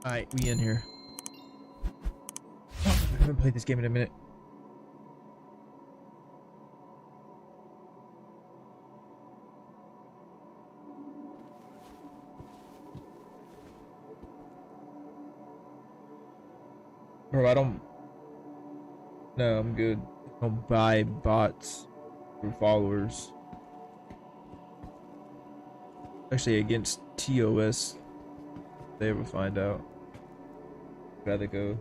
Alright, we in here. I haven't played this game in a minute. Bro, I don't... No, I'm good. I don't buy bots for followers. Actually, against TOS, if they ever find out. I'd rather go...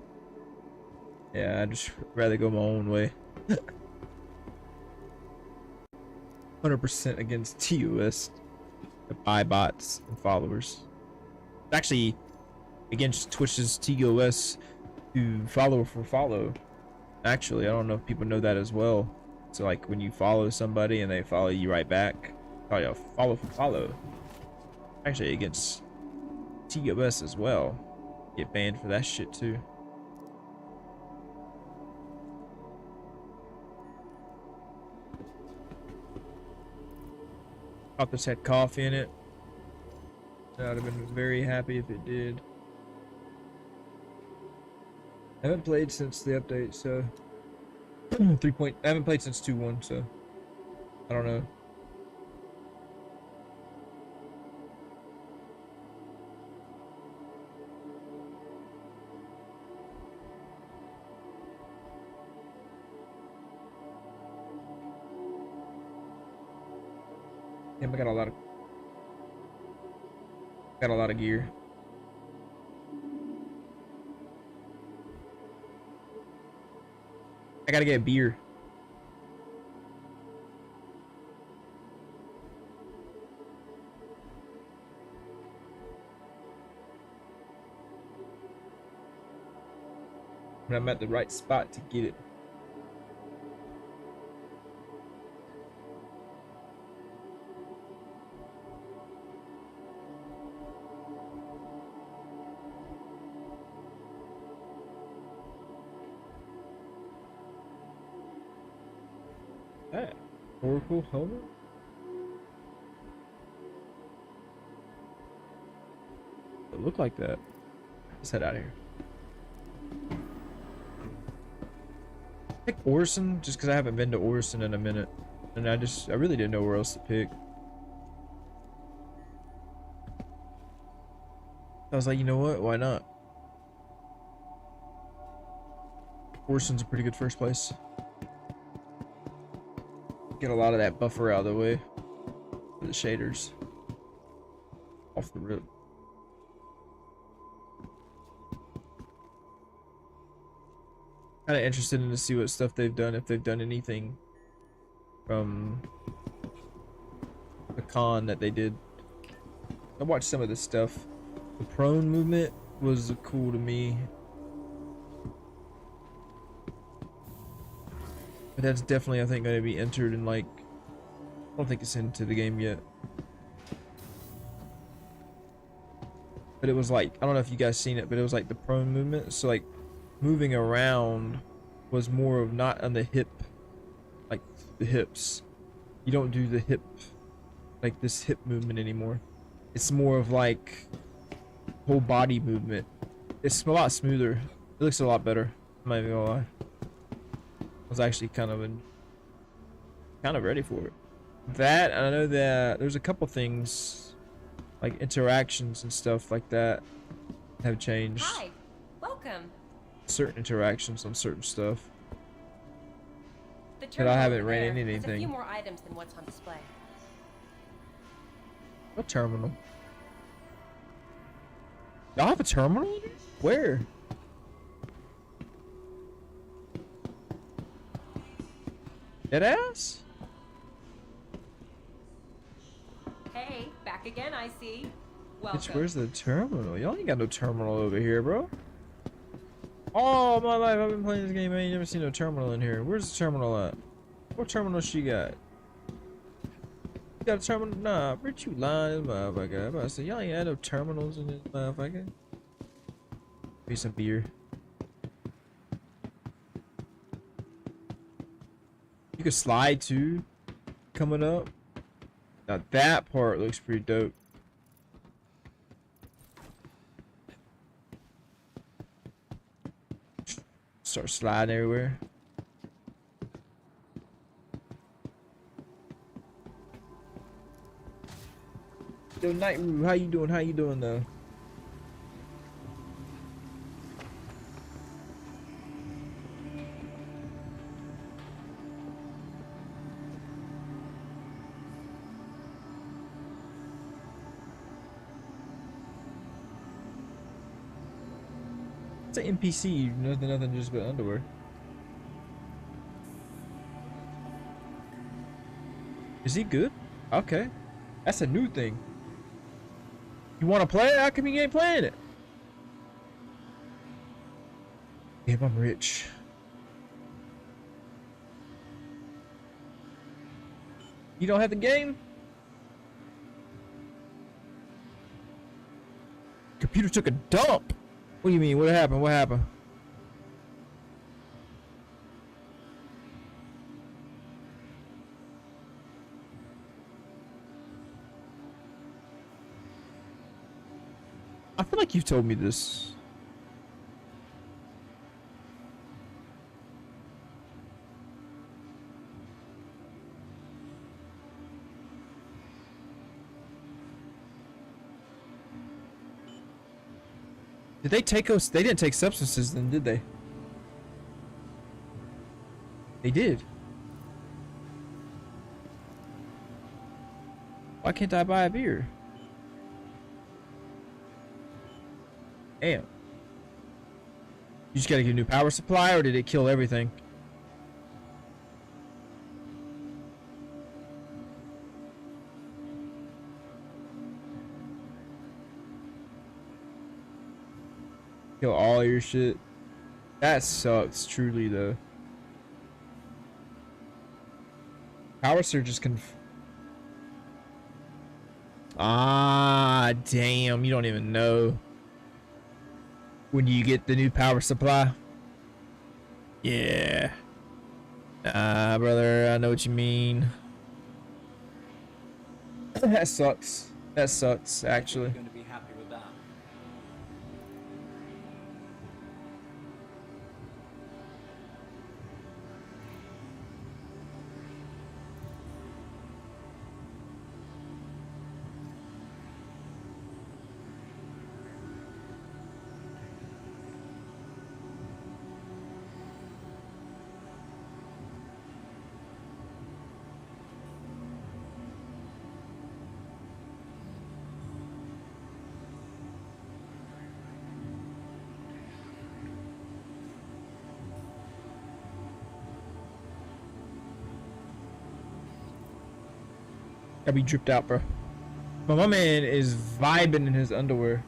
Yeah, I'd just rather go my own way. 100% against TOS to buy bots and followers. Actually, against Twitch's TOS to follow for follow. Actually, I don't know if people know that as well. So like when you follow somebody and they follow you right back, oh yeah, follow for follow. Actually against TOS as well. Get banned for that shit too. Thought this had coffee in it. I would have been very happy if it did. I haven't played since the update, so 3 point. I haven't played since 2.1, so I don't know. Damn, I got a lot of gear. I gotta get a beer. But I'm at the right spot to get it. That Oracle helmet? It looked like that. Let's head out of here. Pick Orson just because I haven't been to Orson in a minute, and I really didn't know where else to pick. I was like, you know what? Why not? Orson's a pretty good first place. Get a lot of that buffer out of the way. The shaders off the rip. Kind of interested in to see what stuff they've done, if they've done anything from the con that they did. I watched some of this stuff. The prone movement was cool to me. But that's definitely, I think, going to be entered in, like, I don't think it's into the game yet. But it was like, I don't know if you guys seen it, but it was like the prone movement. So like moving around was more of not on the hip, like the hips. You don't do the hip, like this hip movement anymore. It's more of like whole body movement. It's a lot smoother. It looks a lot better. I'm not even gonna lie. I was actually kind of ready for it. That, I know that there's a couple things like interactions and stuff like that have changed. Hi, welcome. Certain interactions on certain stuff. But I haven't ran into anything. There's a few more items than what's on display. What terminal? Y'all have a terminal? Where? Deadass? Hey, back again, I see. Welcome. Bitch, where's the terminal? Y'all ain't got no terminal over here, bro. All my life I've been playing this game, I ain't never seen no terminal in here. Where's the terminal at? What terminal she got? You got a terminal? Nah, bitch, you lying, motherfucker. I'm about to say, y'all ain't had no terminals in this motherfucker. Be some beer. You can slide too, coming up. Now that part looks pretty dope. Start sliding everywhere. Yo, Night Roo, how you doing? How you doing though? It's an NPC, nothing just but underwear. Is he good? Okay. That's a new thing. You want to play it? How come you ain't playing it? Damn, I'm rich. You don't have the game? Computer took a dump. What do you mean? What happened? What happened? I feel like you've told me this. Did they take us? They didn't take substances then, did they? They did. Why can't I buy a beer? Damn. You just gotta get a new power supply, or did it kill everything? Kill all your shit. That sucks, truly though. Power surges can. Ah, damn! You don't even know. When you get the new power supply. Yeah. Nah, brother, I know what you mean. That sucks. That sucks, actually. Going to be happy with that. Gotta be dripped out, bro. But my man is vibing in his underwear.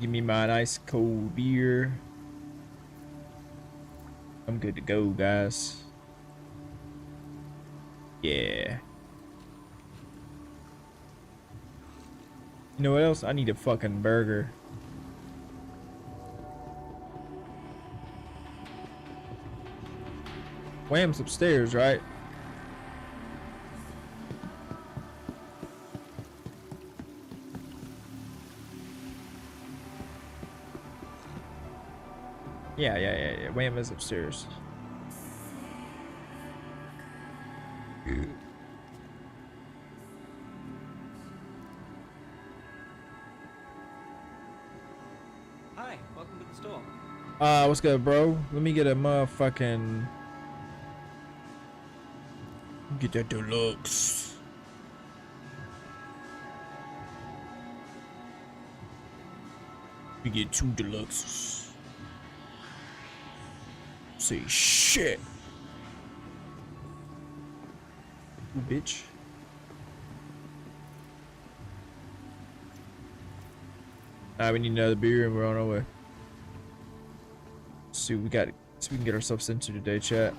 Give me my nice cold beer. I'm good to go, guys. Yeah. You know what else? I need a fucking burger. Wham's upstairs, right? Yeah. Wham is upstairs. Hi, welcome to the store. What's good, bro? Let me get a motherfucking. Get that deluxe. We get 2 deluxes. Say shit. Ooh, bitch. Alright, we need another beer and we're on our way. Let's see what we got, so we can get ourselves into today, chat.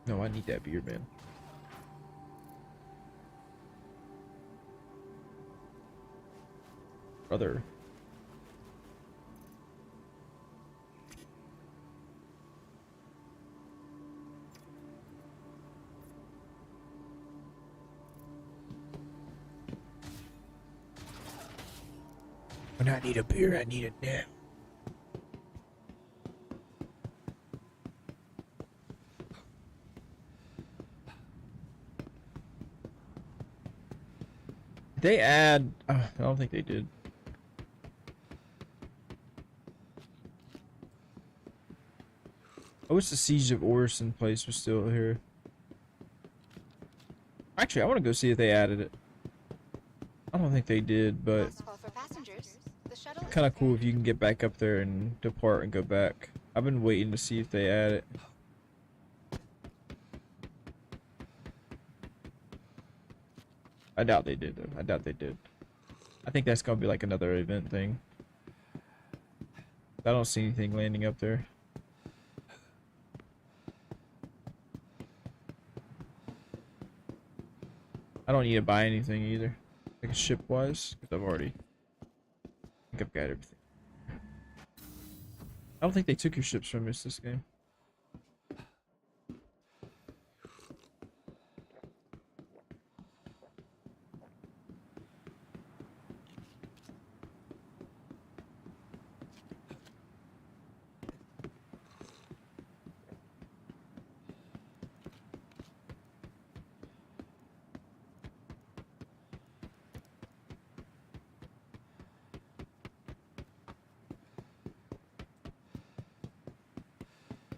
No, I need that beer, man. Brother. when I need a beer, I need it now. Did they add? I don't think they did. I wish the Siege of Orison place was still here. Actually, I want to go see if they added it. I don't think they did, but kind of cool if you can get back up there and depart and go back. I've been waiting to see if they add it. I doubt they did, though. I doubt they did. I think that's gonna be like another event thing. I don't see anything landing up there. I don't need to buy anything either, like ship wise, because I think I've got everything. I don't think they took your ships from us this game.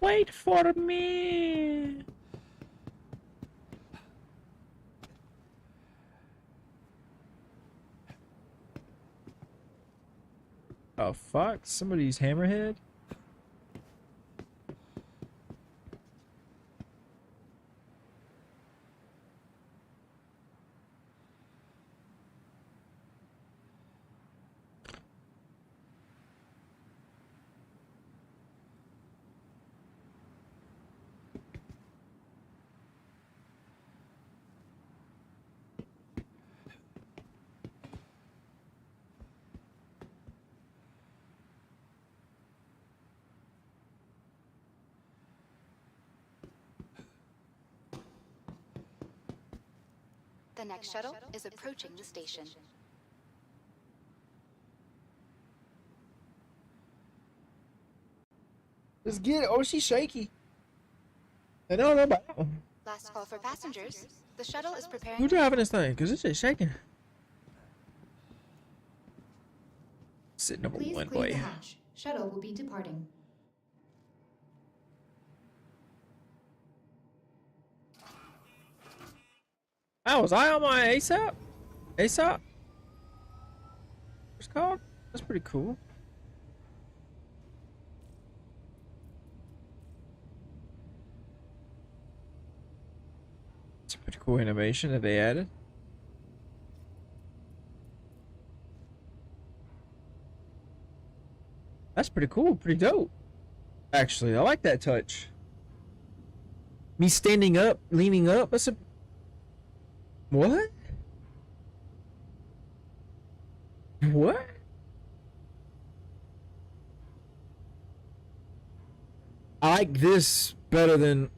Wait for me. Oh fuck, somebody's hammerhead? The next shuttle is approaching the station. Let's get it. Oh, she's shaky. I don't know about that one. Last call for passengers. The shuttle is preparing. Who's driving this thing? Because it's just shaking. Sit number Please one, clear the boy. hatch. Shuttle will be departing. Oh, was I on my ASAP? ASAP? What's it called? That's pretty cool. It's a pretty cool animation that they added. That's pretty cool, pretty dope. Actually, I like that touch. Me standing up, leaning up, that's a... What? What? I like this better than...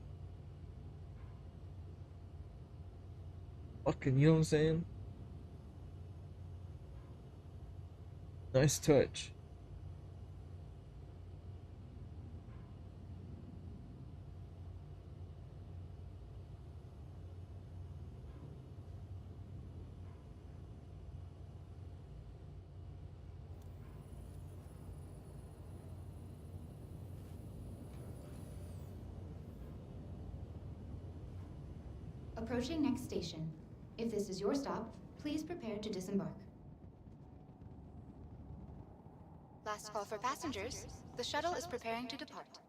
Fucking, you know what I'm saying? Nice touch. Approaching next station. If this is your stop, please prepare to disembark. Last call for passengers. The shuttle is preparing to depart.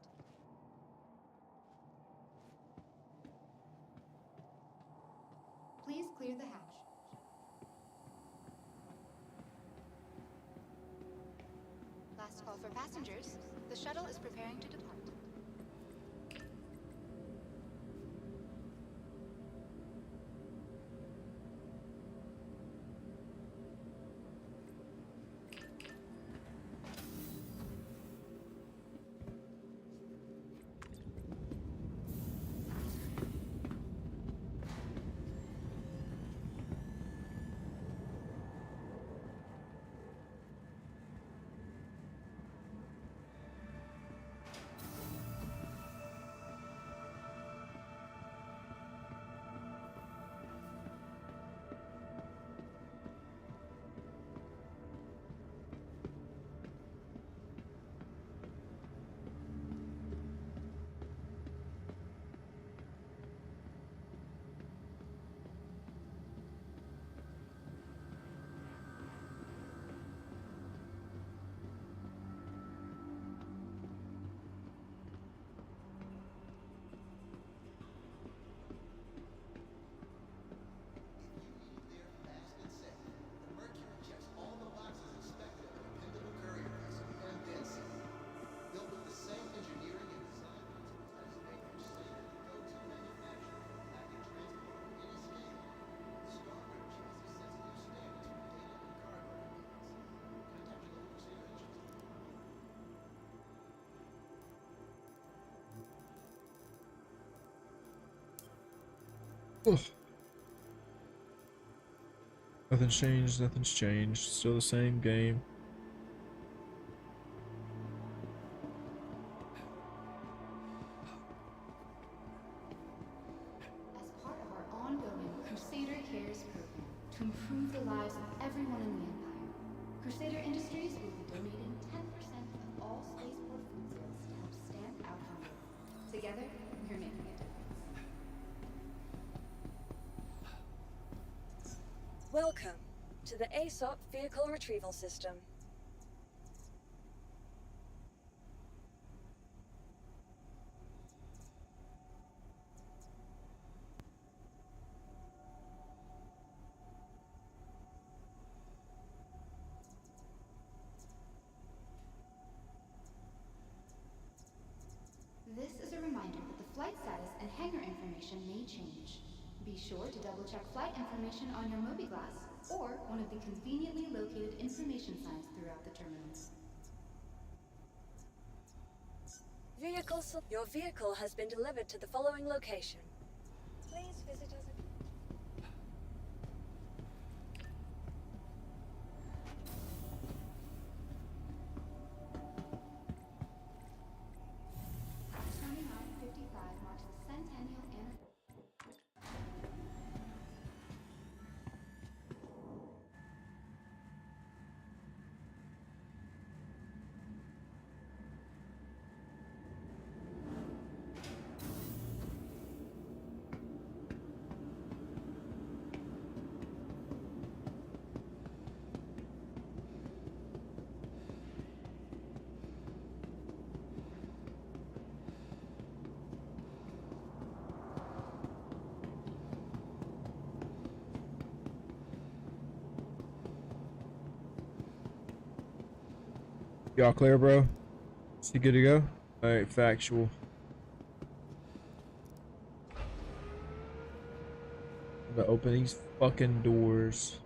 Please clear the hatch. Last call for passengers. The shuttle is preparing to depart. Ugh. Nothing's changed, nothing's changed. Still the same game. As part of our ongoing Crusader Cares program to improve the lives of everyone in the Empire, Crusader Industries will be donating 10% of all spaceport food sales to help stamp out hunger. Together, we're making a difference. Welcome to the ASOC Vehicle Retrieval System. This is a reminder that the flight status and hangar information may change. Be sure to double-check flight information on your MobiGlass or one of the conveniently located information signs throughout the terminals. Your vehicle has been delivered to the following location. Please visit us. Marks the centennial anniversary. Y'all clear, bro? Is he good to go? Alright, factual. I'm gonna open these fucking doors.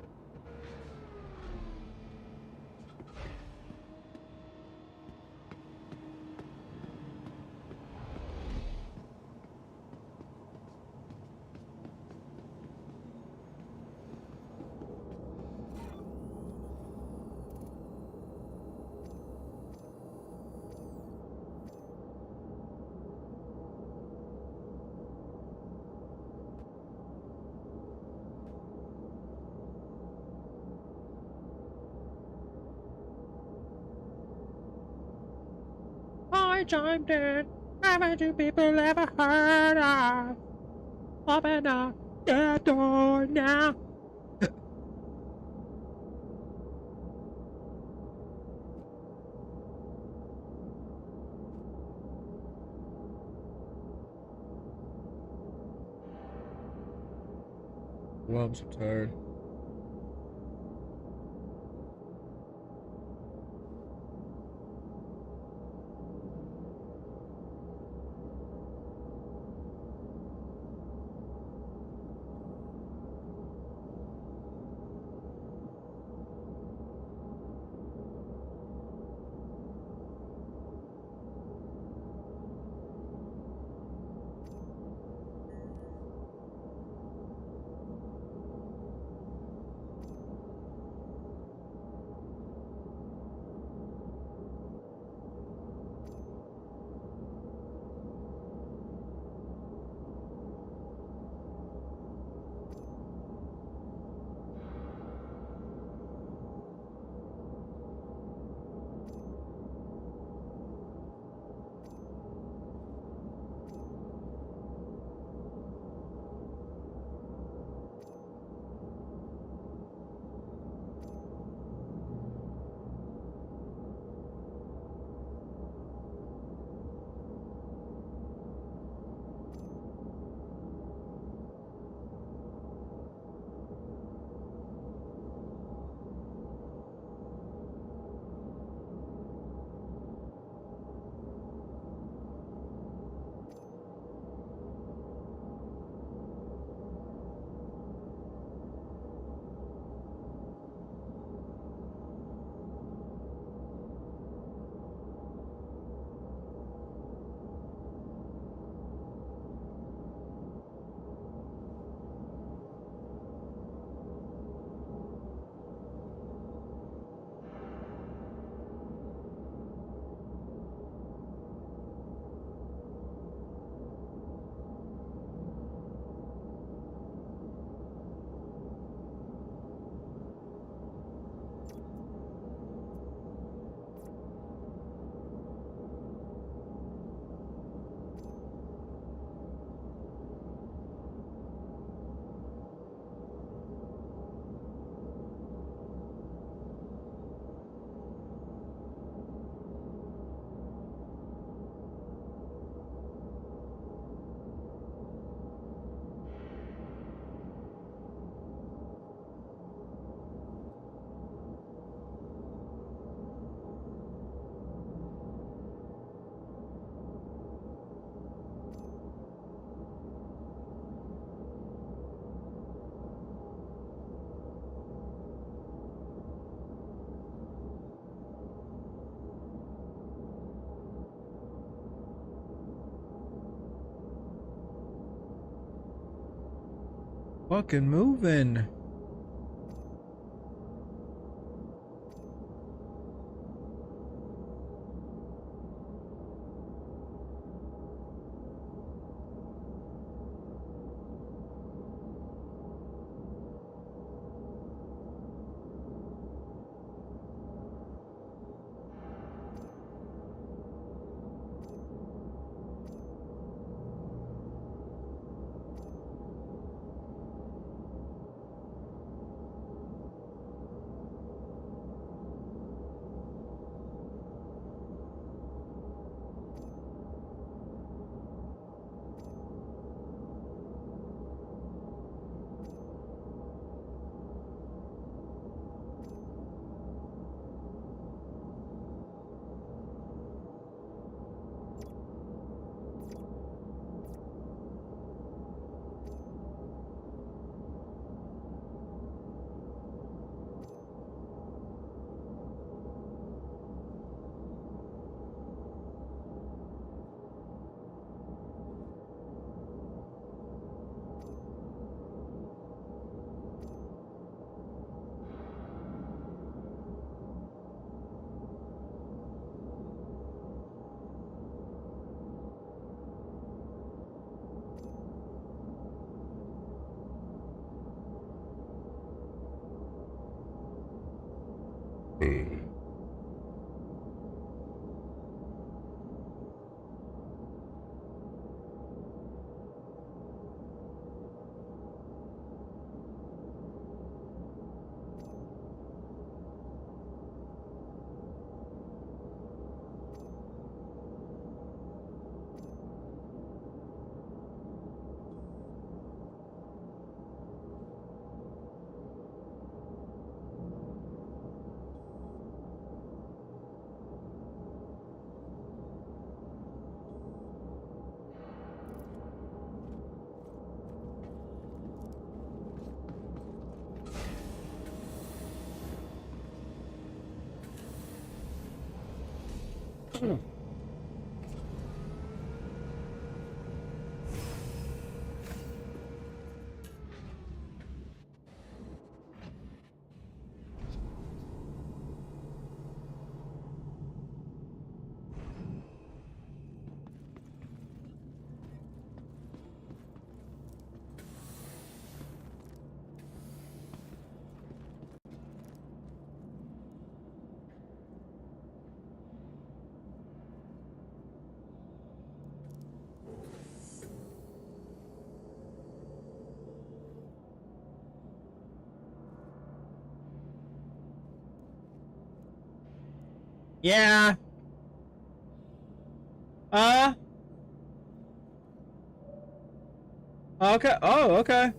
I chimed in. Haven't you people ever heard of? Open up the door now. Well, I'm so tired. Fucking moving. Yeah. Uh. Okay. Oh, okay.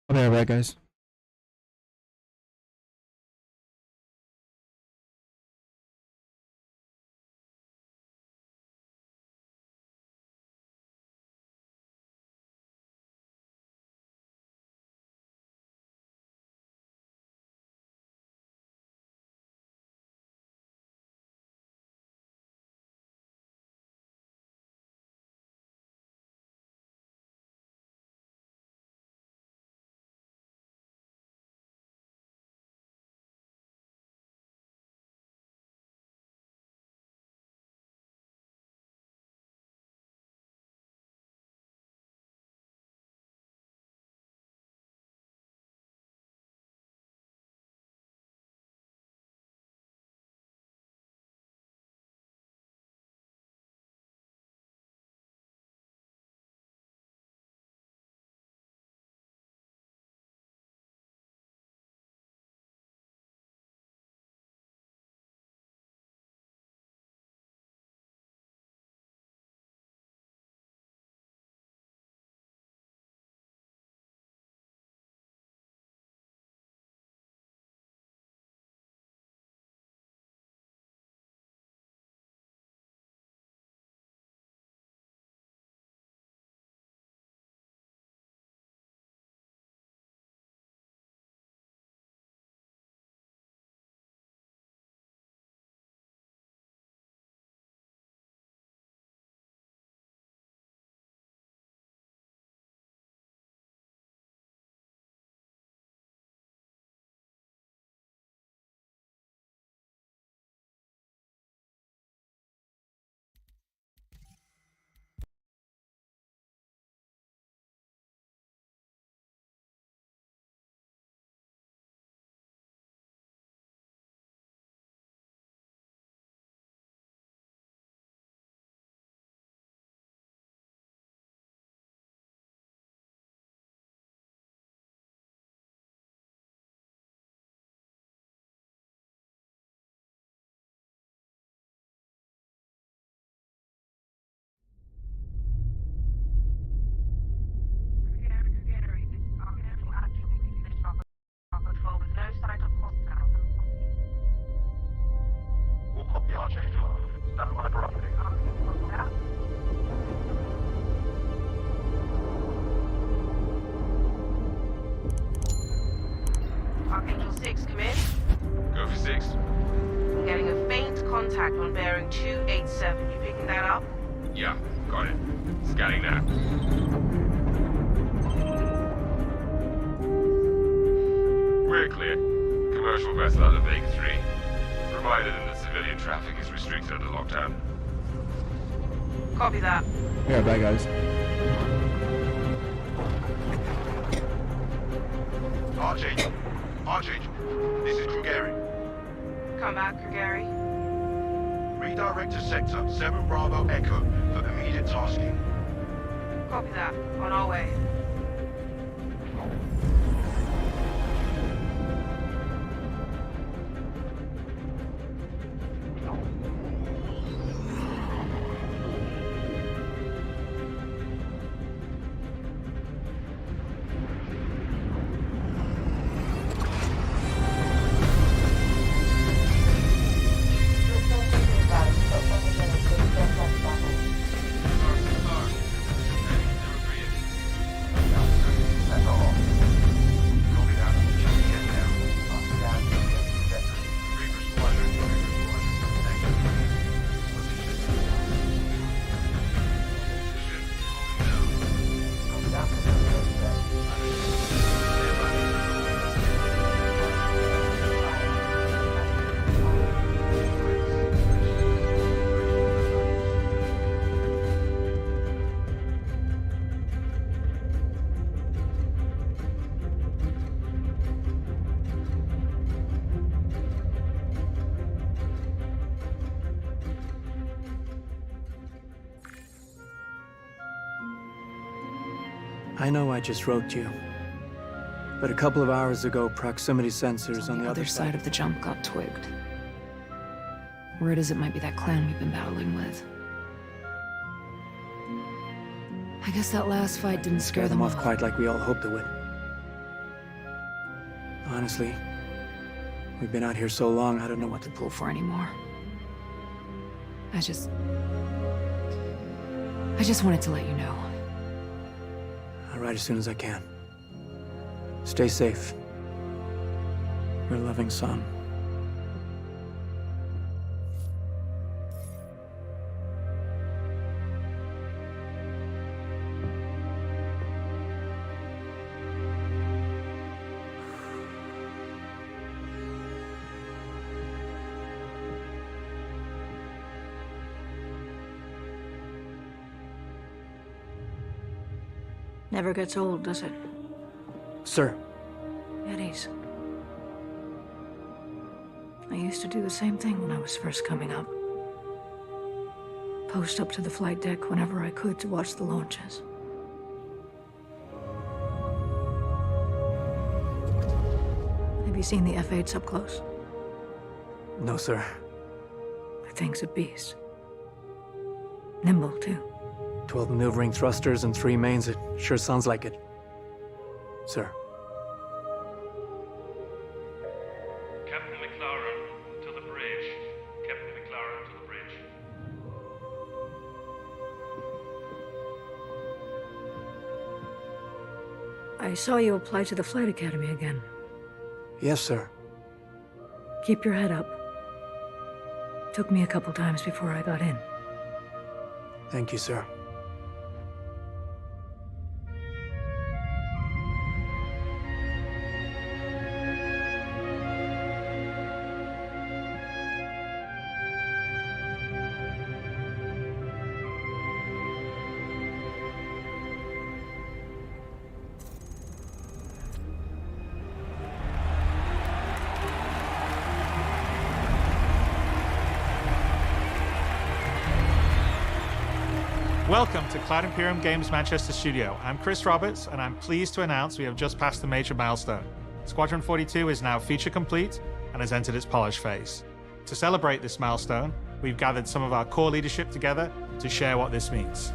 I'll be right back, guys. on bearing 287. You picking that up? Yeah, got it. Scanning now. We're clear. Commercial vessel out of Vega 3. Provided that civilian traffic is restricted under lockdown. Copy that. We got bad guys. RJ, this is Krugeri. Come back, Gary. Redirect to sector 7 Bravo Echo for immediate tasking. Copy that. On our way. I know I just wrote you, but a couple of hours ago, proximity sensors on the other side of the jump got twigged. Word is it might be that clan we've been battling with. I guess that last fight didn't scare them off quite like we all hoped it would. Honestly, we've been out here so long, I don't know what to pull for anymore. I just wanted to let you know. I'll write as soon as I can. Stay safe. Your loving son. Never gets old, does it? Sir. Eddies. I used to do the same thing when I was first coming up. Post up to the flight deck whenever I could to watch the launches. Have you seen the F-8s up close? No, sir. The thing's a beast. Nimble, too. 12 maneuvering thrusters and 3 mains. It sure sounds like it. Sir. Captain McLaren to the bridge. Captain McLaren to the bridge. I saw you apply to the flight academy again. Yes, sir. Keep your head up. Took me a couple times before I got in. Thank you, sir. Welcome to Cloud Imperium Games Manchester Studio. I'm Chris Roberts, and I'm pleased to announce we have just passed a major milestone. Squadron 42 is now feature complete and has entered its polish phase. To celebrate this milestone, we've gathered some of our core leadership together to share what this means.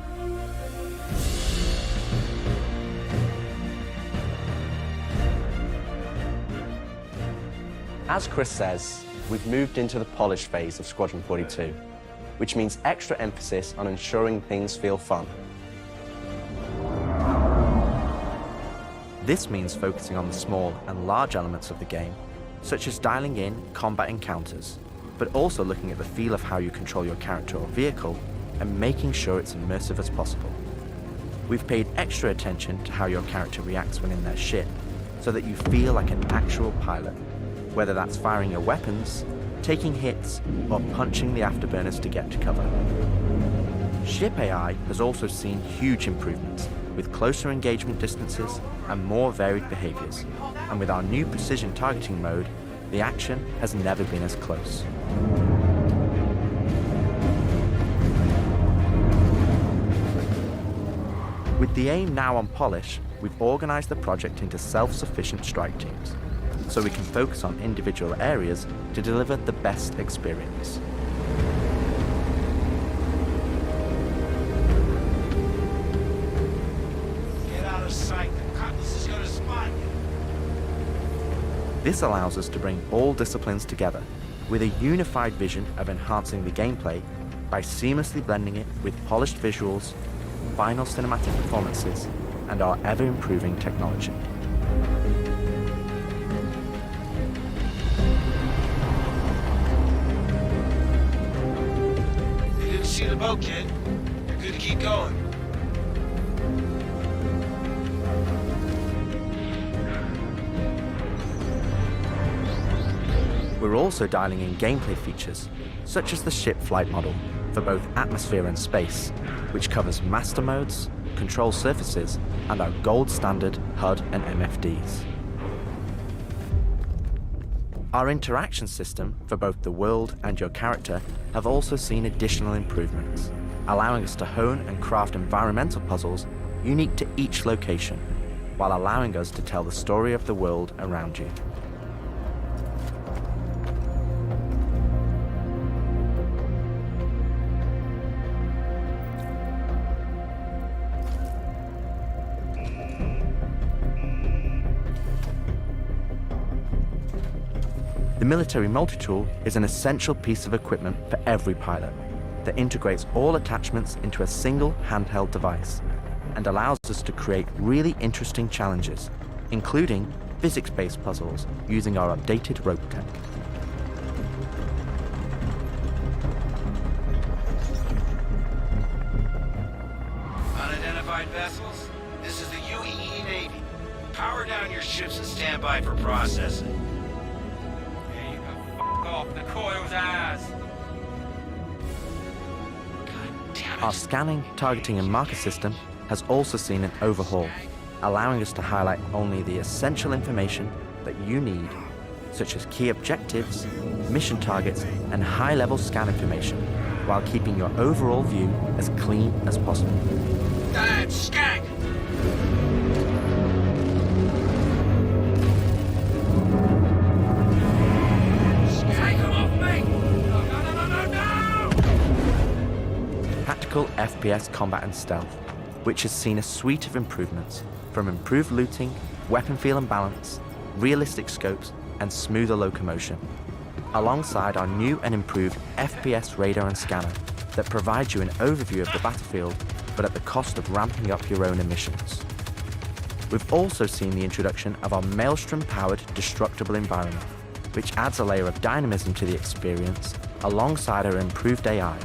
As Chris says, we've moved into the polish phase of Squadron 42, which means extra emphasis on ensuring things feel fun. This means focusing on the small and large elements of the game, such as dialing in combat encounters. but also looking at the feel of how you control your character or vehicle and making sure it's immersive as possible. We've paid extra attention to how your character reacts when in their ship, so that you feel like an actual pilot, whether that's firing your weapons, taking hits, or punching the afterburners to get to cover. Ship AI has also seen huge improvements, with closer engagement distances and more varied behaviors, and with our new precision targeting mode, the action has never been as close. With the aim now on polish, we've organised the project into self-sufficient strike teams, so we can focus on individual areas to deliver the best experience. Get out of sight, the cutlass is gonna spot you. This allows us to bring all disciplines together, with a unified vision of enhancing the gameplay by seamlessly blending it with polished visuals, final cinematic performances, and our ever-improving technology. You didn't see the boat, kid. You're good to keep going. We're also dialing in gameplay features, such as the ship flight model, for both atmosphere and space, which covers master modes, control surfaces, and our gold standard HUD and MFDs. Our interaction system for both the world and your character have also seen additional improvements, allowing us to hone and craft environmental puzzles unique to each location, while allowing us to tell the story of the world around you. The military multi-tool is an essential piece of equipment for every pilot that integrates all attachments into a single handheld device and allows us to create really interesting challenges, including physics-based puzzles using our updated rope tech. Unidentified vessels? This is the UEE Navy. Power down your ships and stand by for processing. Off the coil's ass. Our scanning, targeting, and marker system has also seen an overhaul, allowing us to highlight only the essential information that you need, such as key objectives, mission targets, and high-level scan information, while keeping your overall view as clean as possible. Damn skank! Tactical FPS combat and stealth, which has seen a suite of improvements, from improved looting, weapon feel and balance, realistic scopes, and smoother locomotion, alongside our new and improved FPS radar and scanner that provides you an overview of the battlefield, but at the cost of ramping up your own emissions. We've also seen the introduction of our Maelstrom-powered destructible environment, which adds a layer of dynamism to the experience, alongside our improved AI,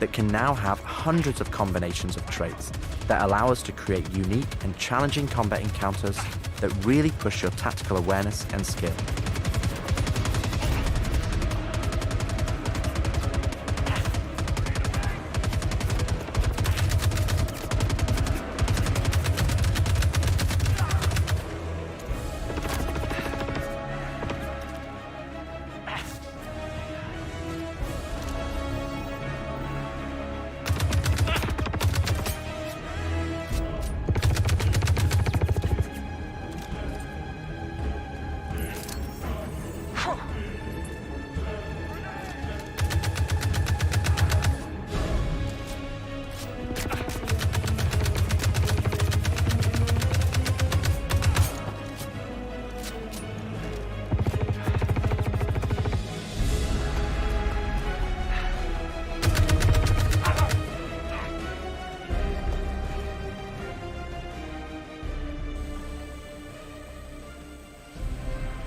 that can now have hundreds of combinations of traits that allow us to create unique and challenging combat encounters that really push your tactical awareness and skill.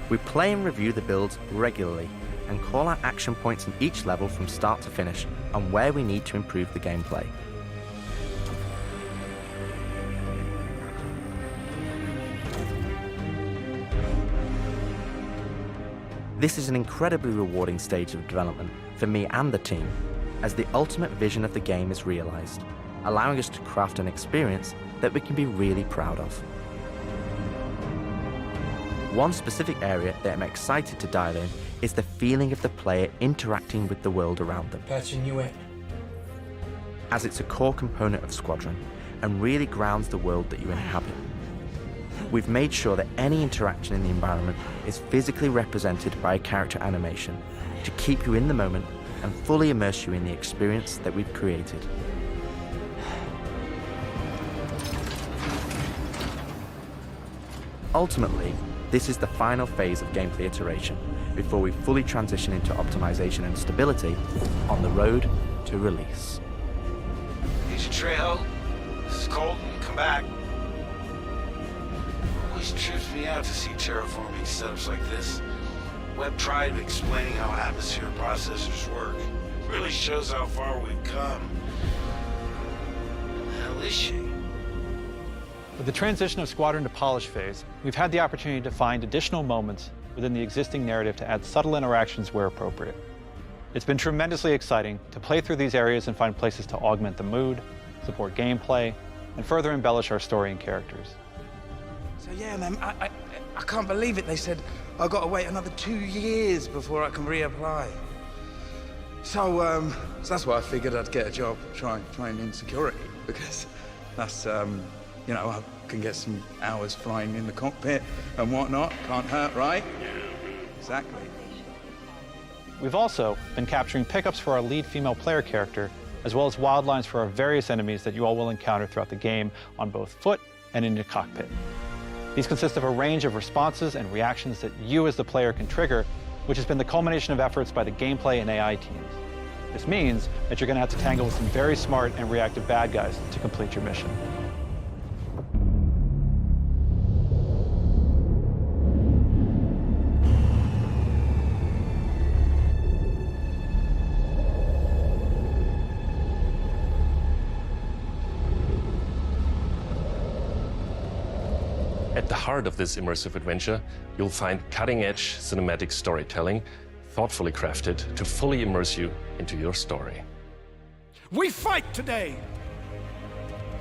We play and review the builds regularly and call out action points in each level from start to finish and where we need to improve the gameplay. This is an incredibly rewarding stage of development for me and the team, as the ultimate vision of the game is realized, allowing us to craft an experience that we can be really proud of. One specific area that I'm excited to dial in is the feeling of the player interacting with the world around them. Patching you in. As it's a core component of Squadron and really grounds the world that you inhabit. We've made sure that any interaction in the environment is physically represented by a character animation to keep you in the moment and fully immerse you in the experience that we've created. Ultimately, this is the final phase of gameplay iteration before we fully transition into optimization and stability on the road to release. Agent Trejo, this is Colton. Come back. Always trips me out to see terraforming setups like this. Web tried explaining how atmosphere processors work. Really shows how far we've come. What the hell is she? With the transition of Squadron to polish phase, we've had the opportunity to find additional moments within the existing narrative to add subtle interactions where appropriate. It's been tremendously exciting to play through these areas and find places to augment the mood, support gameplay, and further embellish our story and characters. So yeah, man, I can't believe it. They said I've got to wait another 2 years before I can reapply. So that's why I figured I'd get a job trying in security, because that's, you know, I can get some hours flying in the cockpit and whatnot. Can't hurt, right? Exactly. We've also been capturing pickups for our lead female player character, as well as wildlines for our various enemies that you all will encounter throughout the game on both foot and in your cockpit. These consist of a range of responses and reactions that you as the player can trigger, which has been the culmination of efforts by the gameplay and AI teams. This means that you're going to have to tangle with some very smart and reactive bad guys to complete your mission. At the heart of this immersive adventure, you'll find cutting-edge cinematic storytelling, thoughtfully crafted to fully immerse you into your story. We fight today!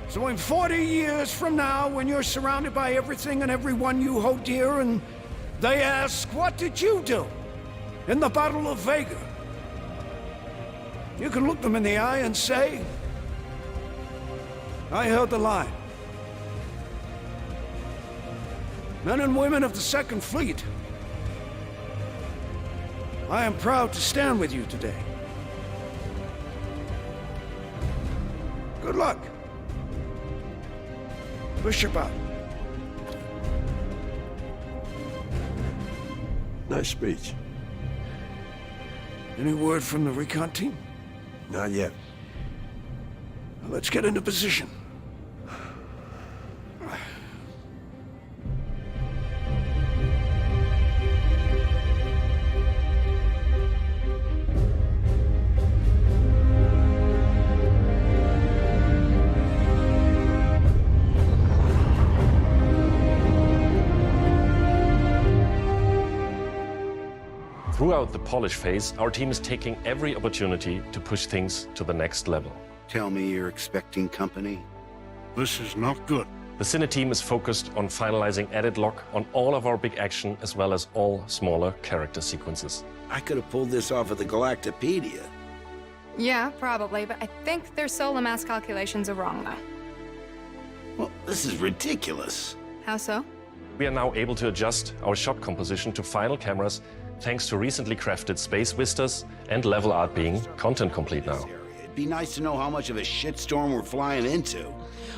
So in 40 years from now, when you're surrounded by everything and everyone you hold dear, and they ask, what did you do in the Battle of Vega? You can look them in the eye and say, I held the line. Men and women of the Second Fleet, I am proud to stand with you today. Good luck. Push your button. Nice speech. Any word from the recon team? Not yet. Well, let's get into position. Throughout the polish phase, our team is taking every opportunity to push things to the next level. Tell me you're expecting company? This is not good. The Cine team is focused on finalizing edit lock on all of our big action as well as all smaller character sequences. I could have pulled this off of the Galactopedia. Yeah, probably, but I think their solar mass calculations are wrong, though. Well, this is ridiculous. How so? We are now able to adjust our shot composition to final cameras thanks to recently crafted space vistas and level art being content complete now. It'd be nice to know how much of a shitstorm we're flying into.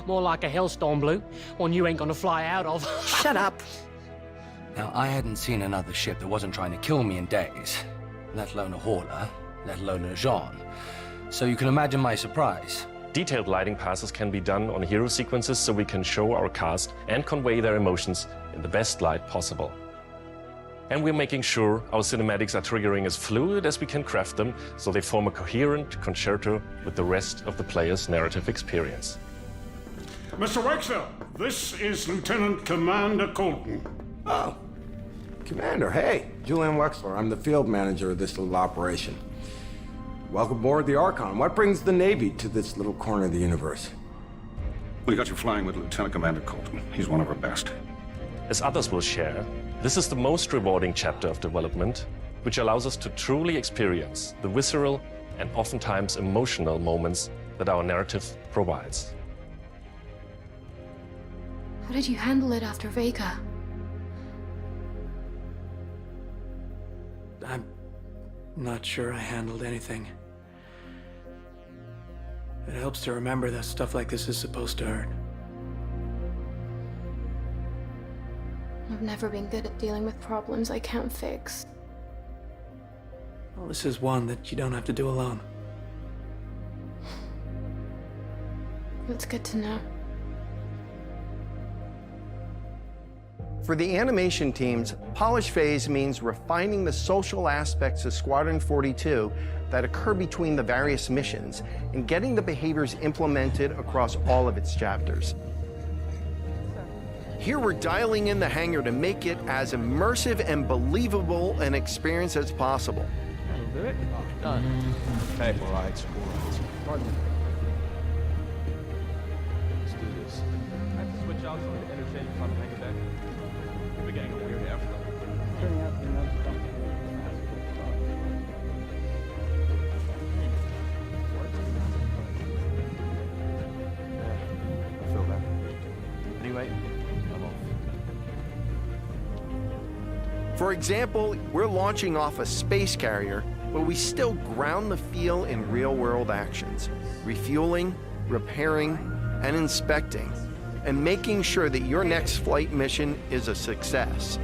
More like a hellstorm, Blue. One you ain't gonna fly out of. Shut up. Now, I hadn't seen another ship that wasn't trying to kill me in days, let alone a hauler, let alone a Jean. So you can imagine my surprise. Detailed lighting passes can be done on hero sequences so we can show our cast and convey their emotions in the best light possible. And we're making sure our cinematics are triggering as fluid as we can craft them, so they form a coherent concerto with the rest of the player's narrative experience. Mr. Wexler, this is Lieutenant Commander Colton. Oh, Commander, hey. Julian Wexler, I'm the field manager of this little operation. Welcome aboard the Archon. What brings the Navy to this little corner of the universe? We got you flying with Lieutenant Commander Colton. He's one of our best. As others will share, this is the most rewarding chapter of development, which allows us to truly experience the visceral and oftentimes emotional moments that our narrative provides. How did you handle it after Vega? I'm not sure I handled anything. It helps to remember that stuff like this is supposed to hurt. I've never been good at dealing with problems I can't fix. Well, this is one that you don't have to do alone. That's good to know. For the animation teams, polish phase means refining the social aspects of Squadron 42 that occur between the various missions and getting the behaviors implemented across all of its chapters. Here we're dialing in the hangar to make it as immersive and believable an experience as possible. That'll do it. Done. Okay, all right. Pardon me. Let's do this. I have to switch out some of the interchange on the hangar deck. We're getting a weird airflow. Turning out the another stuff. Yeah, I feel that. Anyway, I'm off. For example, we're launching off a space carrier, but we still ground the feel in real-world actions, refueling, repairing, and inspecting, and making sure that your next flight mission is a success.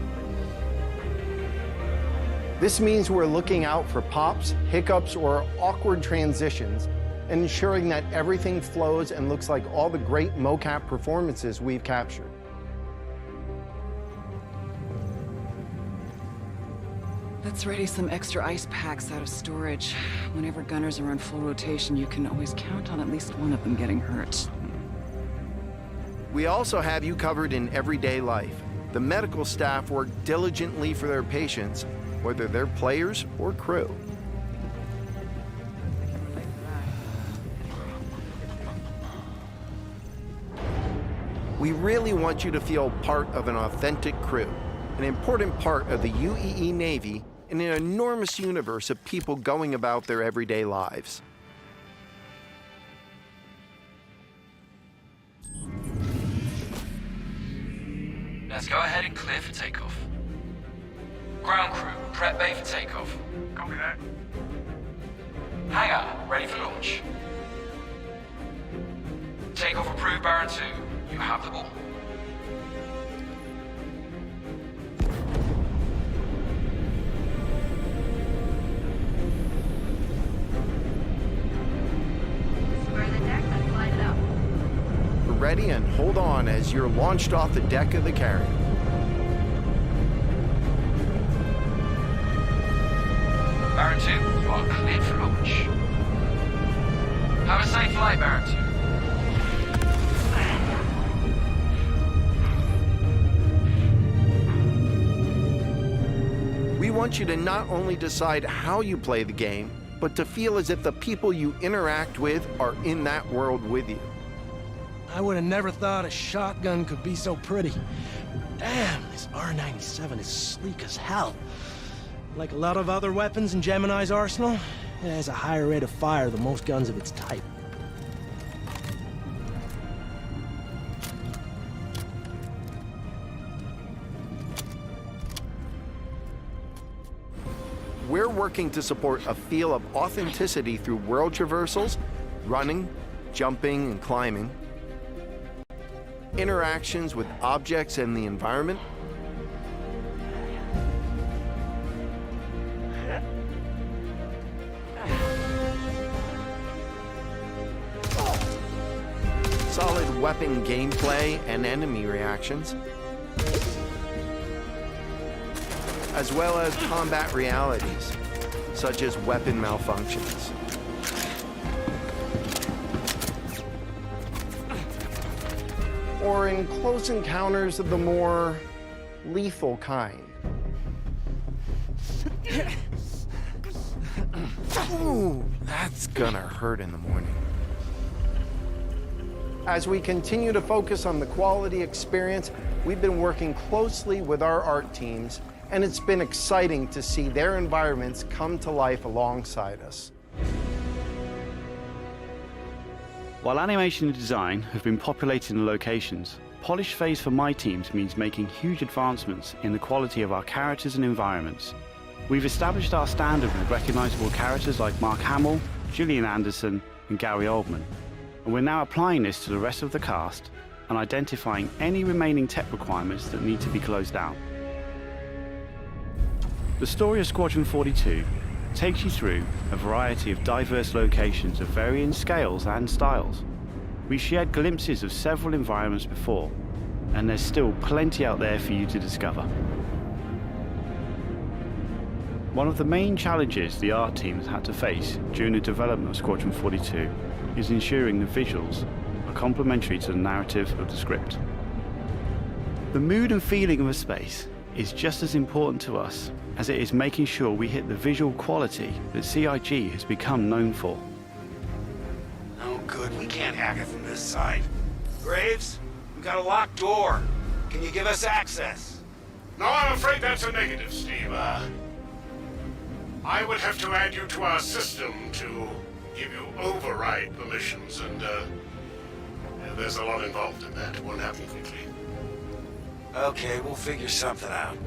This means we're looking out for pops, hiccups, or awkward transitions, and ensuring that everything flows and looks like all the great mocap performances we've captured. Let's ready some extra ice packs out of storage. Whenever gunners are on full rotation, you can always count on at least one of them getting hurt. We also have you covered in everyday life. The medical staff work diligently for their patients, whether they're players or crew. We really want you to feel part of an authentic crew, an important part of the UEE Navy in an enormous universe of people going about their everyday lives. Let's go ahead and clear for takeoff. Ground crew, prep bay for takeoff. Copy that. Hangar, ready for launch. Takeoff approved, Baron 2. You have the ball. Ready and hold on as you're launched off the deck of the carrier. Baron 2, you are cleared for launch. Have a safe flight, Baron 2. We want you to not only decide how you play the game, but to feel as if the people you interact with are in that world with you. I would have never thought a shotgun could be so pretty. Damn, this R97 is sleek as hell. Like a lot of other weapons in Gemini's arsenal, it has a higher rate of fire than most guns of its type. We're working to support a feel of authenticity through world traversals, running, jumping, and climbing, interactions with objects and the environment, solid weapon gameplay and enemy reactions, as well as combat realities, such as weapon malfunctions. Or in close encounters of the more lethal kind. Ooh, that's gonna hurt in the morning. As we continue to focus on the quality experience, we've been working closely with our art teams, and it's been exciting to see their environments come to life alongside us. While animation and design have been populating the locations, polish phase for my teams means making huge advancements in the quality of our characters and environments. We've established our standard with recognizable characters like Mark Hamill, Gillian Anderson, and Gary Oldman. And we're now applying this to the rest of the cast and identifying any remaining tech requirements that need to be closed out. The story of Squadron 42 takes you through a variety of diverse locations of varying scales and styles. We shared glimpses of several environments before, and there's still plenty out there for you to discover. One of the main challenges the art team has had to face during the development of Squadron 42 is ensuring the visuals are complementary to the narrative of the script. The mood and feeling of a space is just as important to us as it is making sure we hit the visual quality that CIG has become known for. Oh, good. We can't hack it from this side. Graves, we got a locked door. Can you give us access? No, I'm afraid that's a negative, Steve. I would have to add you to our system to give you override permissions, and there's a lot involved in that. It won't happen quickly. Okay, we'll figure something out.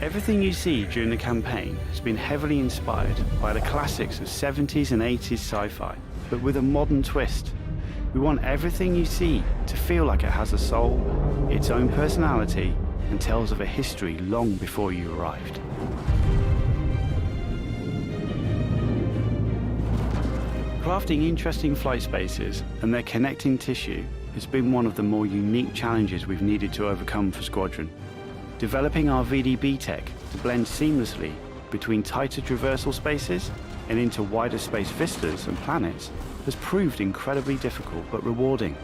Everything you see during the campaign has been heavily inspired by the classics of 70s and 80s sci-fi, but with a modern twist. We want everything you see to feel like it has a soul, its own personality, and tells of a history long before you arrived. Crafting interesting flight spaces and their connecting tissue has been one of the more unique challenges we've needed to overcome for Squadron. Developing our VDB tech to blend seamlessly between tighter traversal spaces and into wider space vistas and planets has proved incredibly difficult but rewarding,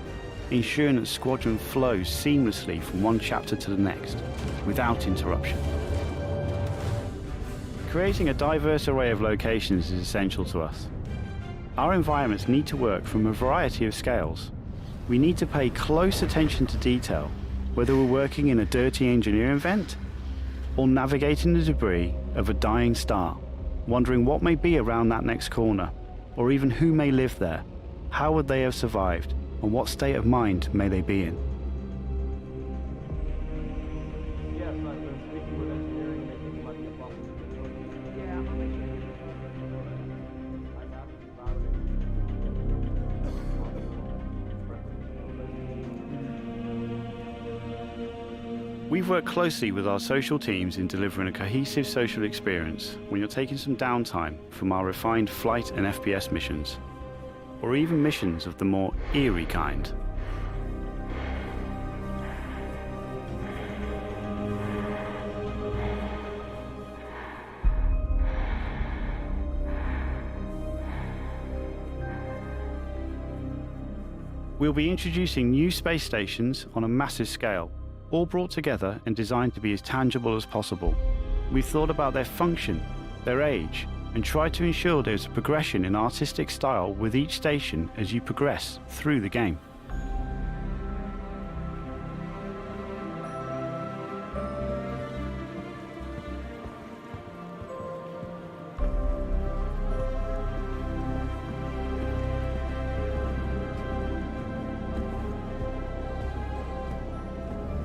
ensuring that Squadron flows seamlessly from one chapter to the next, without interruption. Creating a diverse array of locations is essential to us. Our environments need to work from a variety of scales. We need to pay close attention to detail, whether we're working in a dirty engineering vent or navigating the debris of a dying star, wondering what may be around that next corner, or even who may live there, how would they have survived, and what state of mind may they be in. Yes, I've been speaking with engineering and they think it might be a problem. Yeah, I'll make sure. I'm happy about it. We've worked closely with our social teams in delivering a cohesive social experience when you're taking some downtime from our refined flight and FPS missions, or even missions of the more eerie kind. We'll be introducing new space stations on a massive scale, all brought together and designed to be as tangible as possible. We've thought about their function, their age, and tried to ensure there's a progression in artistic style with each station as you progress through the game.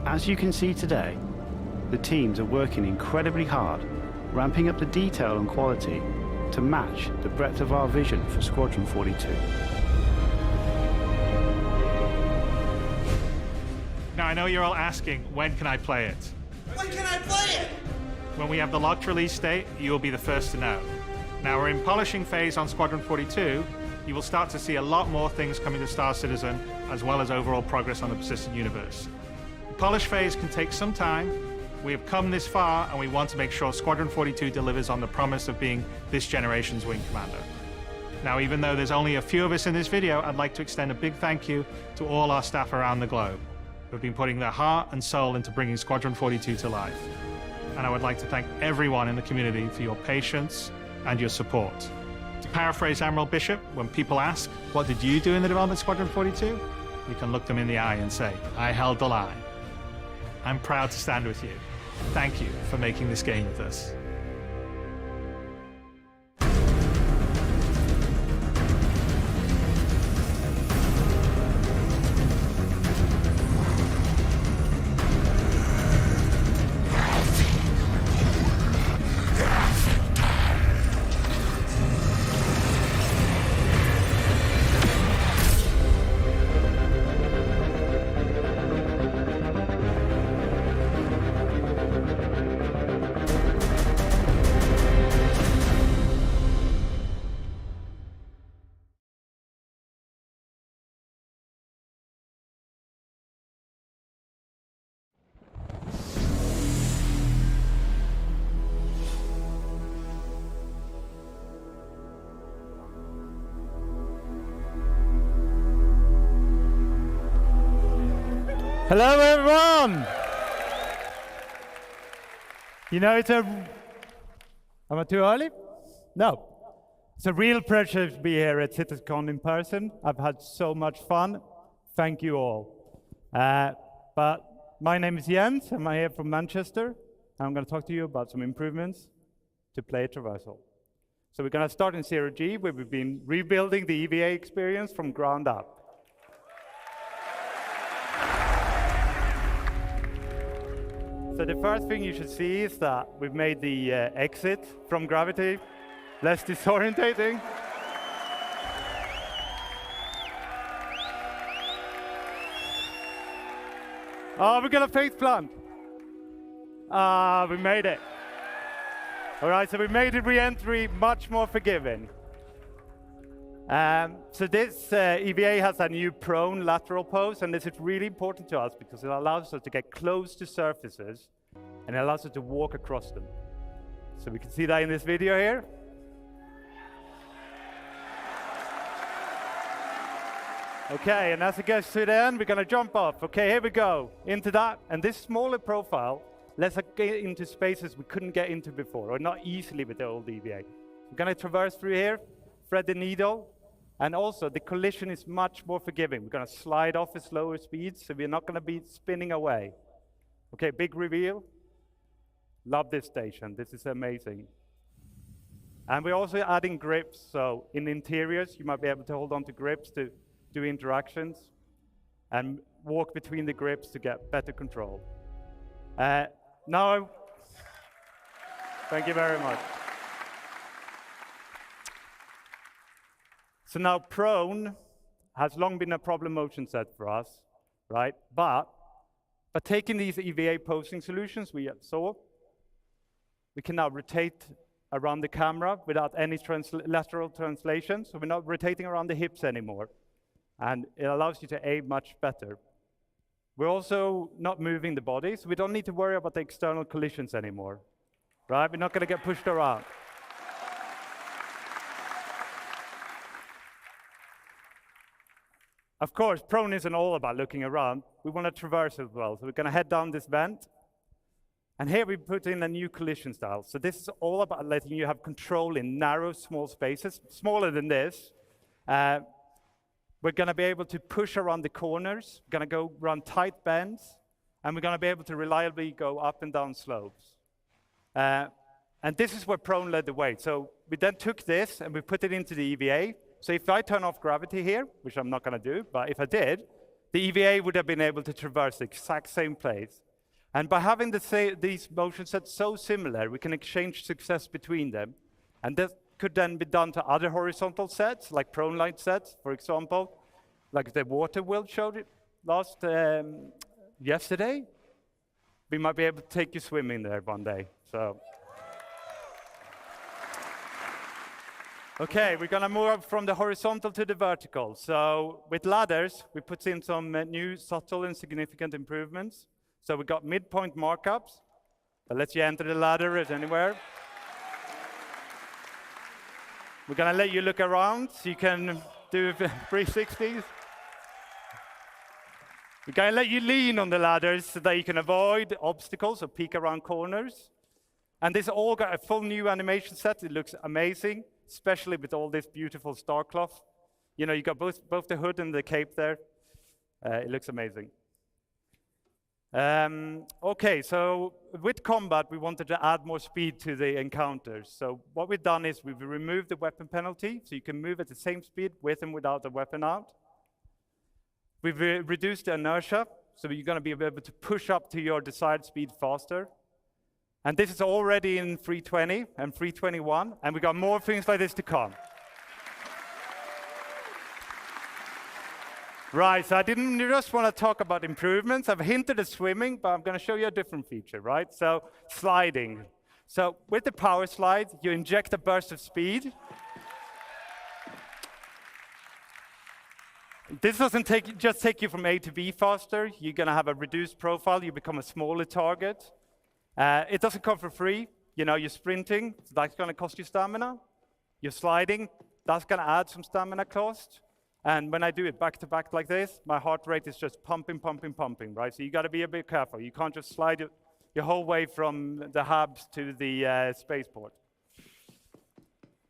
As you can see today, the teams are working incredibly hard, ramping up the detail and quality to match the breadth of our vision for Squadron 42. Now, I know you're all asking, when can I play it? When can I play it? When we have the locked release date, you will be the first to know. Now, we're in polishing phase on Squadron 42. You will start to see a lot more things coming to Star Citizen, as well as overall progress on the persistent universe. polish phase can take some time. We have come this far, and we want to make sure Squadron 42 delivers on the promise of being this generation's wing commander. Now, even though there's only a few of us in this video, I'd like to extend a big thank you to all our staff around the globe who've been putting their heart and soul into bringing Squadron 42 to life. And I would like to thank everyone in the community for your patience and your support. To paraphrase Admiral Bishop, when people ask, what did you do in the development of Squadron 42? You can look them in the eye and say, I held the line. I'm proud to stand with you. Thank you for making this game with us. Hello, everyone! You know, am I too early? No. It's a real pleasure to be here at CitizenCon in person. I've had so much fun. Thank you all. But my name is Jens, and I'm here from Manchester. And I'm going to talk to you about some improvements to player traversal. So we're going to start in 0G, where we've been rebuilding the EVA experience from ground up. So the first thing you should see is that we've made the exit from gravity less disorientating. Oh, we got a faith plant. We made it. All right, so we made the re-entry much more forgiving. So this EVA has a new prone lateral pose, and this is really important to us because it allows us to get close to surfaces, and it allows us to walk across them. So we can see that in this video here. Okay, and as it gets to the end, we're going to jump off. Okay, here we go, into that. And this smaller profile lets us get into spaces we couldn't get into before, or not easily with the old EVA. We're going to traverse through here, thread the needle, and also the collision is much more forgiving. We're going to slide off at slower speeds, so we're not going to be spinning away. Okay, big reveal. Love this station. This is amazing. And we're also adding grips, so in interiors, you might be able to hold on to grips to do interactions and walk between the grips to get better control. Now, thank you very much. So now prone has long been a problem motion set for us, right? But taking these EVA posing solutions we saw, we can now rotate around the camera without any lateral translation. So we're not rotating around the hips anymore. And it allows you to aim much better. We're also not moving the body, so we don't need to worry about the external collisions anymore, right? We're not going to get pushed around. Of course, prone isn't all about looking around. We want to traverse as well. So we're going to head down this vent. And here we put in a new collision style. So this is all about letting you have control in narrow, small spaces, smaller than this. We're going to be able to push around the corners. We're going to go run tight bends. And we're going to be able to reliably go up and down slopes. And this is where prone led the way. So we then took this and we put it into the EVA. So if I turn off gravity here, which I'm not going to do, but if I did, the EVA would have been able to traverse the exact same place. And by having these motion sets so similar, we can exchange success between them. And this could then be done to other horizontal sets, like prone light sets, for example, like the water world showed it yesterday. We might be able to take you swimming there one day. So. Okay, we're going to move from the horizontal to the vertical. So with ladders, we put in some new subtle and significant improvements. So we got midpoint markups that lets you enter the ladder at anywhere. We're going to let you look around so you can do 360s. We're going to let you lean on the ladders so that you can avoid obstacles or peek around corners. And this all got a full new animation set. It looks amazing, especially with all this beautiful star cloth. You know, you got both the hood and the cape there. It looks amazing. Okay, so with combat, we wanted to add more speed to the encounters. So what we've done is we've removed the weapon penalty, so you can move at the same speed with and without the weapon out. We've reduced the inertia, so you're going to be able to push up to your desired speed faster. And this is already in 320 and 321, and we've got more things like this to come. Right, so I didn't just want to talk about improvements. I've hinted at swimming, but I'm going to show you a different feature, right? So sliding. So with the power slide, you inject a burst of speed. This doesn't just take you from A to B faster. You're going to have a reduced profile. You become a smaller target. It doesn't come for free. You know, you're sprinting, so that's going to cost you stamina. You're sliding, that's going to add some stamina cost. And when I do it back to back like this, my heart rate is just pumping, pumping, pumping, right? So you got to be a bit careful. You can't just slide your whole way from the hubs to the spaceport.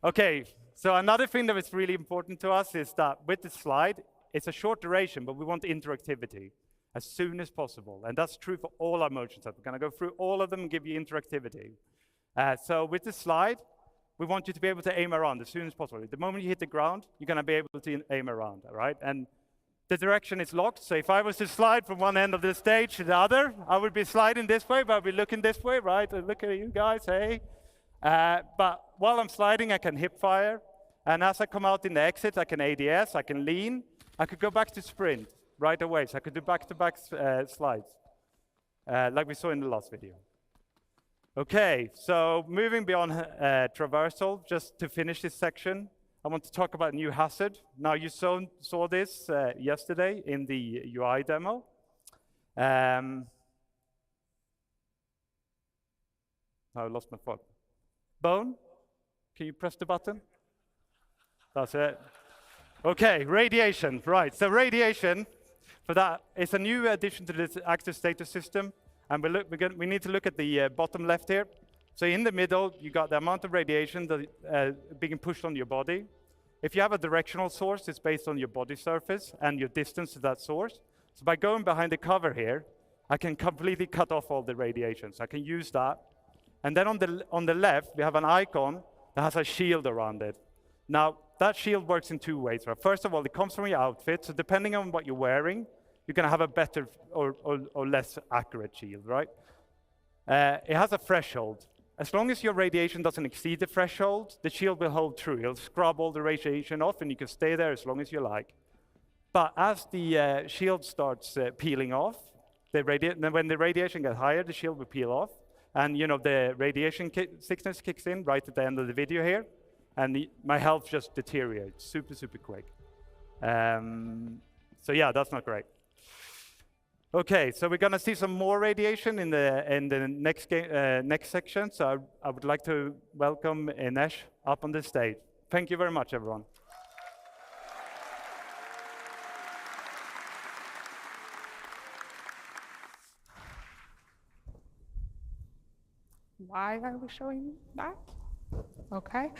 Okay, so another thing that is really important to us is that with the slide, it's a short duration, but we want interactivity as soon as possible. And that's true for all our motion sets. We're going to go through all of them and give you interactivity. So with the slide, we want you to be able to aim around as soon as possible. The moment you hit the ground, you're going to be able to aim around, all right? And the direction is locked. So if I was to slide from one end of the stage to the other, I would be sliding this way, but I'd be looking this way, right? Look at you guys, hey. But while I'm sliding, I can hip fire. And as I come out in the exit, I can ADS, I can lean. I could go back to sprint right away. So I could do back-to-back slides, like we saw in the last video. Okay, so moving beyond traversal, just to finish this section, I want to talk about new hazard. Now, you saw this yesterday in the UI demo. I lost my phone. Bone, can you press the button? That's it. Okay, radiation, right. So radiation, for that, it's a new addition to this active status system. And we need to look at the bottom left here. So in the middle, you got the amount of radiation that being pushed on your body. If you have a directional source, it's based on your body surface and your distance to that source. So by going behind the cover here, I can completely cut off all the radiation. So I can use that. And then on the left, we have an icon that has a shield around it. Now, that shield works in two ways. Right? First of all, it comes from your outfit. So depending on what you're wearing, you're going to have a better or less accurate shield, right? It has a threshold. As long as your radiation doesn't exceed the threshold, the shield will hold true. It'll scrub all the radiation off, and you can stay there as long as you like. But as the shield starts peeling off, then when the radiation gets higher, the shield will peel off. And you know the radiation sickness kicks in right at the end of the video here, and my health just deteriorates super, super quick. So yeah, that's not great. Okay, so we're going to see some more radiation in the next section. So I would like to welcome Inesh up on the stage. Thank you very much, everyone. Why are we showing that? Okay.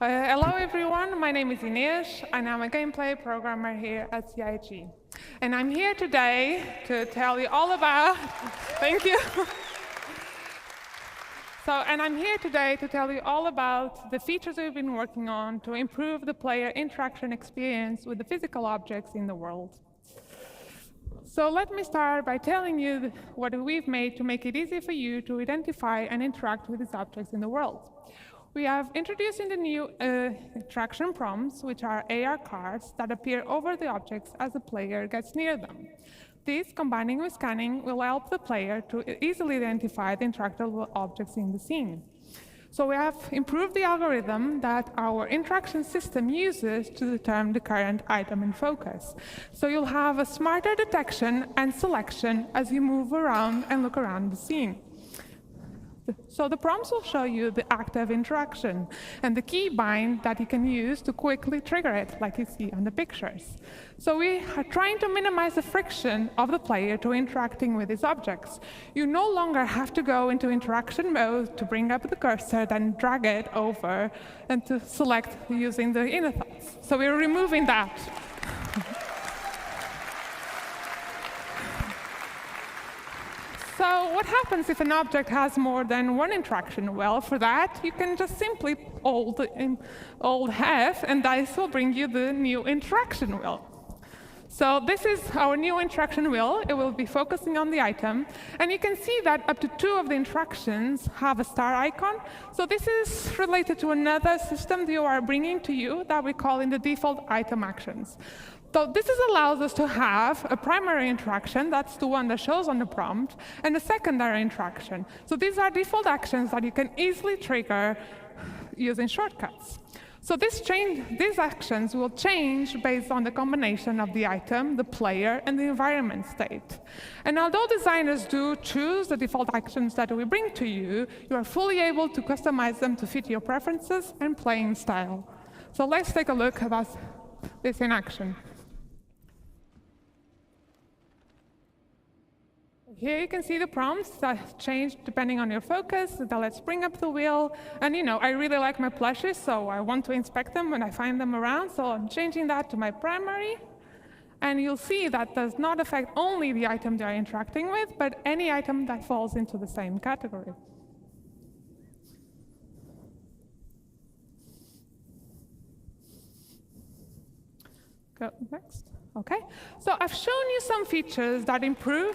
Hello, everyone. My name is Inês, and I'm a gameplay programmer here at CIG. And I'm here today to tell you all about... Thank you. And I'm here today to tell you all about the features we've been working on to improve the player interaction experience with the physical objects in the world. So let me start by telling you what we've made to make it easy for you to identify and interact with these objects in the world. We have introduced in the new interaction prompts, which are AR cards that appear over the objects as the player gets near them. These, combining with scanning, will help the player to easily identify the interactable objects in the scene. So we have improved the algorithm that our interaction system uses to determine the current item in focus. So you'll have a smarter detection and selection as you move around and look around the scene. So the prompts will show you the active interaction and the keybind that you can use to quickly trigger it, like you see on the pictures. So we are trying to minimize the friction of the player to interacting with these objects. You no longer have to go into interaction mode to bring up the cursor, then drag it over, and to select using the inner thoughts. So we're removing that. So what happens if an object has more than one interaction? Well, for that, you can just simply hold F, and this will bring you the new interaction wheel. So this is our new interaction wheel. It will be focusing on the item. And you can see that up to 2 of the interactions have a star icon. So this is related to another system that you are bringing to you that we call in the default item actions. So this allows us to have a primary interaction, that's the one that shows on the prompt, and a secondary interaction. So these are default actions that you can easily trigger using shortcuts. So these actions will change based on the combination of the item, the player, and the environment state. And although designers do choose the default actions that we bring to you, you are fully able to customize them to fit your preferences and playing style. So let's take a look at this in action. Here you can see the prompts that change depending on your focus. So let's bring up the wheel. And I really like my plushes, so I want to inspect them when I find them around. So I'm changing that to my primary. And you'll see that does not affect only the item they're interacting with, but any item that falls into the same category. Go next. OK. So I've shown you some features that improve.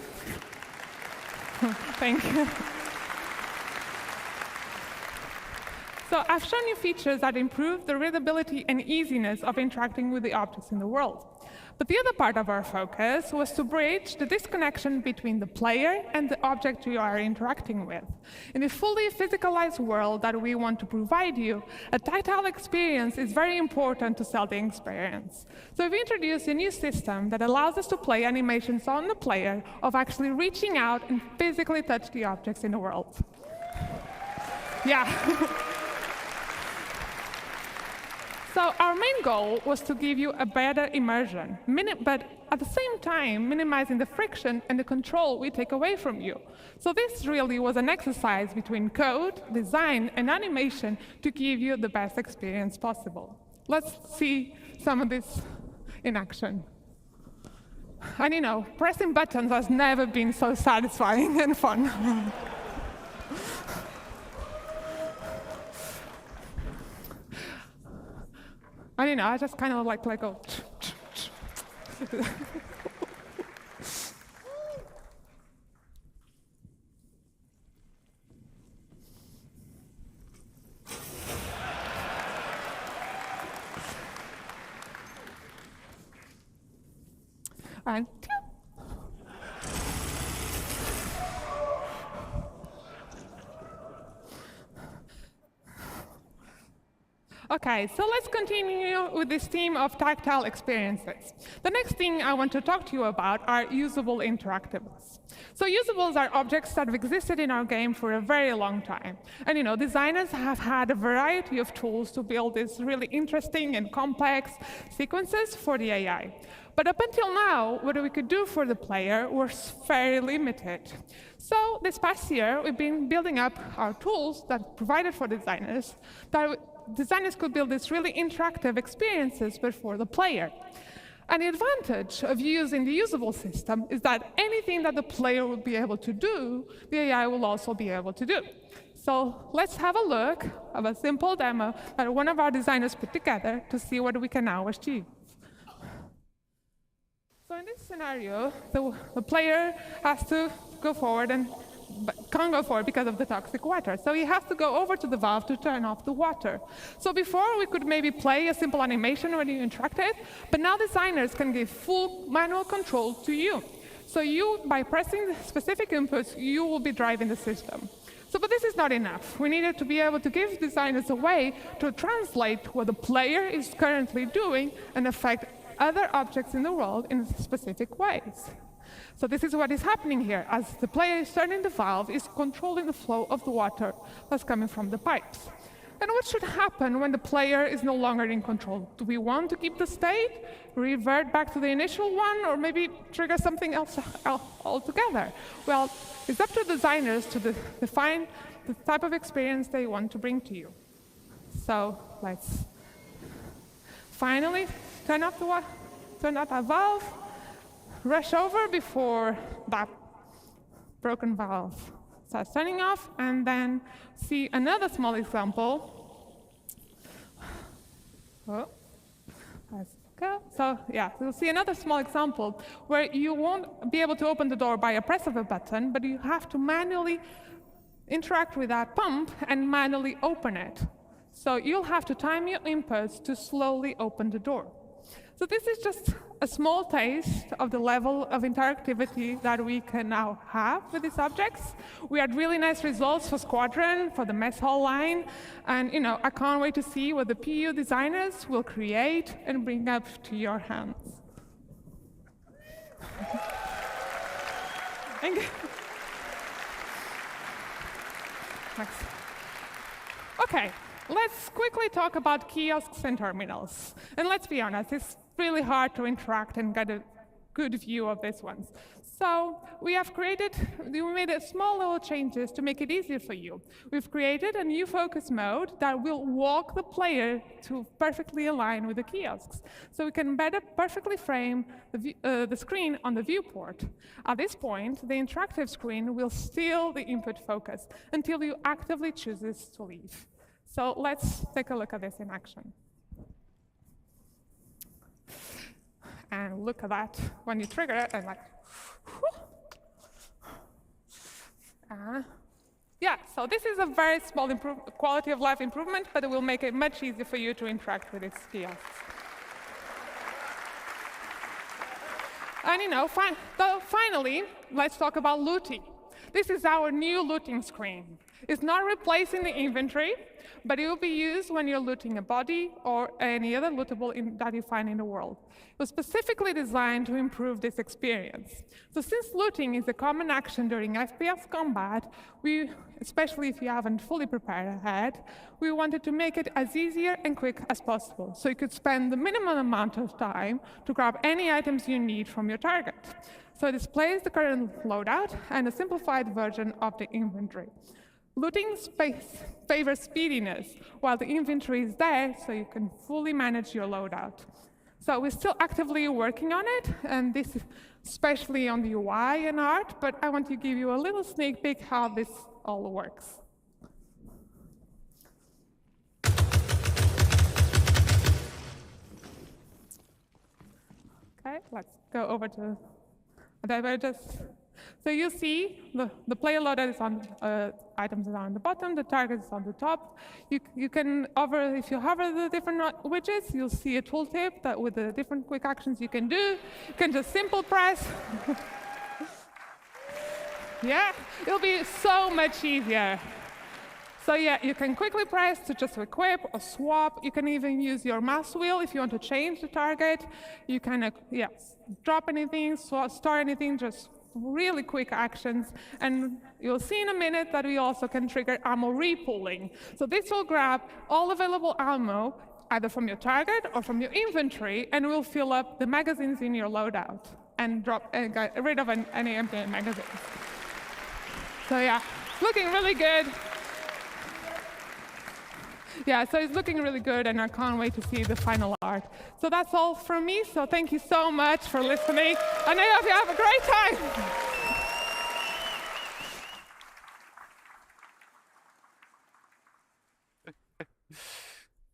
Thank you. So I've shown you features that improve the readability and easiness of interacting with the objects in the world. But the other part of our focus was to bridge the disconnection between the player and the object you are interacting with. In a fully physicalized world that we want to provide you, a tactile experience is very important to sell the experience. So we've introduced a new system that allows us to play animations on the player of actually reaching out and physically touch the objects in the world. Yeah. So our main goal was to give you a better immersion, but at the same time, minimizing the friction and the control we take away from you. So this really was an exercise between code, design, and animation to give you the best experience possible. Let's see some of this in action. And pressing buttons has never been so satisfying and fun. And I just kind of like go. And OK, so let's continue with this theme of tactile experiences. The next thing I want to talk to you about are usable interactables. So usables are objects that have existed in our game for a very long time. And designers have had a variety of tools to build these really interesting and complex sequences for the AI. But up until now, what we could do for the player was very limited. So this past year, we've been building up our tools that provided for designers that designers could build these really interactive experiences, but for the player. And the advantage of using the usable system is that anything that the player will be able to do, the AI will also be able to do. So let's have a look at a simple demo that one of our designers put together to see what we can now achieve. So in this scenario, the player has to go forward but can't go forward because of the toxic water. So he has to go over to the valve to turn off the water. So before, we could maybe play a simple animation when you interacted, but now designers can give full manual control to you. So you, by pressing the specific inputs, you will be driving the system. So, but this is not enough. We needed to be able to give designers a way to translate what the player is currently doing and affect other objects in the world in specific ways. So this is what is happening here. As the player is turning the valve, is controlling the flow of the water that's coming from the pipes. And what should happen when the player is no longer in control? Do we want to keep the state, revert back to the initial one, or maybe trigger something else altogether? Well, it's up to designers to define the type of experience they want to bring to you. So let's finally turn off that valve, rush over before that broken valve starts turning off, and then see another small example. Oh, let's go. So yeah, we'll see another small example where you won't be able to open the door by a press of a button, but you have to manually interact with that pump and manually open it. So you'll have to time your inputs to slowly open the door. So this is just a small taste of the level of interactivity that we can now have with these objects. We had really nice results for Squadron, for the mess hall line, and I can't wait to see what the PU designers will create and bring up to your hands. Okay, let's quickly talk about kiosks and terminals. And let's be honest, it's really hard to interact and get a good view of these ones. So we made a small little changes to make it easier for you. We've created a new focus mode that will walk the player to perfectly align with the kiosks. So we can better perfectly frame the screen on the viewport. At this point, the interactive screen will steal the input focus until you actively chooses to leave. So let's take a look at this in action. And look at that, when you trigger it, and yeah, so this is a very small quality of life improvement, but it will make it much easier for you to interact with its kiosks. And finally, let's talk about looting. This is our new looting screen. It's not replacing the inventory, but it will be used when you're looting a body or any other lootable that you find in the world. It was specifically designed to improve this experience. So since looting is a common action during FPS combat, especially if you haven't fully prepared ahead, we wanted to make it as easier and quick as possible, so you could spend the minimum amount of time to grab any items you need from your target. So it displays the current loadout and a simplified version of the inventory. Looting favors speediness, while the inventory is there so you can fully manage your loadout. So we're still actively working on it, and this is especially on the UI and art, but I want to give you a little sneak peek how this all works. Okay, let's go over to divergence. So you see the player loadout is on items are on the bottom, the target is on the top. You can hover, if you hover the different widgets, you'll see a tooltip that with the different quick actions you can do. You can just simple press. Yeah, it'll be so much easier. So yeah, you can quickly press to just equip or swap. You can even use your mouse wheel if you want to change the target. You can drop anything, store anything, just really quick actions. And you'll see in a minute that we also can trigger ammo repooling. So this will grab all available ammo, either from your target or from your inventory, and will fill up the magazines in your loadout and get rid of any empty magazines. So yeah, it's looking really good. Yeah, so it's looking really good, and I can't wait to see the final art. So that's all from me, so thank you so much for listening, and I hope you have a great time.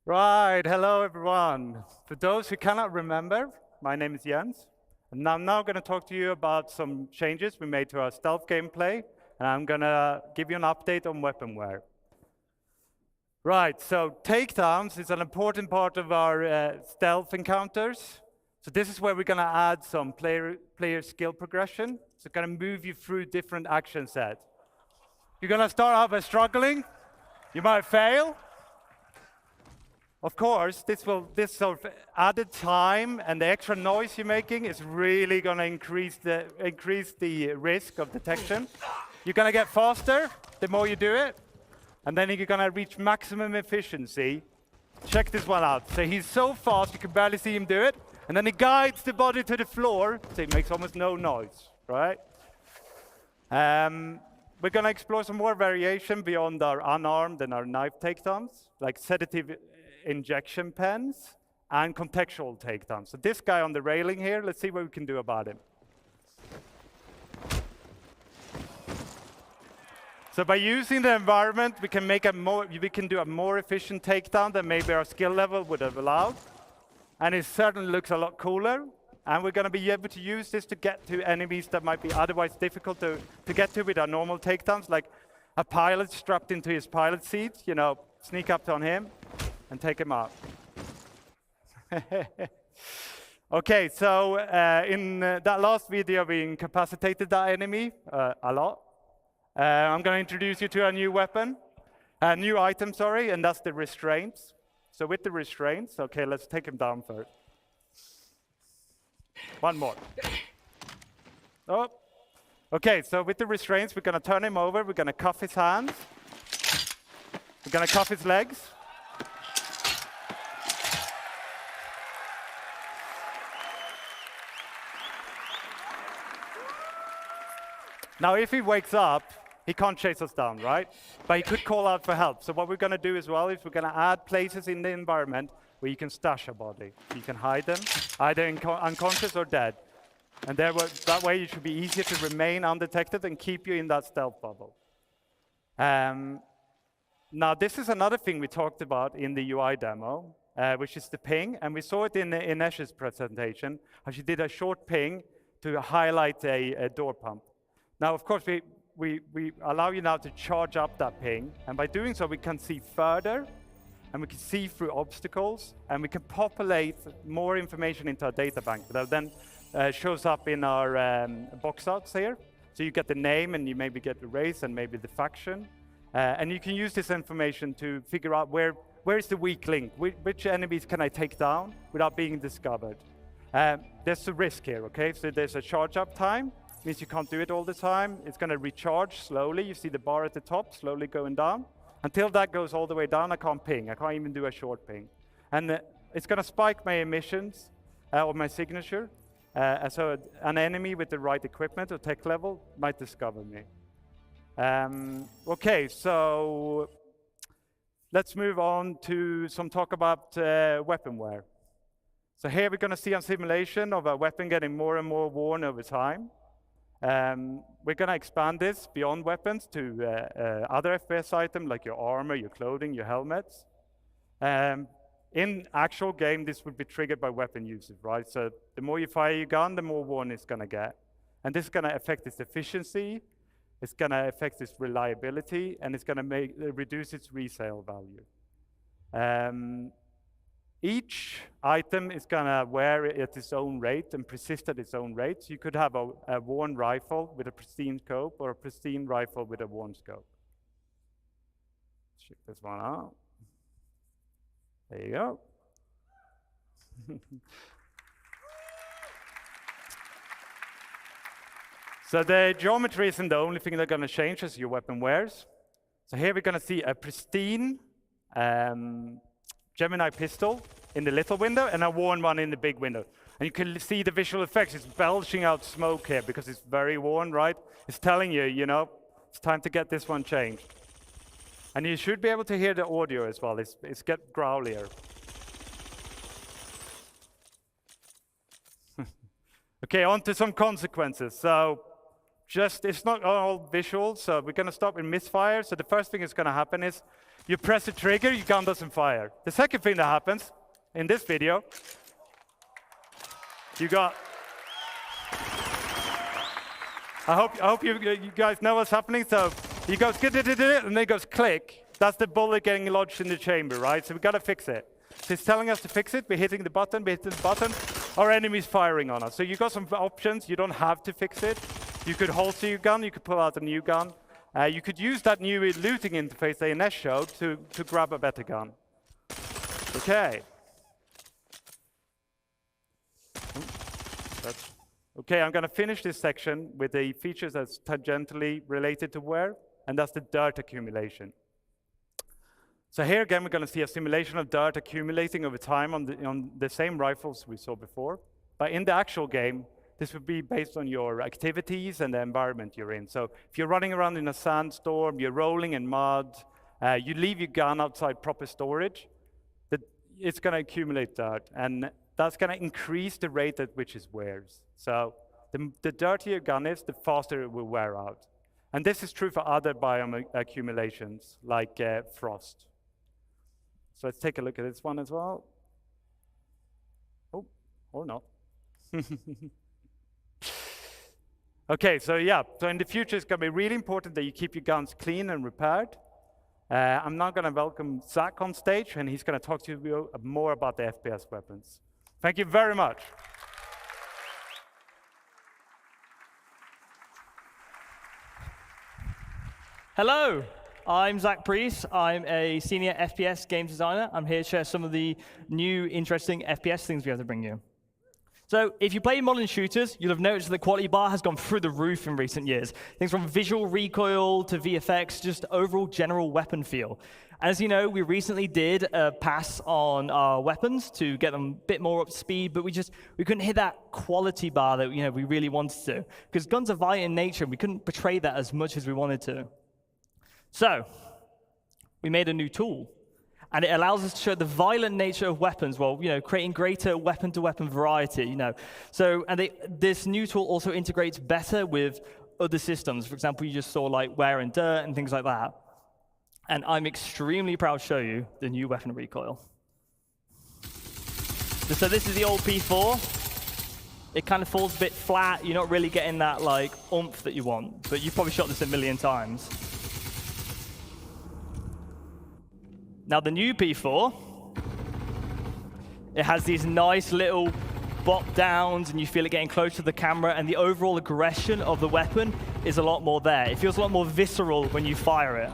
Right, hello everyone. For those who cannot remember, my name is Jens, and I'm now going to talk to you about some changes we made to our stealth gameplay, and I'm going to give you an update on weaponware. Right, so takedowns is an important part of our stealth encounters. So this is where we're going to add some player skill progression. So going to move you through different action sets. You're gonna start out by struggling. You might fail. Of course, this sort of added time and the extra noise you're making is really gonna increase the risk of detection. You're gonna get faster the more you do it, and then you're gonna reach maximum efficiency. Check this one out. So he's so fast you can barely see him do it, and then he guides the body to the floor, so it makes almost no noise, right? We're gonna explore some more variation beyond our unarmed and our knife takedowns, like sedative injection pens and contextual takedowns. So this guy on the railing here, let's see what we can do about him. So by using the environment, we can do a more efficient takedown than maybe our skill level would have allowed. And it certainly looks a lot cooler. And we're going to be able to use this to get to enemies that might be otherwise difficult to get to with our normal takedowns, like a pilot strapped into his pilot seat, you know, sneak up on him and take him out. Okay, so in that last video, we incapacitated that enemy a lot. I'm going to introduce you to a new weapon, a new item, sorry, and that's the restraints. So with the restraints, okay, let's take him down first. One more. Oh. Okay, so with the restraints, we're going to turn him over. We're going to cuff his hands. We're going to cuff his legs. Now, if he wakes up, he can't chase us down, right? But he could call out for help. So what we're going to do as well is we're going to add places in the environment where you can stash a body. You can hide them, either unconscious or dead. And that way, it should be easier to remain undetected and keep you in that stealth bubble. Now, this is another thing we talked about in the UI demo, which is the ping. And we saw it in Inesh's presentation, how she did a short ping to highlight a door pump. Now, of course, we allow you now to charge up that ping. And by doing so, we can see further, and we can see through obstacles, and we can populate more information into our data bank that then shows up in our box outs here. So you get the name, and you maybe get the race, and maybe the faction. And you can use this information to figure out where is the weak link, which enemies can I take down without being discovered. There's a risk here, okay? So there's a charge up time, means you can't do it all the time. It's going to recharge slowly. You see the bar at the top slowly going down. Until that goes all the way down, I can't ping. I can't even do a short ping. And it's going to spike my emissions or my signature. So an enemy with the right equipment or tech level might discover me. Okay, so let's move on to some talk about weaponware. So here we're going to see a simulation of a weapon getting more and more worn over time. We're going to expand this beyond weapons to other FPS items like your armor, your clothing, your helmets. In actual game, this would be triggered by weapon usage, right? So the more you fire your gun, the more worn it's going to get. And this is going to affect its efficiency, it's going to affect its reliability, and it's going to reduce its resale value. Each item is going to wear at its own rate and persist at its own rate. So you could have a worn rifle with a pristine scope or a pristine rifle with a worn scope. Check this one out. There you go. So the geometry isn't the only thing that's going to change as your weapon wears. So here we're going to see a pristine Gemini pistol in the little window and a worn one in the big window. And you can see the visual effects. It's belching out smoke here because it's very worn, right? It's telling you, you know, it's time to get this one changed. And you should be able to hear the audio as well. It's get growlier. Okay, on to some consequences. So it's not all visual, so we're going to start with misfire. So the first thing that's going to happen is you press the trigger, your gun doesn't fire. The second thing that happens in this video, you got... I hope you guys know what's happening. So you go, and then it goes click. That's the bullet getting lodged in the chamber, right? So we've got to fix it. So it's telling us to fix it. We're hitting the button, Our enemy's firing on us. So you've got some options. You don't have to fix it. You could holster your gun. You could pull out a new gun. You could use that new looting interface ANS showed to grab a better gun. Okay. Okay, I'm going to finish this section with the features that's tangentially related to wear, and that's the dirt accumulation. So here again, we're going to see a simulation of dirt accumulating over time on the same rifles we saw before. But in the actual game, this would be based on your activities and the environment you're in. So if you're running around in a sandstorm, you're rolling in mud, you leave your gun outside proper storage, it's going to accumulate dirt. And that's going to increase the rate at which it wears. So the dirtier your gun is, the faster it will wear out. And this is true for other biome accumulations, like frost. So let's take a look at this one as well. Oh, or not. Okay, so yeah, so in the future it's going to be really important that you keep your guns clean and repaired. I'm now going to welcome Zach on stage, and he's going to talk to you more about the FPS weapons. Thank you very much. Hello, I'm Zach Priest. I'm a senior FPS games designer. I'm here to share some of the new, interesting FPS things we have to bring you. So if you play modern shooters, you'll have noticed that the quality bar has gone through the roof in recent years. Things from visual recoil to VFX, just overall general weapon feel. As you know, we recently did a pass on our weapons to get them a bit more up to speed, but we couldn't hit that quality bar that we really wanted to. Because guns are violent in nature, and we couldn't portray that as much as we wanted to. So we made a new tool. And it allows us to show the violent nature of weapons while, creating greater weapon-to-weapon variety, So, this new tool also integrates better with other systems. For example, you just saw like wear and dirt and things like that. And I'm extremely proud to show you the new weapon recoil. So this is the old P4. It kind of falls a bit flat. You're not really getting that like oomph that you want, but you've probably shot this a million times. Now the new P4, it has these nice little bop downs, and you feel it getting close to the camera, and the overall aggression of the weapon is a lot more there. It feels a lot more visceral when you fire it.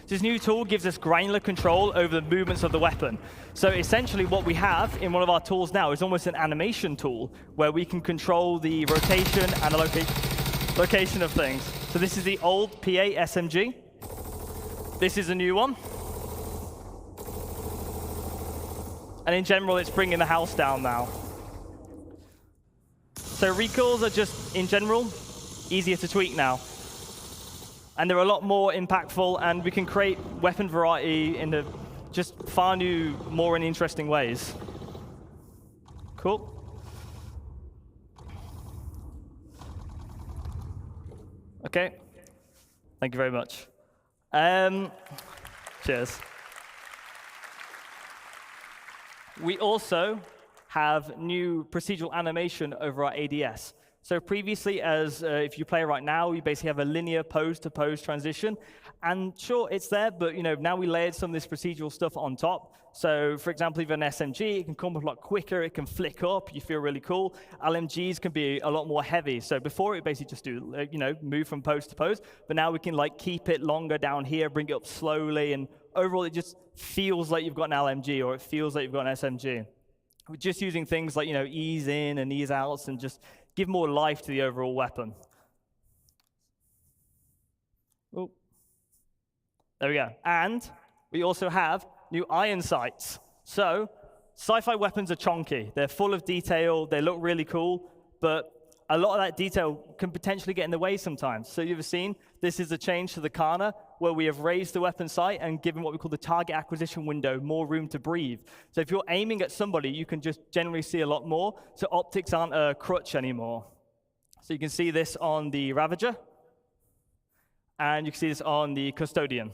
This new tool gives us granular control over the movements of the weapon. So essentially what we have in one of our tools now is almost an animation tool where we can control the rotation and the location of things. So this is the old PA SMG. This is a new one. And in general, it's bringing the house down now. So recoils are just, in general, easier to tweak now. And they're a lot more impactful, and we can create weapon variety in just far new, more and interesting ways. Cool. Okay. Thank you very much. Cheers. We also have new procedural animation over our ADS. So previously, if you play right now, you basically have a linear pose-to-pose transition. And sure, it's there, but now we layered some of this procedural stuff on top. So for example, if you have an SMG, it can come up a lot quicker, it can flick up, you feel really cool. LMGs can be a lot more heavy. So before, it basically just do, move from pose to pose, but now we can keep it longer down here, bring it up slowly, and overall, it just feels like you've got an LMG, or it feels like you've got an SMG. We're just using things like, ease in and ease outs, and just give more life to the overall weapon. Oh, there we go. And we also have new iron sights. So sci-fi weapons are chonky. They're full of detail. They look really cool, but a lot of that detail can potentially get in the way sometimes. So you've seen, this is a change to the Kana, where we have raised the weapon sight and given what we call the target acquisition window more room to breathe. So if you're aiming at somebody, you can just generally see a lot more, so optics aren't a crutch anymore. So you can see this on the Ravager, and you can see this on the Custodian.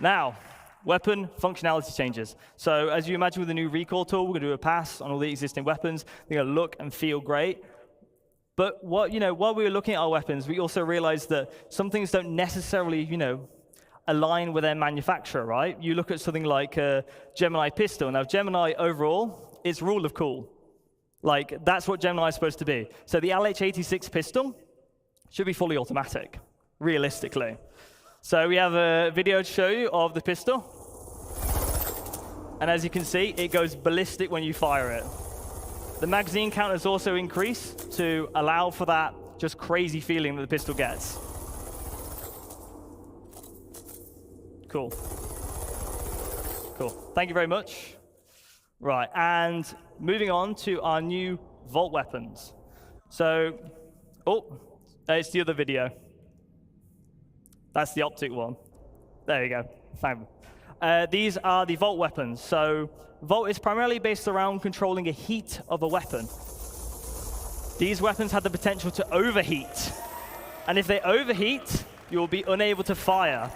Now, weapon functionality changes. So as you imagine with the new recoil tool, we're going to do a pass on all the existing weapons. They're going to look and feel great. But while we were looking at our weapons, we also realized that some things don't necessarily, align with their manufacturer, right? You look at something like a Gemini pistol. Now, Gemini overall, it's rule of cool. Like, that's what Gemini is supposed to be. So the LH86 pistol should be fully automatic, realistically. So we have a video to show you of the pistol. And as you can see, it goes ballistic when you fire it. The magazine count has also increased to allow for that just crazy feeling that the pistol gets. Cool. Cool. Thank you very much. Right, and moving on to our new Vault weapons. So, it's the other video. That's the optic one. There you go. Thank you. These are the Vault weapons. So, Vault is primarily based around controlling the heat of a weapon. These weapons have the potential to overheat. And if they overheat, you'll be unable to fire.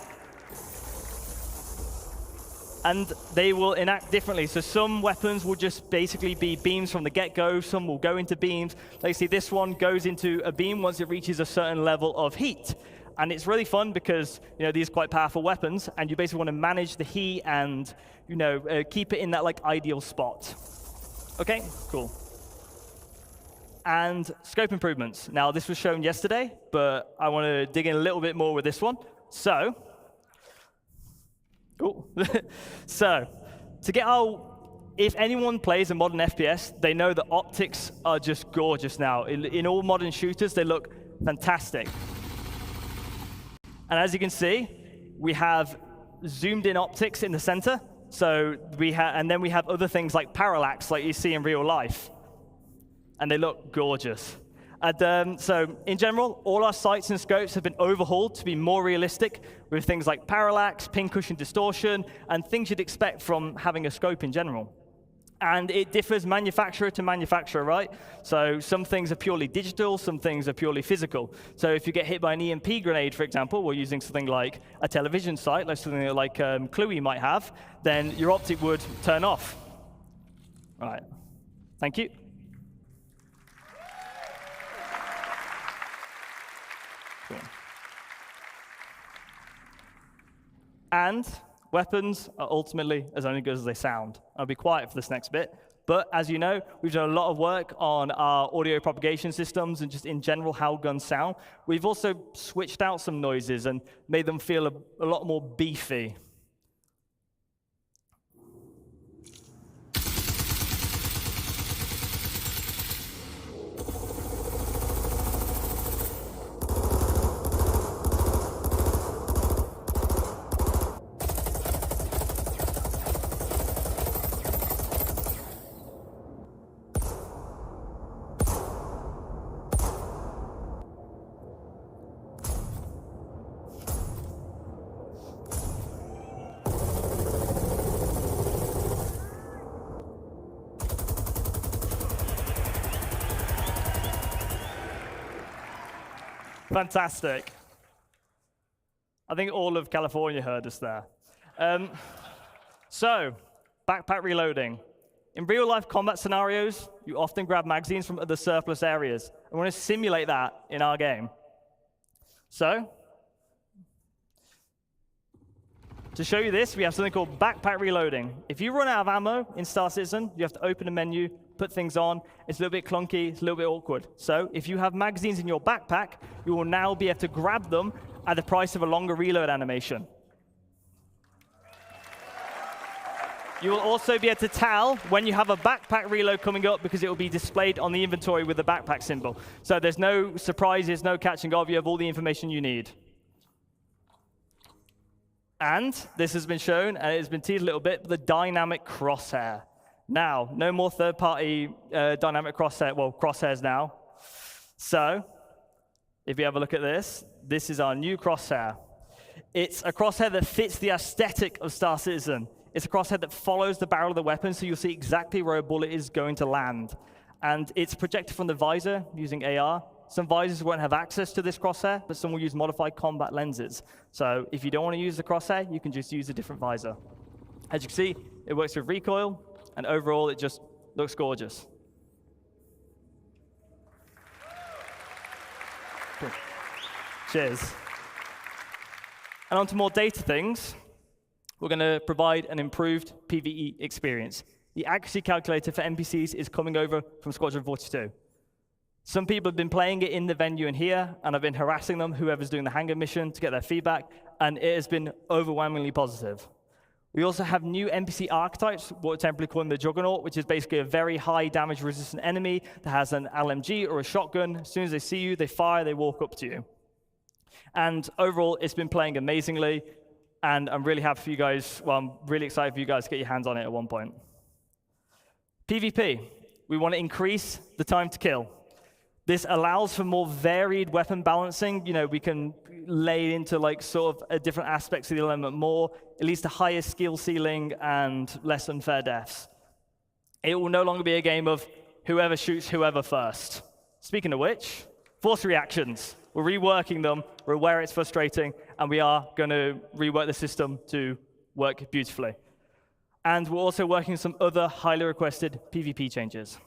And they will enact differently. So some weapons will just basically be beams from the get-go. Some will go into beams. Like you see, this one goes into a beam once it reaches a certain level of heat. And it's really fun because these are quite powerful weapons, and you basically want to manage the heat and keep it in that ideal spot. Okay, cool. And scope improvements. Now, this was shown yesterday, but I want to dig in a little bit more with this one. So. So, to get if anyone plays a modern FPS, they know the optics are just gorgeous now. In all modern shooters, they look fantastic. And as you can see, we have zoomed in optics in the center. So and then we have other things like parallax, like you see in real life. And they look gorgeous. And so, in general, all our sights and scopes have been overhauled to be more realistic with things like parallax, pincushion distortion, and things you'd expect from having a scope in general. And it differs manufacturer to manufacturer, right? So some things are purely digital, some things are purely physical. So if you get hit by an EMP grenade, for example, we're using something like a television sight, like something like Cluey might have, then your optic would turn off. All right. Thank you. Cool. And weapons are ultimately as only good as they sound. I'll be quiet for this next bit. But as you know, we've done a lot of work on our audio propagation systems and just in general how guns sound. We've also switched out some noises and made them feel a lot more beefy. Fantastic. I think all of California heard us there. So, backpack reloading. In real-life combat scenarios, you often grab magazines from other surplus areas. I want to simulate that in our game. So, to show you this, we have something called backpack reloading. If you run out of ammo in Star Citizen, you have to open a menu, put things on. It's a little bit clunky, it's a little bit awkward. So if you have magazines in your backpack, you will now be able to grab them at the price of a longer reload animation. You will also be able to tell when you have a backpack reload coming up because it will be displayed on the inventory with the backpack symbol. So there's no surprises, no catching of. You have all the information you need. And this has been shown, and it's been teased a little bit, the dynamic crosshair. Now, no more third-party dynamic crosshair, well, crosshairs now. So, if you have a look at this, this is our new crosshair. It's a crosshair that fits the aesthetic of Star Citizen. It's a crosshair that follows the barrel of the weapon, so you'll see exactly where a bullet is going to land. And it's projected from the visor using AR. Some visors won't have access to this crosshair, but some will use modified combat lenses. So if you don't want to use the crosshair, you can just use a different visor. As you can see, it works with recoil, and overall, it just looks gorgeous. Cool. Cheers. And on to more data things. We're going to provide an improved PvE experience. the accuracy calculator for NPCs is coming over from Squadron 42. Some people have been playing it in the venue and here, and I've been harassing them, whoever's doing the hangar mission, to get their feedback, and it has been overwhelmingly positive. We also have new NPC archetypes, what we're temporarily calling the Juggernaut, which is basically a very high damage resistant enemy that has an LMG or a shotgun. As soon as they see you, they fire, they walk up to you. And overall, it's been playing amazingly, and I'm really happy for you guys, well, I'm really excited for you guys to get your hands on it at one point. PvP, we want to increase the time to kill. This allows for more varied weapon balancing. You know, we can lay into like sort of different aspects of the element more. It leads to higher skill ceiling and less unfair deaths. It will no longer be a game of whoever shoots whoever first. Speaking of which, force reactions. We're reworking them. We're aware it's frustrating, and we are going to rework the system to work beautifully. And we're also working on some other highly requested PvP changes.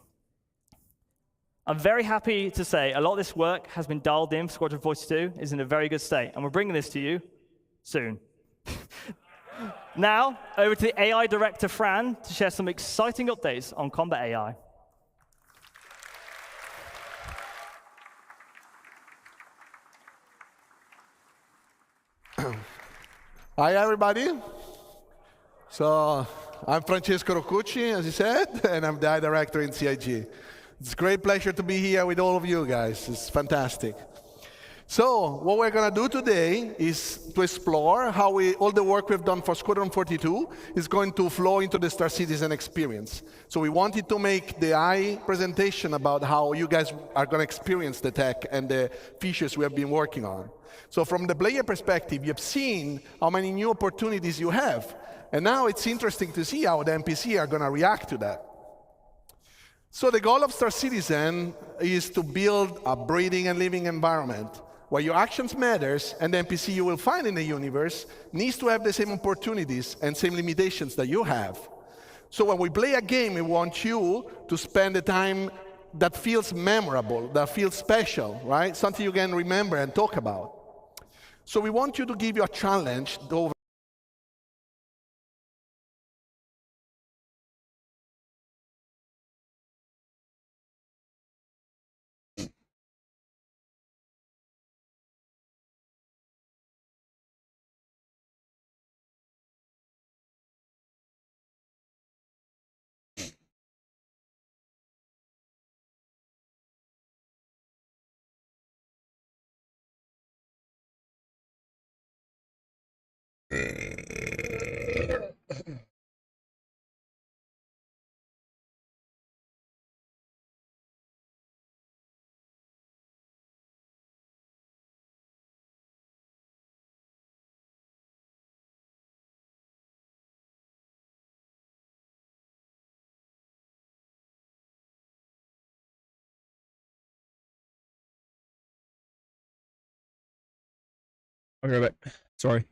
I'm very happy to say a lot of this work has been dialed in for Squadron 42, is in a very good state, and we're bringing this to you soon. Now, over to the AI director, Fran, to share some exciting updates on combat AI. Hi, everybody. So, I'm Francesco Roccucci, as you said, and I'm the AI director in CIG. It's a great pleasure to be here with all of you guys. It's fantastic. So what we're going to do today is to explore how all the work we've done for Squadron 42 is going to flow into the Star Citizen experience. So we wanted to make the AI presentation about how you guys are going to experience the tech and the features we have been working on. So from the player perspective, you've seen how many new opportunities you have. And now it's interesting to see how the NPC are going to react to that. So the goal of Star Citizen is to build a breathing and living environment where your actions matters, and the NPC you will find in the universe needs to have the same opportunities and same limitations that you have. So when we play a game, we want you to spend the time that feels memorable, that feels special, right? Something you can remember and talk about. So we want you to give you a challenge over I'll be right back. Sorry.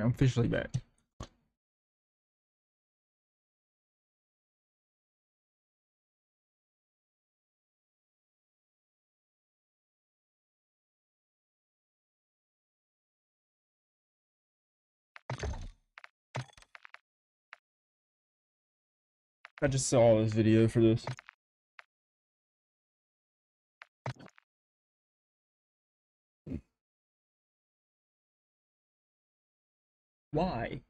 I'm officially back. I just saw this video for this. Why?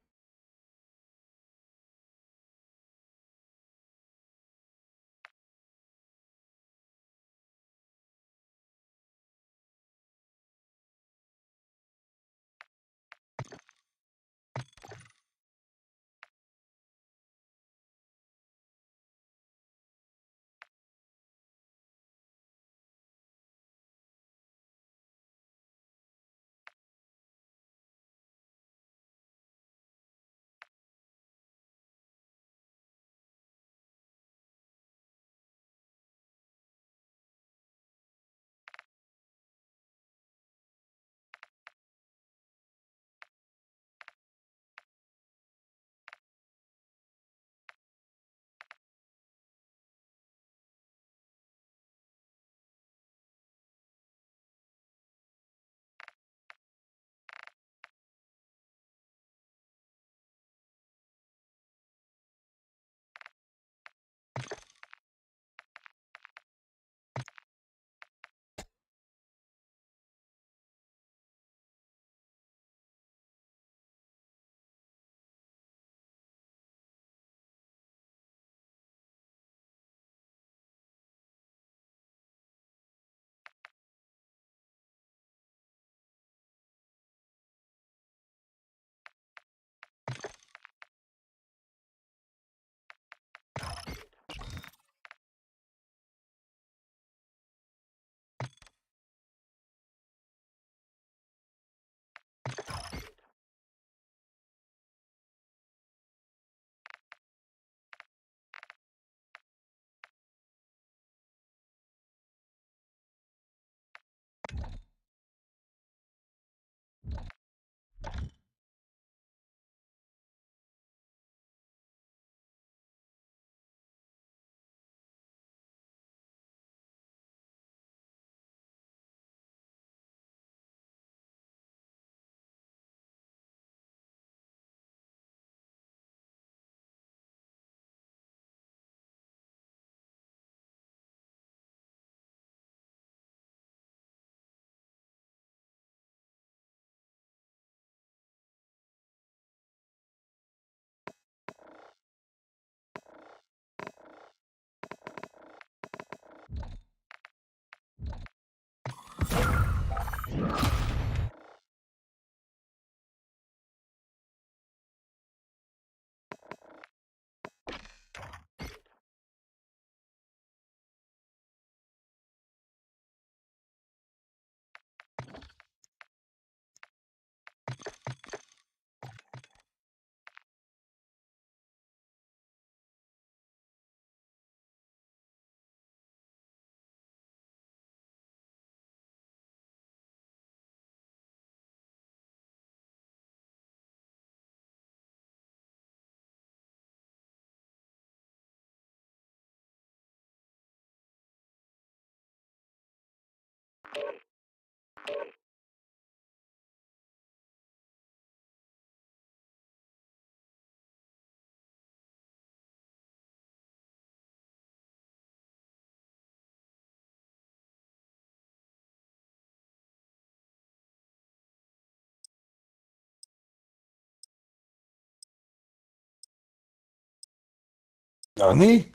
Nani?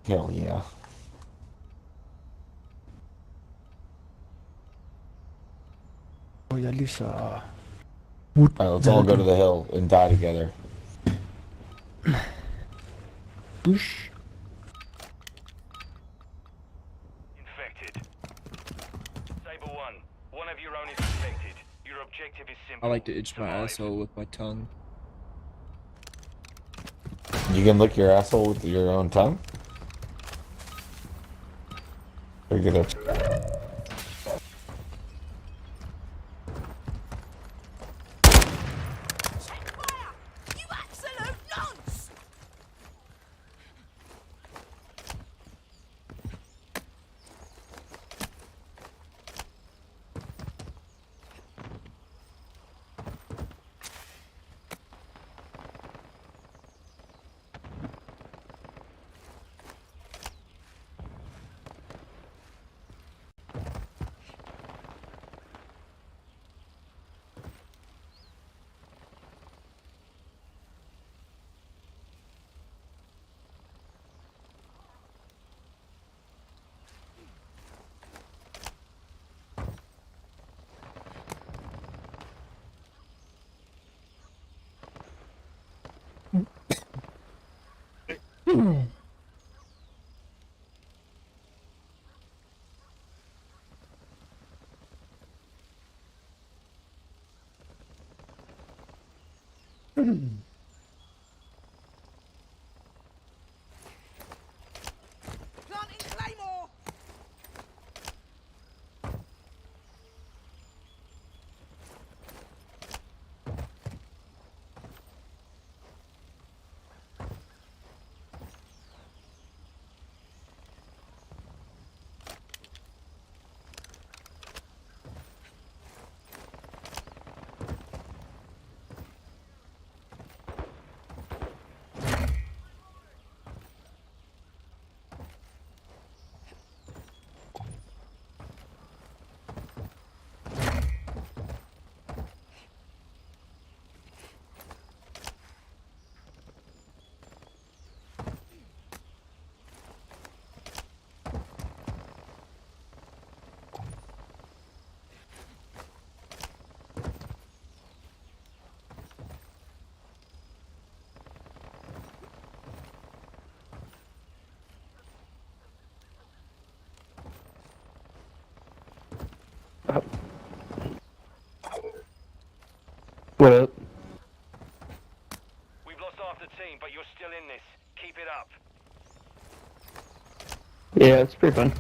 Hell yeah. Oh yeah, Lisa. Alright, let's all go to the hill and die together. Push. Infected. Sable 1, one of your own is infected. Your objective is simple. I like to itch my asshole with my tongue. You can lick your asshole with your own tongue? Pick it up. What up? We've lost half the team, but you're still in this. Keep it up. Yeah, it's pretty fun.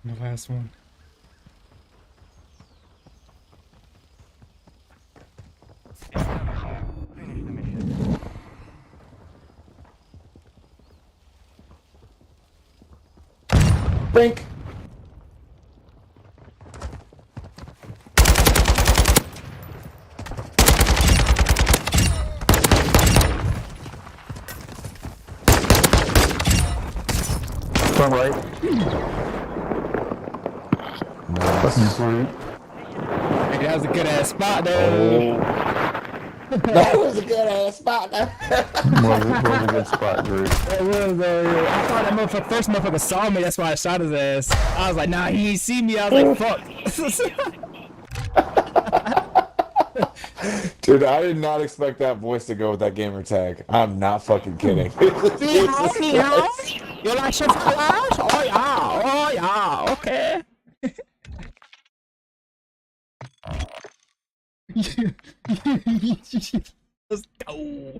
The last one. Blink. Front right. Nice. Hey, that was a good ass spot though. That was a good ass spot. was a good spot, Drew. It was though. Yeah. I thought that motherfucker, first motherfucker saw me. That's why I shot his ass. I was like, nah, he ain't see me. I was like, fuck. Dude, I did not expect that voice to go with that gamer tag. I'm not fucking kidding. You like some flowers? Oh yeah, okay. Let's go.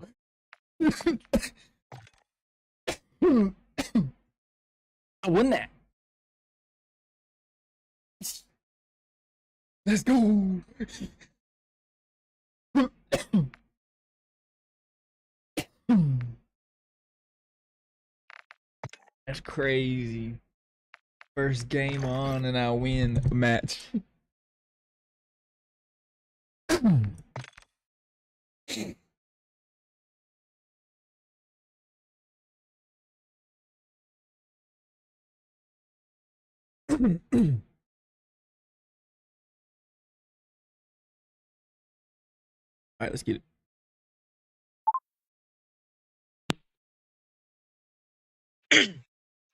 I won that. Let's go. That's crazy. First game on and I win a match. Alright, let's get it.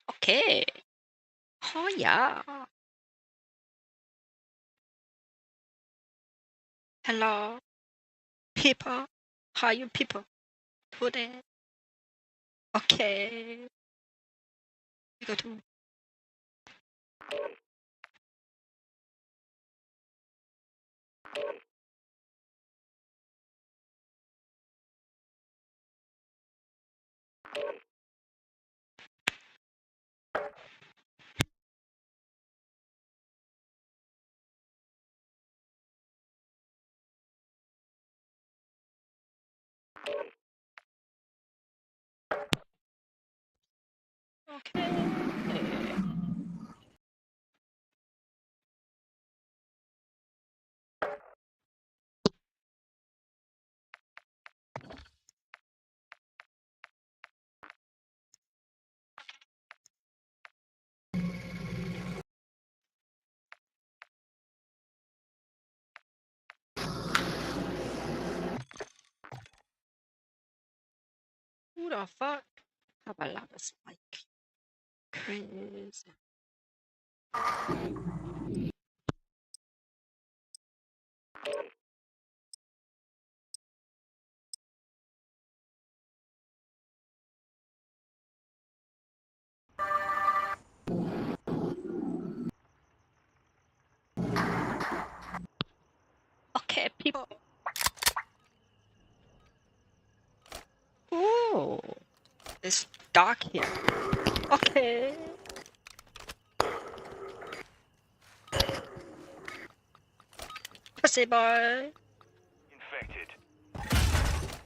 Okay. Oh yeah. Hello, people. How are you people today? Okay. You go to. Okay. Who the fuck have a lot of spike? Crazy. Okay, people. Ooh, it's dark here. Okay. Pussy boy. Infected.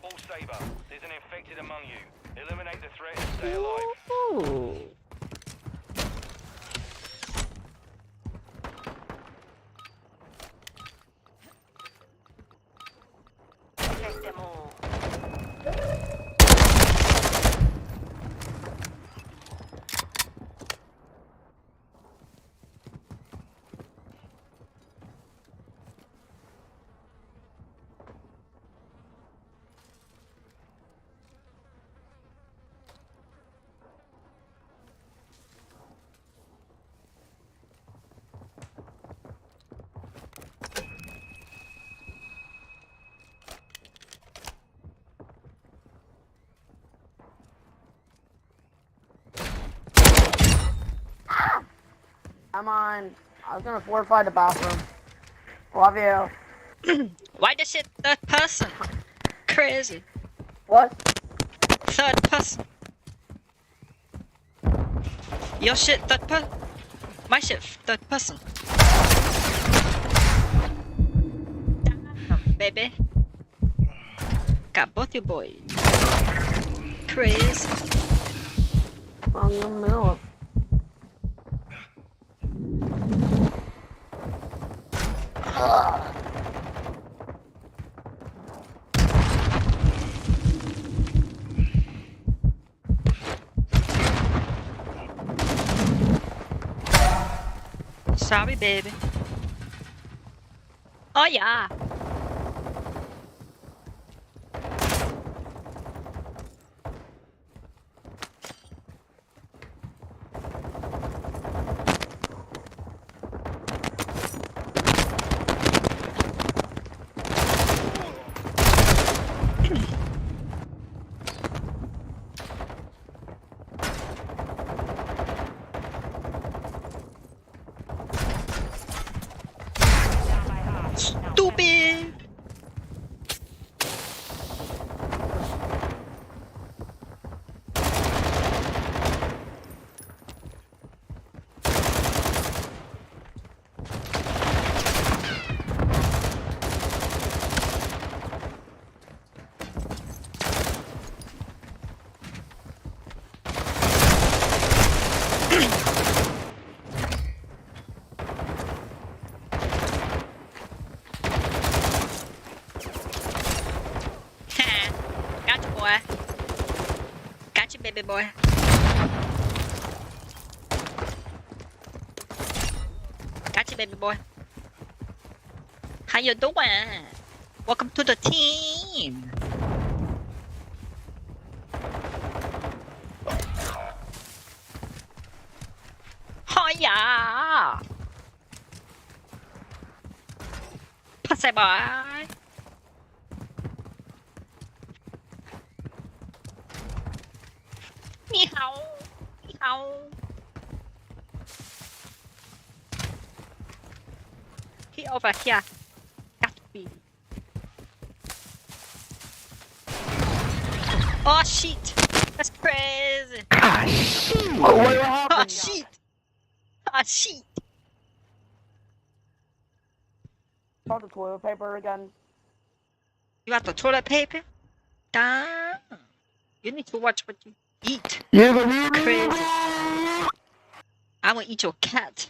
All Saber, there's an infected among you. Eliminate the threat and stay alive. Ooh. Take them all. I'm on. I was gonna fortify the bathroom. Love you. Why this shit third person? Crazy. What? Third person. Your shit third person. My shit third person. Damn, baby. Got both your boys. Crazy. On the middle. Sorry, baby. Oh yeah. Stupid. boy. Got you, baby boy. Got you, baby boy. How you doing? Welcome to the team. Hiya! Pussy boy. Ni hao. Ni hao. He over here. Got to be. Oh shit! That's crazy! Ah, shit! What happened? Oh shit! Oh shit! Saw the toilet paper again. You want the toilet paper? Damn! You need to watch what you eat. Yeah, Crazy. I will eat your cat.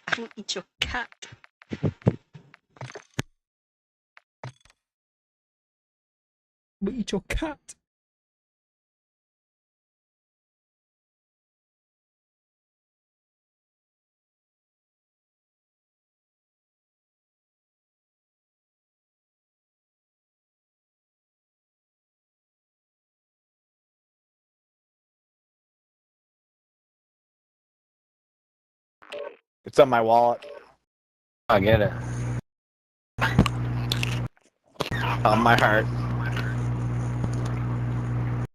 I will eat your cat. But eat your cat. It's on my wallet. I get it. On my heart.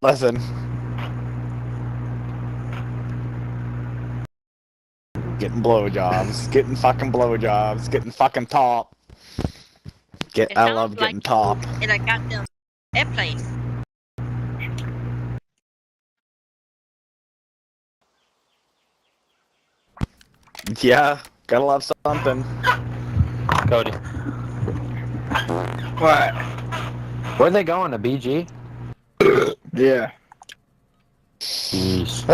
Listen. Getting blowjobs. Getting fucking blowjobs. Getting fucking top. I love getting top. In a goddamn airplane. Yeah, gotta love something. Cody. What? Where are they going, to BG? Yeah. Jeez.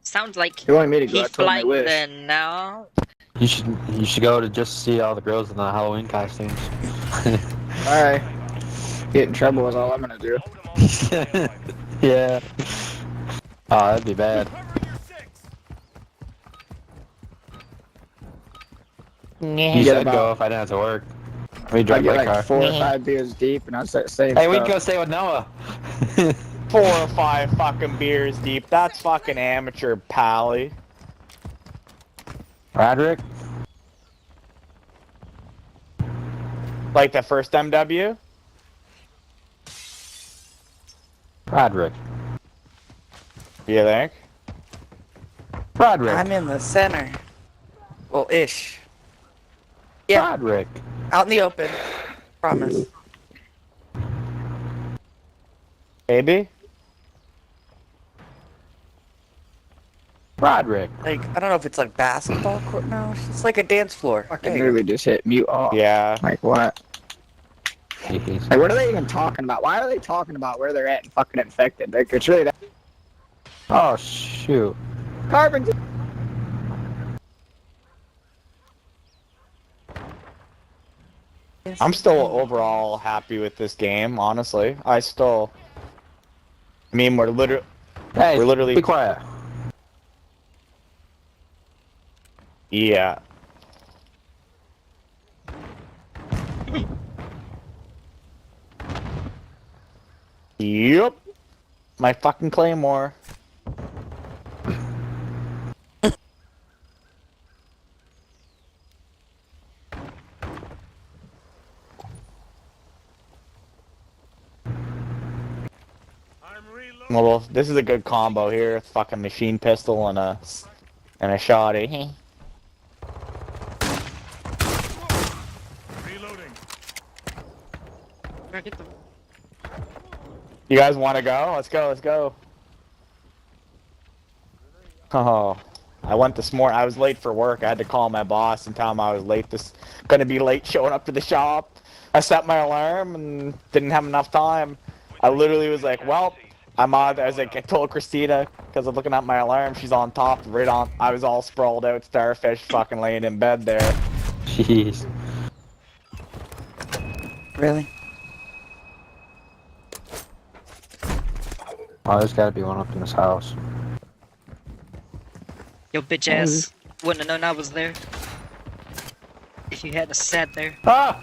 Sounds like You want me to go? I he's told him I flying wish. there now. You should go to just see all the girls in the Halloween costumes. Alright. Get in trouble is all I'm gonna do. Yeah. Oh, that'd be bad. You should go if I didn't have to work. We drive my car. 4 or 5 beers deep and I'll start saying Hey, we can go stay with Noah. 4 or 5 fucking beers deep. That's fucking amateur, pally. Roderick? Like the first MW? Roderick. You think? Roderick. I'm in the center. Well, ish. Yeah. Roderick. Out in the open. Promise. Maybe? Roderick. Like, I don't know if it's like basketball court now. It's like a dance floor. I literally just hit mute off. Yeah. Like what? Like what are they even talking about? Why are they talking about where they're at and fucking infected? Like it's really that. Oh, shoot. Carbon. I'm still overall happy with this game, honestly. I mean, we're literally. Be quiet. Yeah. Yep. My fucking claymore. Well, this is a good combo here. Fucking machine pistol and a shotty. You guys want to go? Let's go. Let's go. Oh, I went this morning. I was late for work. I had to call my boss and tell him I was late. Gonna be late showing up to the shop. I set my alarm and didn't have enough time. I literally was like, well, I'm on. I was like, I told Christina, because I'm looking at my alarm. She's on top, right on. I was all sprawled out, starfish, fucking laying in bed there. Jeez. Really? Oh, there's gotta be one up in this house. Yo, bitch ass. Wouldn't have known I was there. If you hadn't sat there. Ah!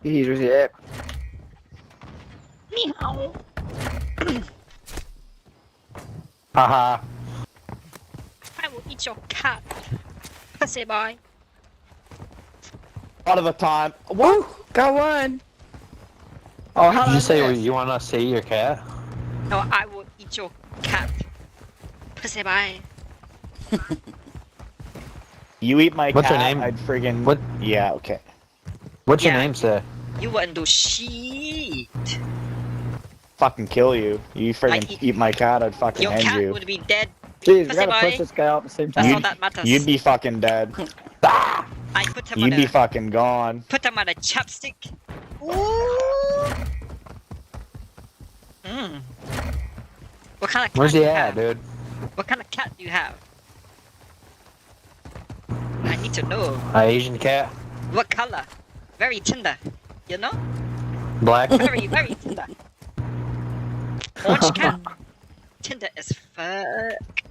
Here's it. Meow. Haha. I will eat your cat. Pussy boy. Out of the time. Woo! Got one! Oh, how Did you say this? you want us to eat your cat? No, I will eat your cat. Pussy boy. You eat my What's cat, her name? I'd friggin... What? Yeah, okay. What's your Yeah. name say? You wouldn't do shit. Fucking kill you. You friggin' eat my cat, I'd fucking Your end cat you. would be dead. Jeez, we Pussy gotta boy. push this guy out at the same That's time. all that matters. You'd be fucking dead. I put him You'd on be a fucking gone. put him on a chapstick. Ooh. Mmm. What kind of cat Where's do he you at, have? dude? What kind of cat do you have? I need to know. Asian cat? What color? Very tender. You know? Black? Very, very tender. Orange cat. Tender as fuck.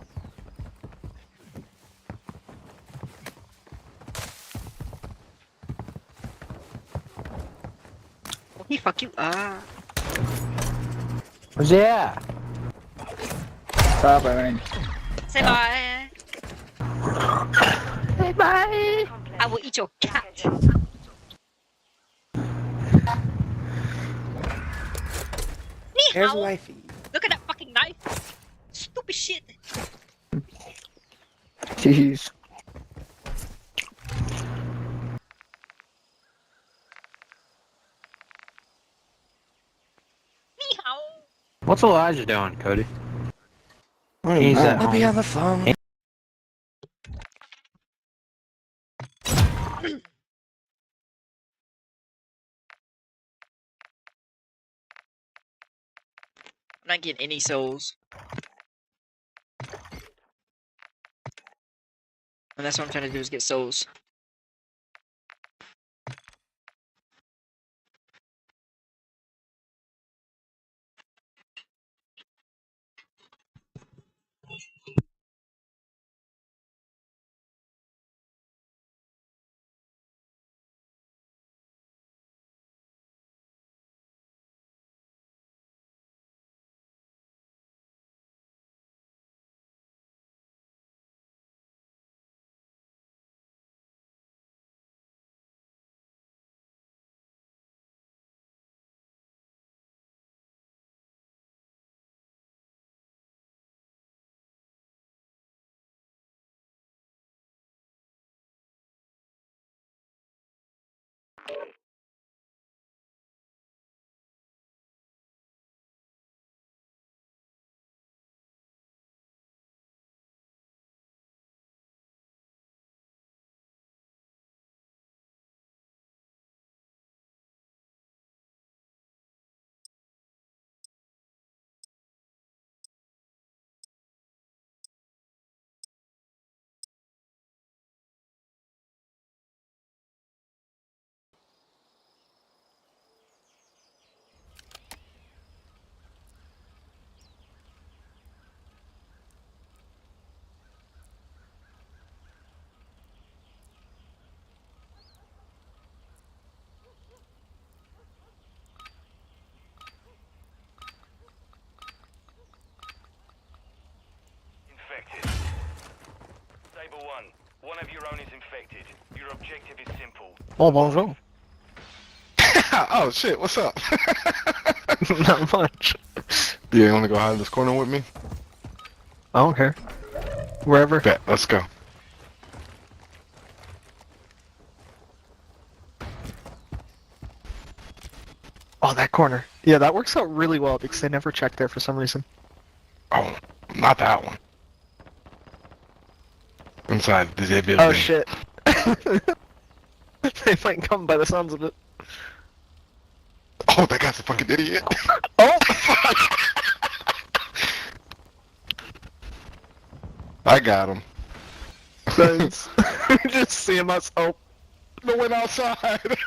Oh, he fuck you up. Where's he at? Stop, I mean. Say bye. Say bye! I will eat your cat. Here's Meow. wifey. Look at that fucking knife. Stupid shit. Jeez. Meow. What's Elijah doing, Cody? He's at I'll be home. on the phone. I'm not getting any souls. And that's what I'm trying to do is get souls. Infected. Sable 1, one of your own is infected. Your objective is simple. Oh, bonjour. Oh shit, what's up? Not much. Do you want to go hide in this corner with me? I don't care. Wherever. Bet, let's go. Oh, that corner. Yeah, that works out really well because they never check there for some reason. Oh, not that one. Inside the building. Oh shit. They might come by the sounds of it. Oh, that guy's a fucking idiot. Oh, fuck. I got him. Thanks. Just seeing myself. No one outside.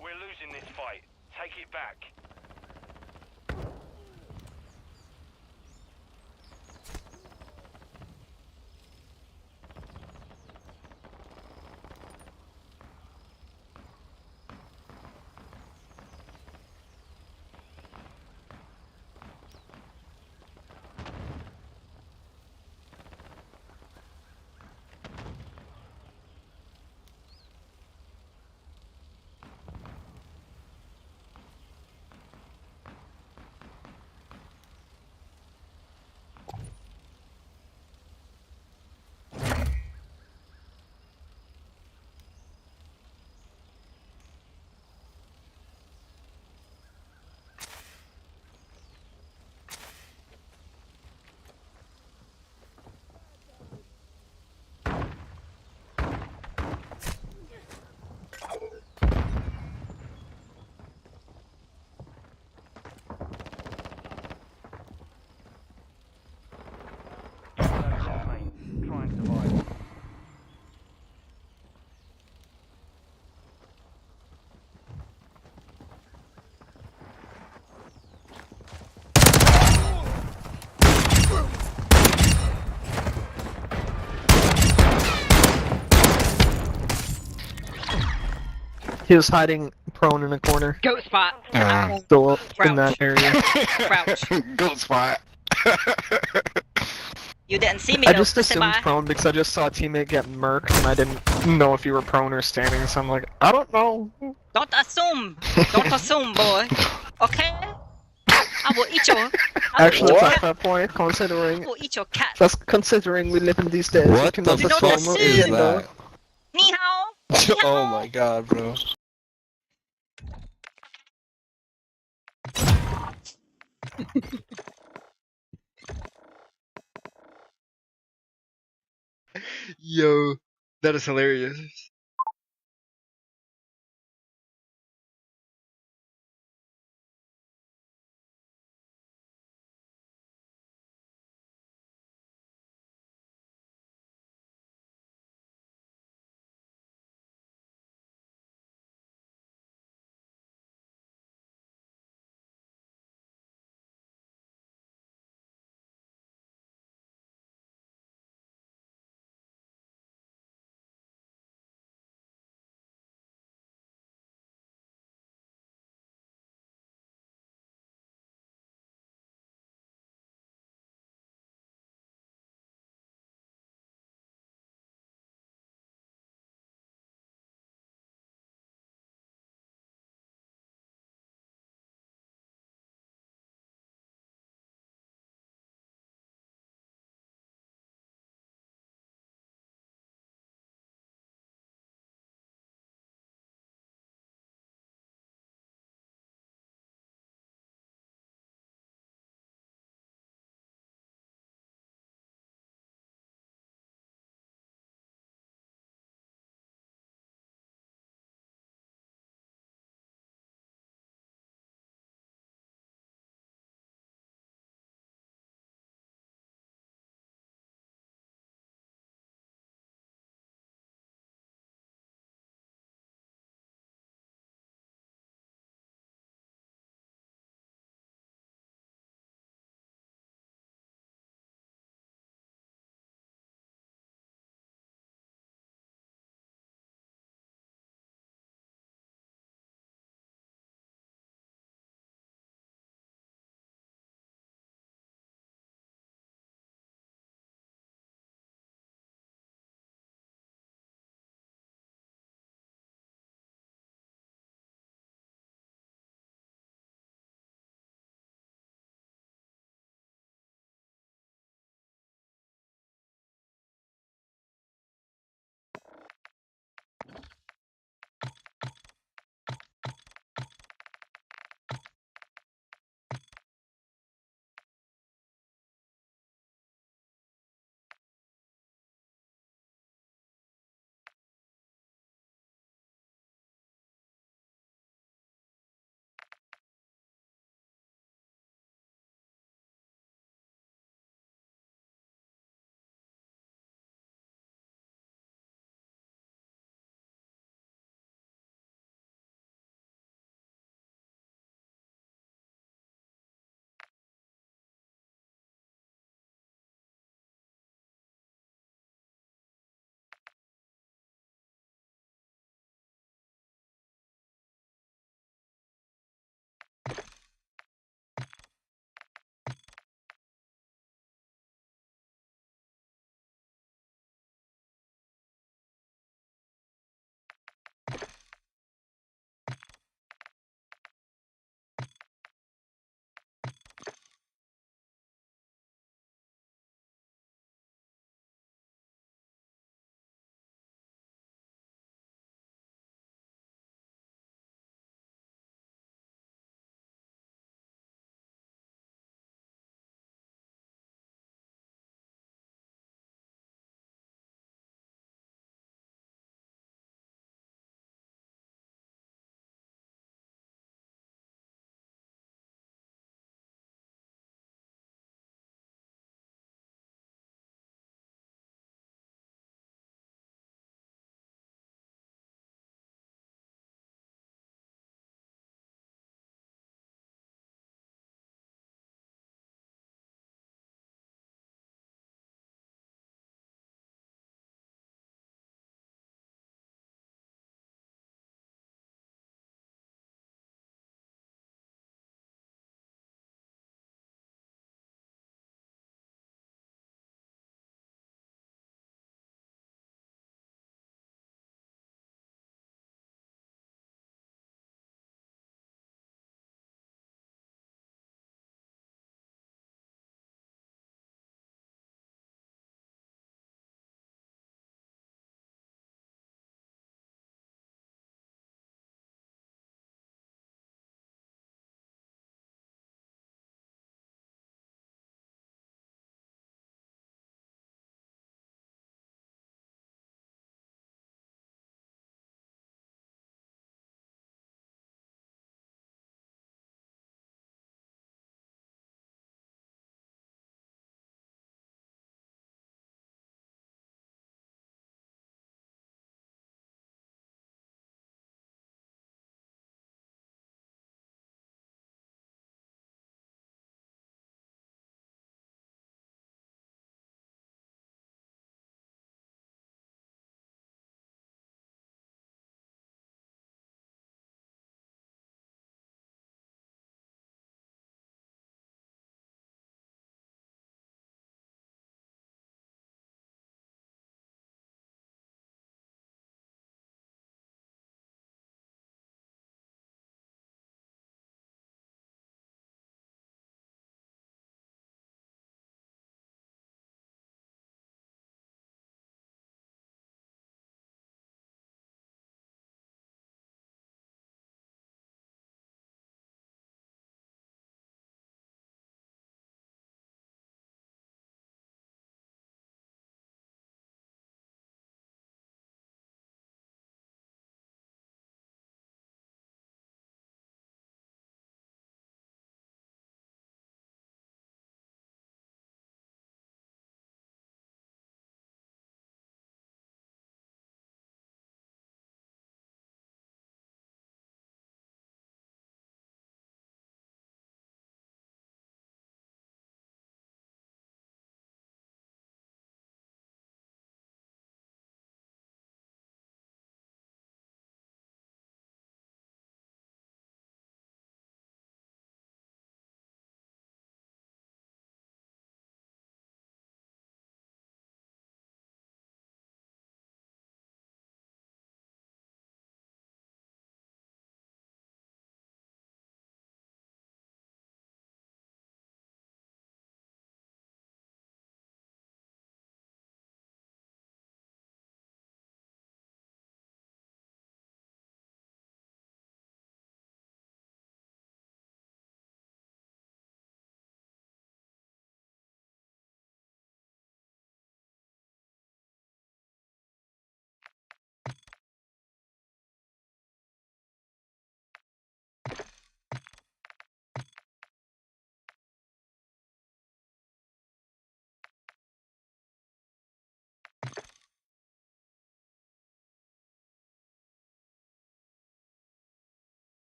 We're losing this fight. Take it back. Try and survive. He was hiding prone in a corner. Goat spot. Still up in that area. Crouch. Goat spot. You didn't see me I though. just Say assumed bye. prone because I just saw a teammate get murked and I didn't know if you were prone or standing, so I'm like, I don't know. Don't assume. Don't assume, boy. Okay? I will eat your. Actually, that's a fair point, considering. I will eat your cat. That's considering we live in these days. What You cannot the just fuck roam is in, though. that? Ni hao. Oh my god, bro. Yo, that is hilarious.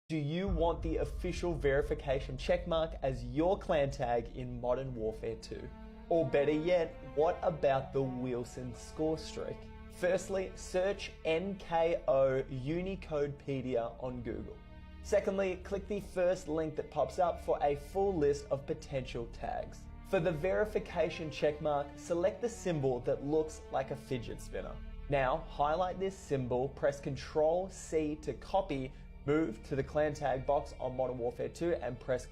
Do you want the official verification checkmark as your clan tag in Modern Warfare 2? Or better yet, what about the Wilson score streak? Firstly, search NKO Unicodepedia on Google. Secondly, click the first link that pops up for a full list of potential tags. For the verification checkmark, select the symbol that looks like a fidget spinner. Now, highlight this symbol, press Ctrl C to copy, move to the clan tag box on Modern Warfare 2 and press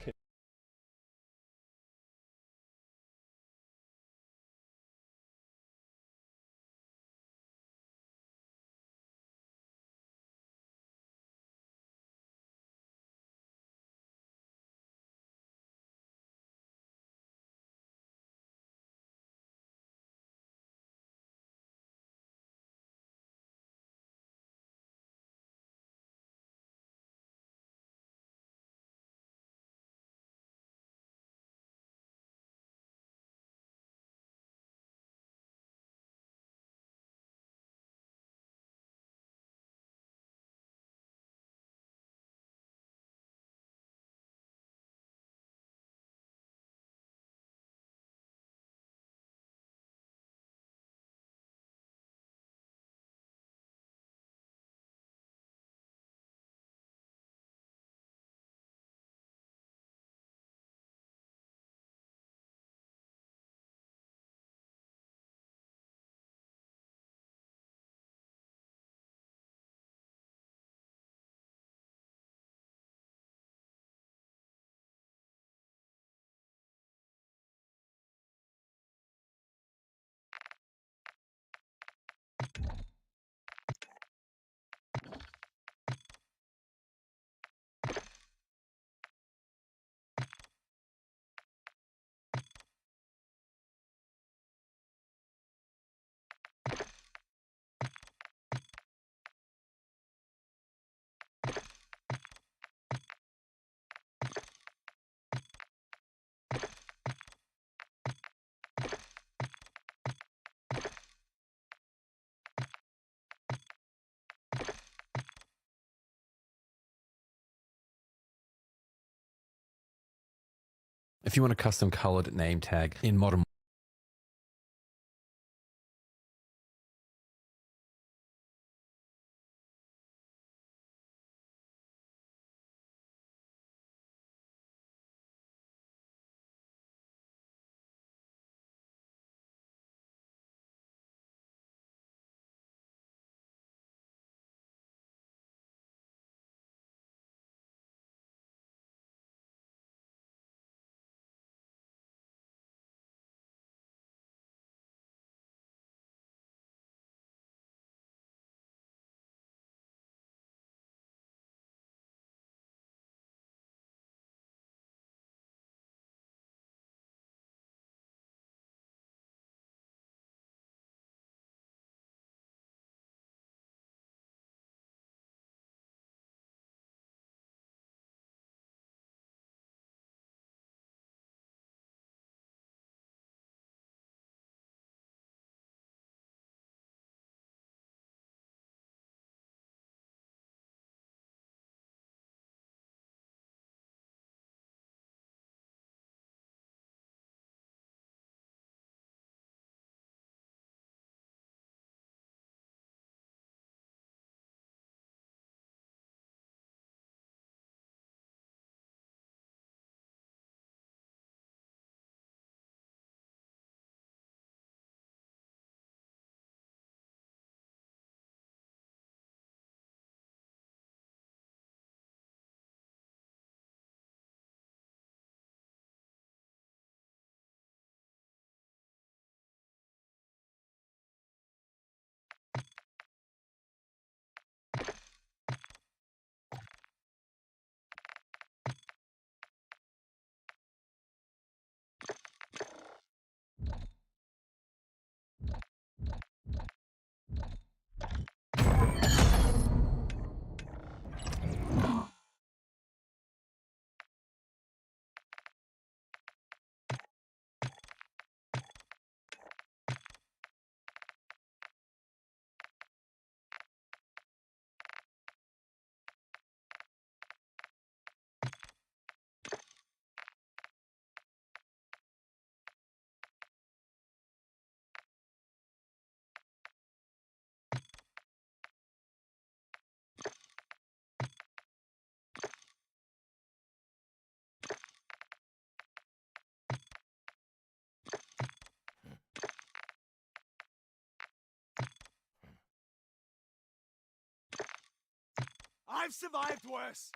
If you want a custom colored name tag in Modern I've survived worse.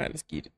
Alright, let's get it.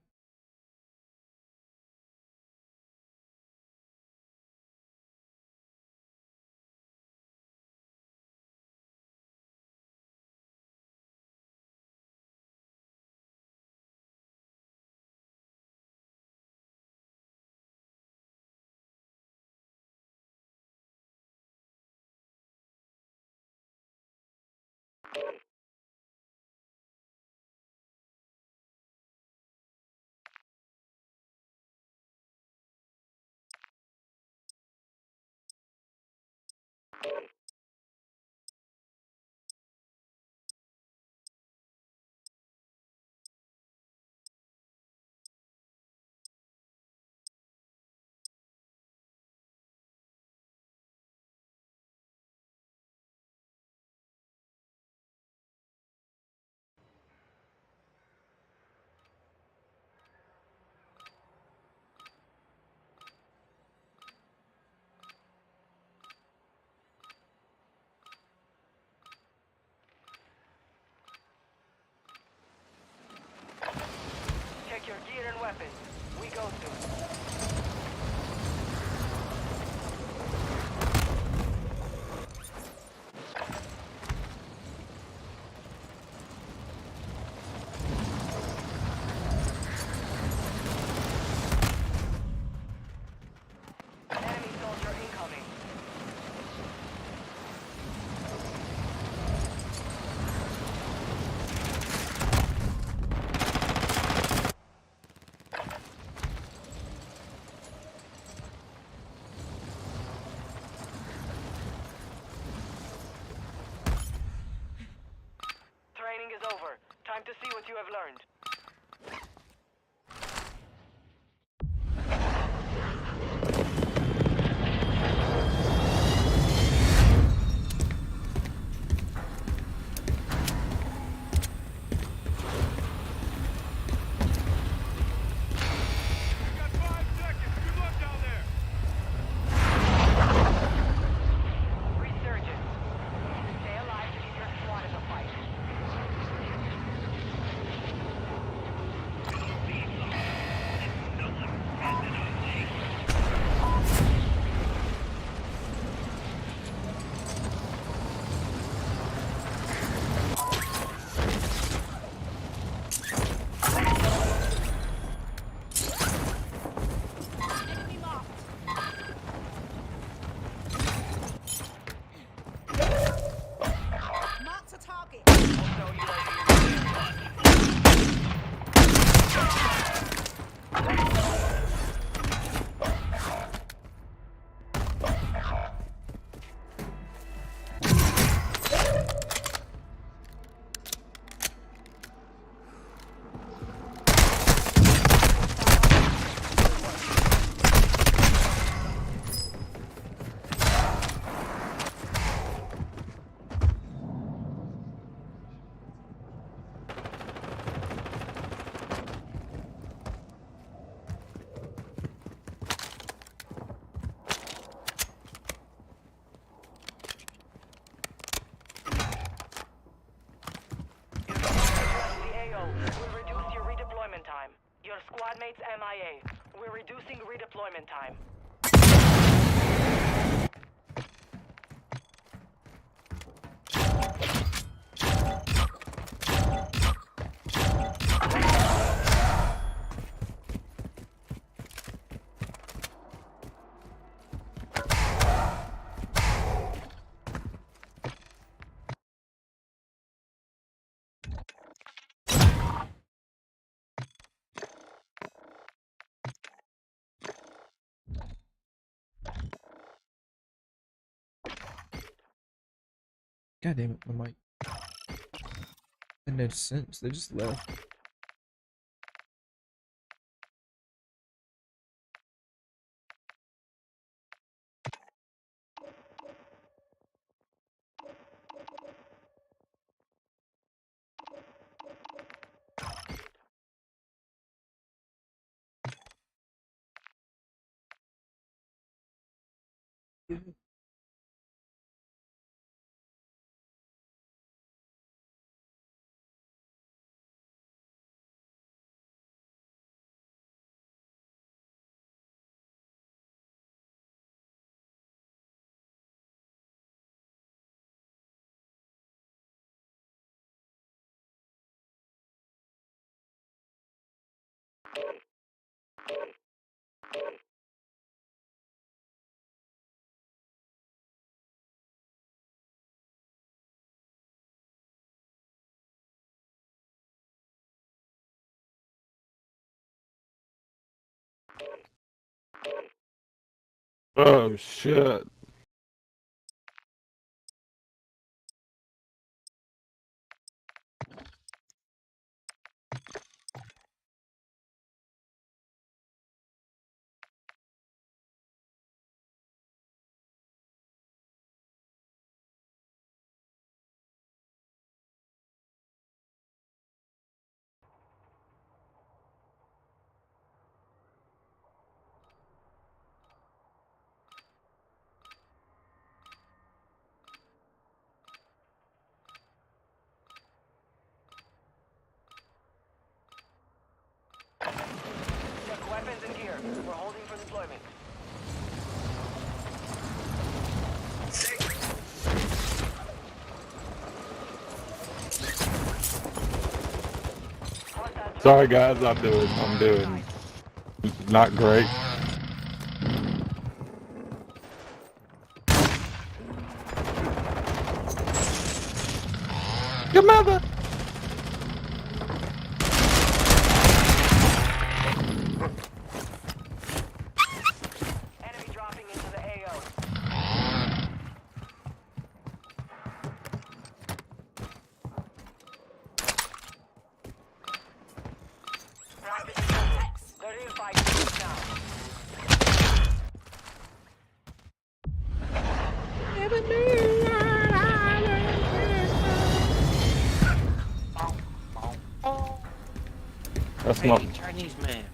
Check your gear and weapons. We go soon. Enemy soldier incoming. Training is over. Time to see what you have learned. Resurgence. Stay alive to keep your squad in the fight. squad mates MIA. We're reducing redeployment time. God damn it, my mic. It made no sense. They just left. Oh shit. Check weapons and gear. We're holding for deployment. Sorry guys, I'm doing not great. Your mother. Enemy dropping into the AO. Practice is over. They're in fight now. That's not. Chinese man.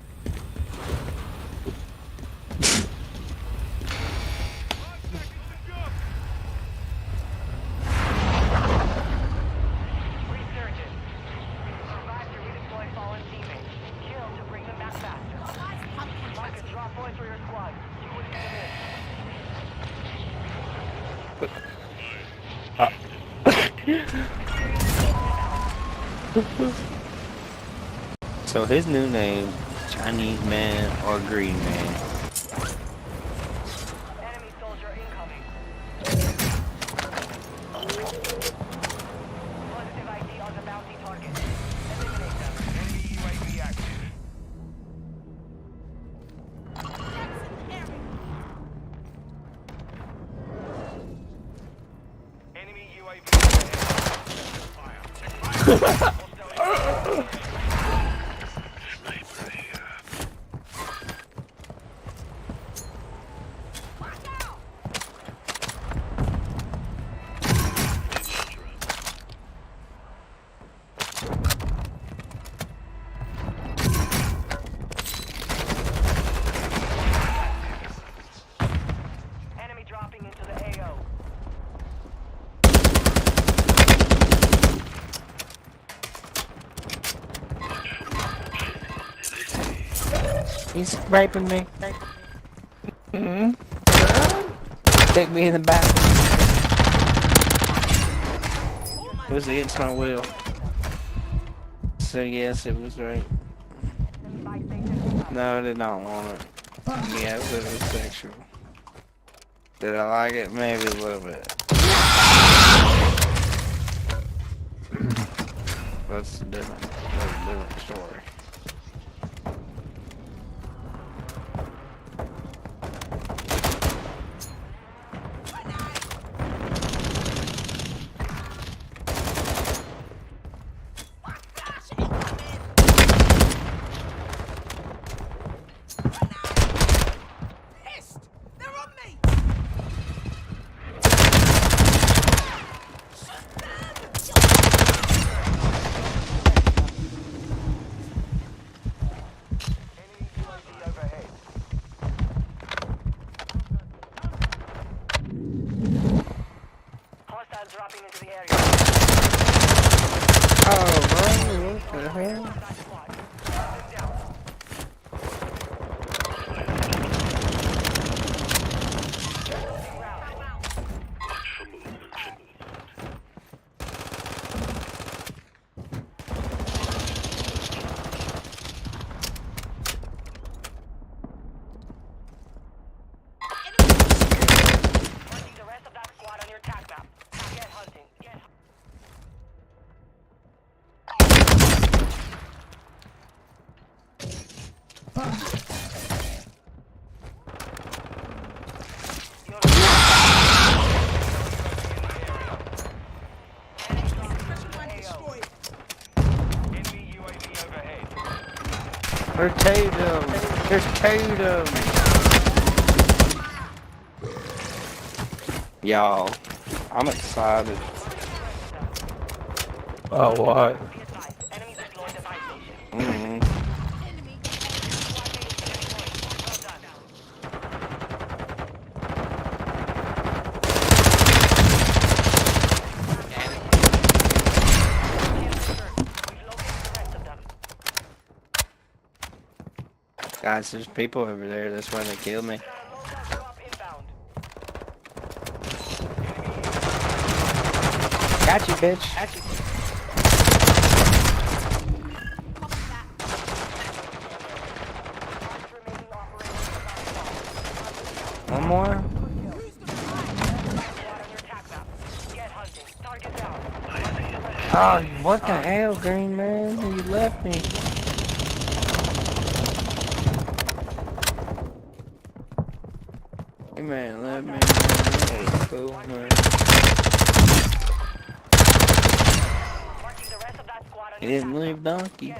Resurgent. Survive to redeploy fallen teammates. Kill to bring them back faster. Mark a drop point for your squad. You will lead them in. So his new name, Chinese man or green man. Enemy soldier incoming. Positive ID on the bounty target. Eliminate them. Enemy UAV active. Enemy UAV. Enemy dropping into the AO. He's raping me. Stick me in the back. It was against my will. So yes, it was right. No, I did not want it. Yeah, it was sexual. Did I like it? Maybe a little bit. That's a different story. Dropping into the area. Oh, bro, what the hell? The rest of that squad on your attack map. Get hunting. Get Tatum! There's Tatum! Y'all, I'm excited. Oh, what? Guys, there's people over there. That's why they killed me. Got you, bitch. Got you. One more? Oh, what the hell, Green Man? You left me. Hey, man, let me. Hey, cool, man. He didn't leave Donkey.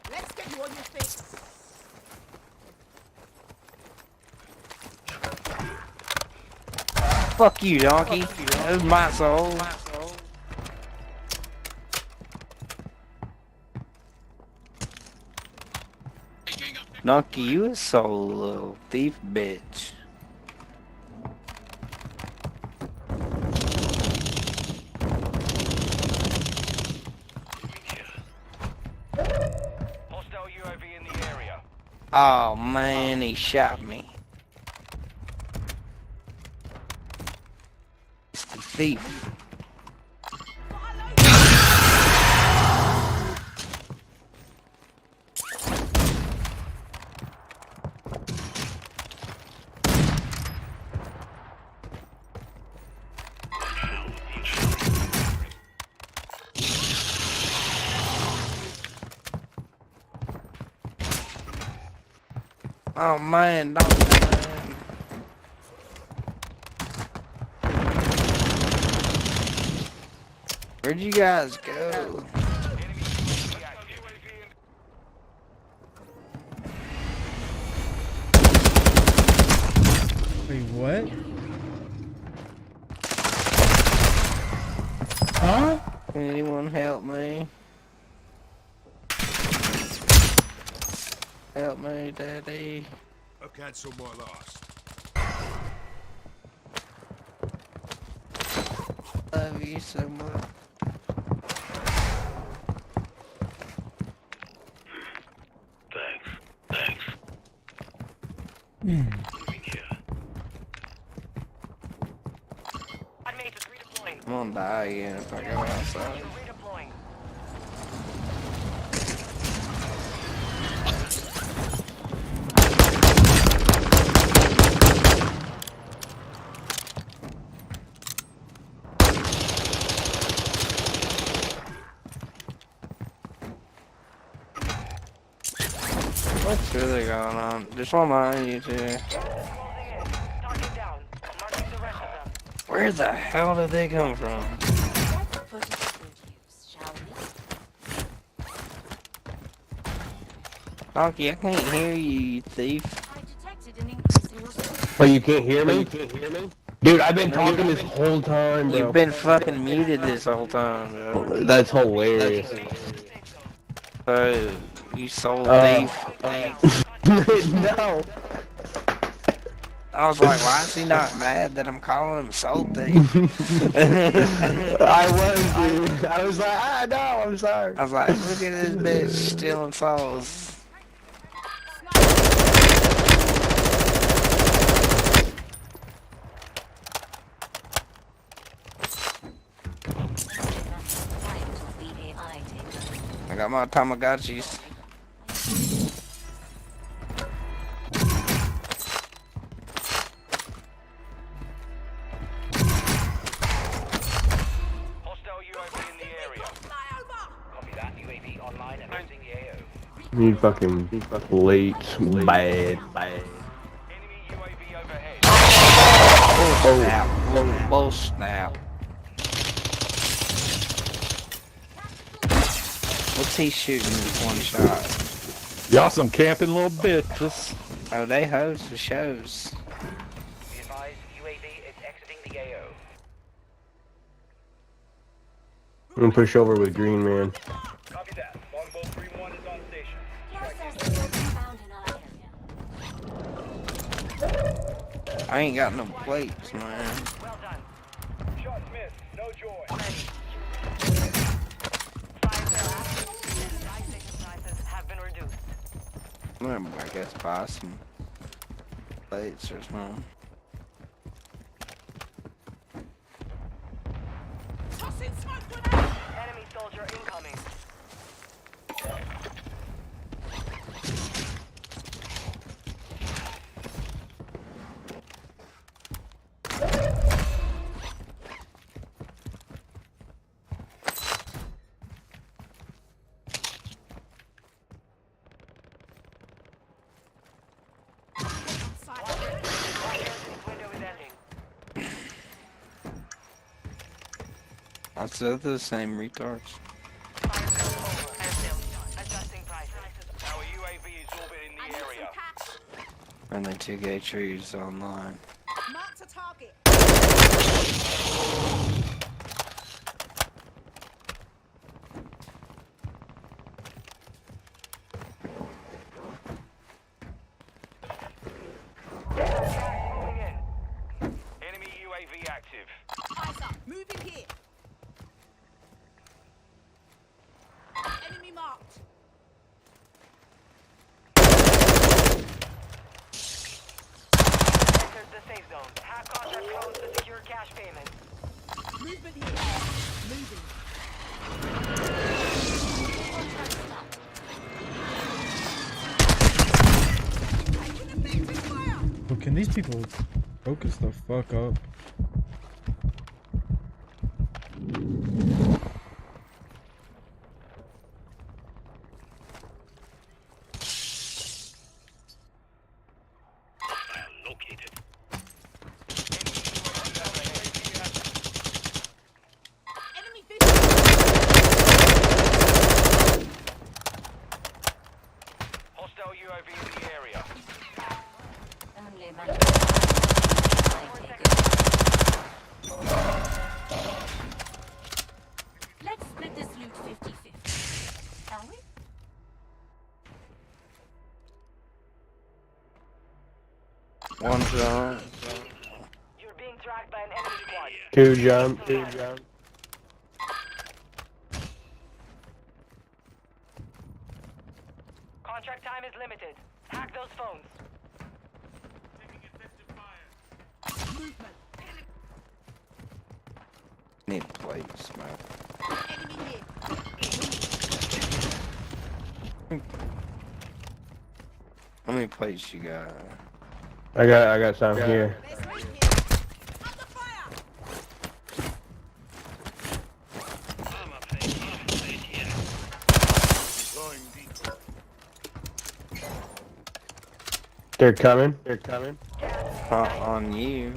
Let's get you on your feet. Fuck you, Donkey. That was my soul. Donkey, you a soul little thief bitch. Hostile UAV in the area. Oh man, he shot me. It's the thief. Oh man, don't man. Where'd you guys go? Wait, what? Huh? Can anyone help me? Help me, Daddy. I've canceled my last. Love you so much. I'm gonna die again if I go outside. What's really going on? There's one behind you too. Where the hell did they come from? Donkey, I can't hear you, you thief. Oh, you can't hear me? Dude, I've been talking this whole time, bro. You've been fucking muted this whole time, bro. That's hilarious. You soul thief. No. I was like, why is he not mad that I'm calling him soul thief? I was, dude. I was like, no, I'm sorry. I was like, look at this bitch stealing souls. I got my Tamagotchis. You fucking late, bad. Oh snap! Oh snap! What's he shooting with one shot? Y'all some camping little bitches. Oh, they host the shows. Be advised, UAV is exiting the AO. I'm gonna push over with Green Man. Copy that. Longbow 3-1 is on station. I ain't got no plates, man. Well done. Shot missed. No joy. Have been reduced. I guess buy some plates or something. Enemy soldier incoming. I said the same retards. Our UAV is orbiting the area. And the 2K trees online. Mark to target. Enemy UAV active. Eyes up. Moving here. Enemy marked. Entered the safe zone. Have contract codes to secure cash payment. Movement here. Moving. Well, can these people focus the fuck up? Located. Enemy visual. Hostile UAV in the area. Let's split this loot 50-50. Shall we? One zone. You're being tracked by an enemy squad. Two jump. Contract time is limited. Hack those phones. Need plates, man. How many plates you got? I got some here. They're coming. They're coming. On you.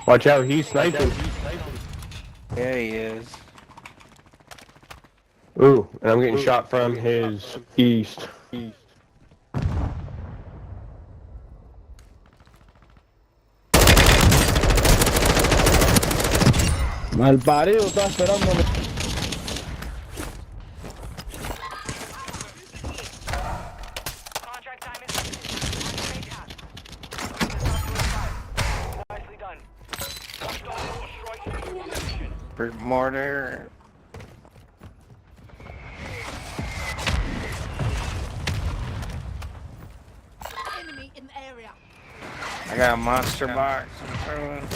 Watch out, he's sniping. Yeah, he is. Ooh, and I'm getting shot from his east. Malparido, está esperándome. For mortar. Enemy in the area. I got a monster box. I'm throwing.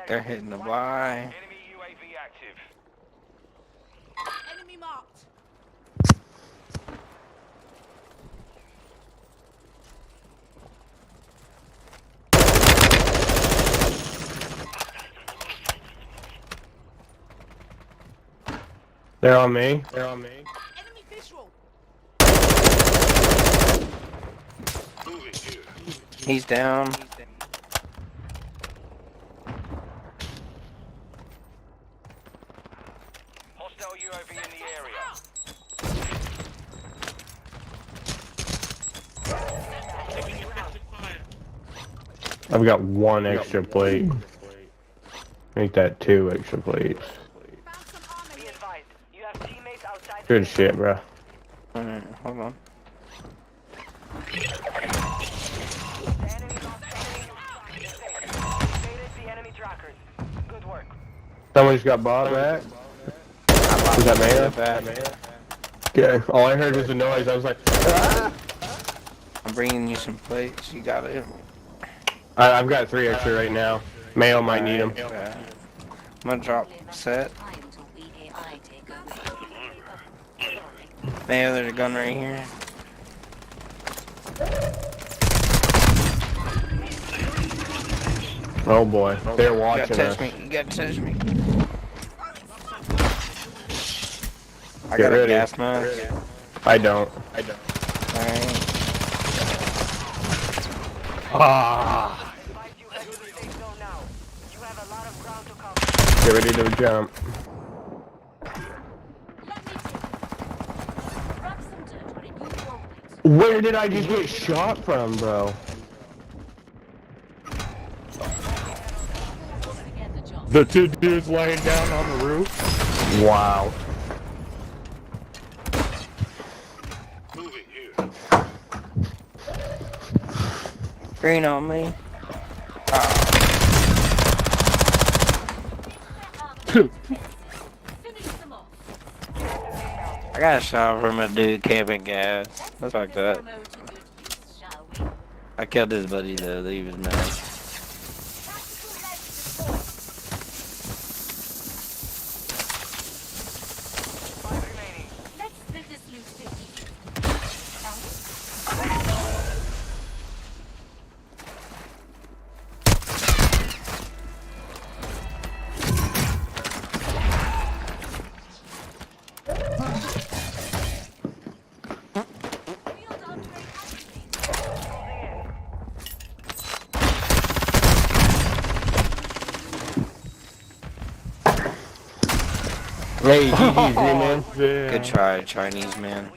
They're hitting the Y. Enemy UAV active. Enemy marked. They're on me. They're on me. Enemy visual. He's down. Hostile UAV in the area. I've got one extra plate. Make that 2 extra plates. Be advised, you have teammates outside Good shit, bro. Alright, hold on. Someone just got bottom back. Was that Maya? Okay, all I heard was a noise. I was like, ah! I'm bringing you some plates. You got it. I've got 3 extra right now. Mayo might need them. I'm gonna drop set. Mayo, there's a gun right here. Oh boy, they're watching us. You gotta touch me. I Get got ready. a gas mask. I don't. Alright. Ah! Get ready to jump. Where did I just get shot from, bro? The 2 dudes laying down on the roof. Wow. Green on me. I got a shot from a dude camping gas. That's like that. I killed his buddy though. He was mad. Hey, GG's, man. Good try, Chinese man.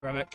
Grab it.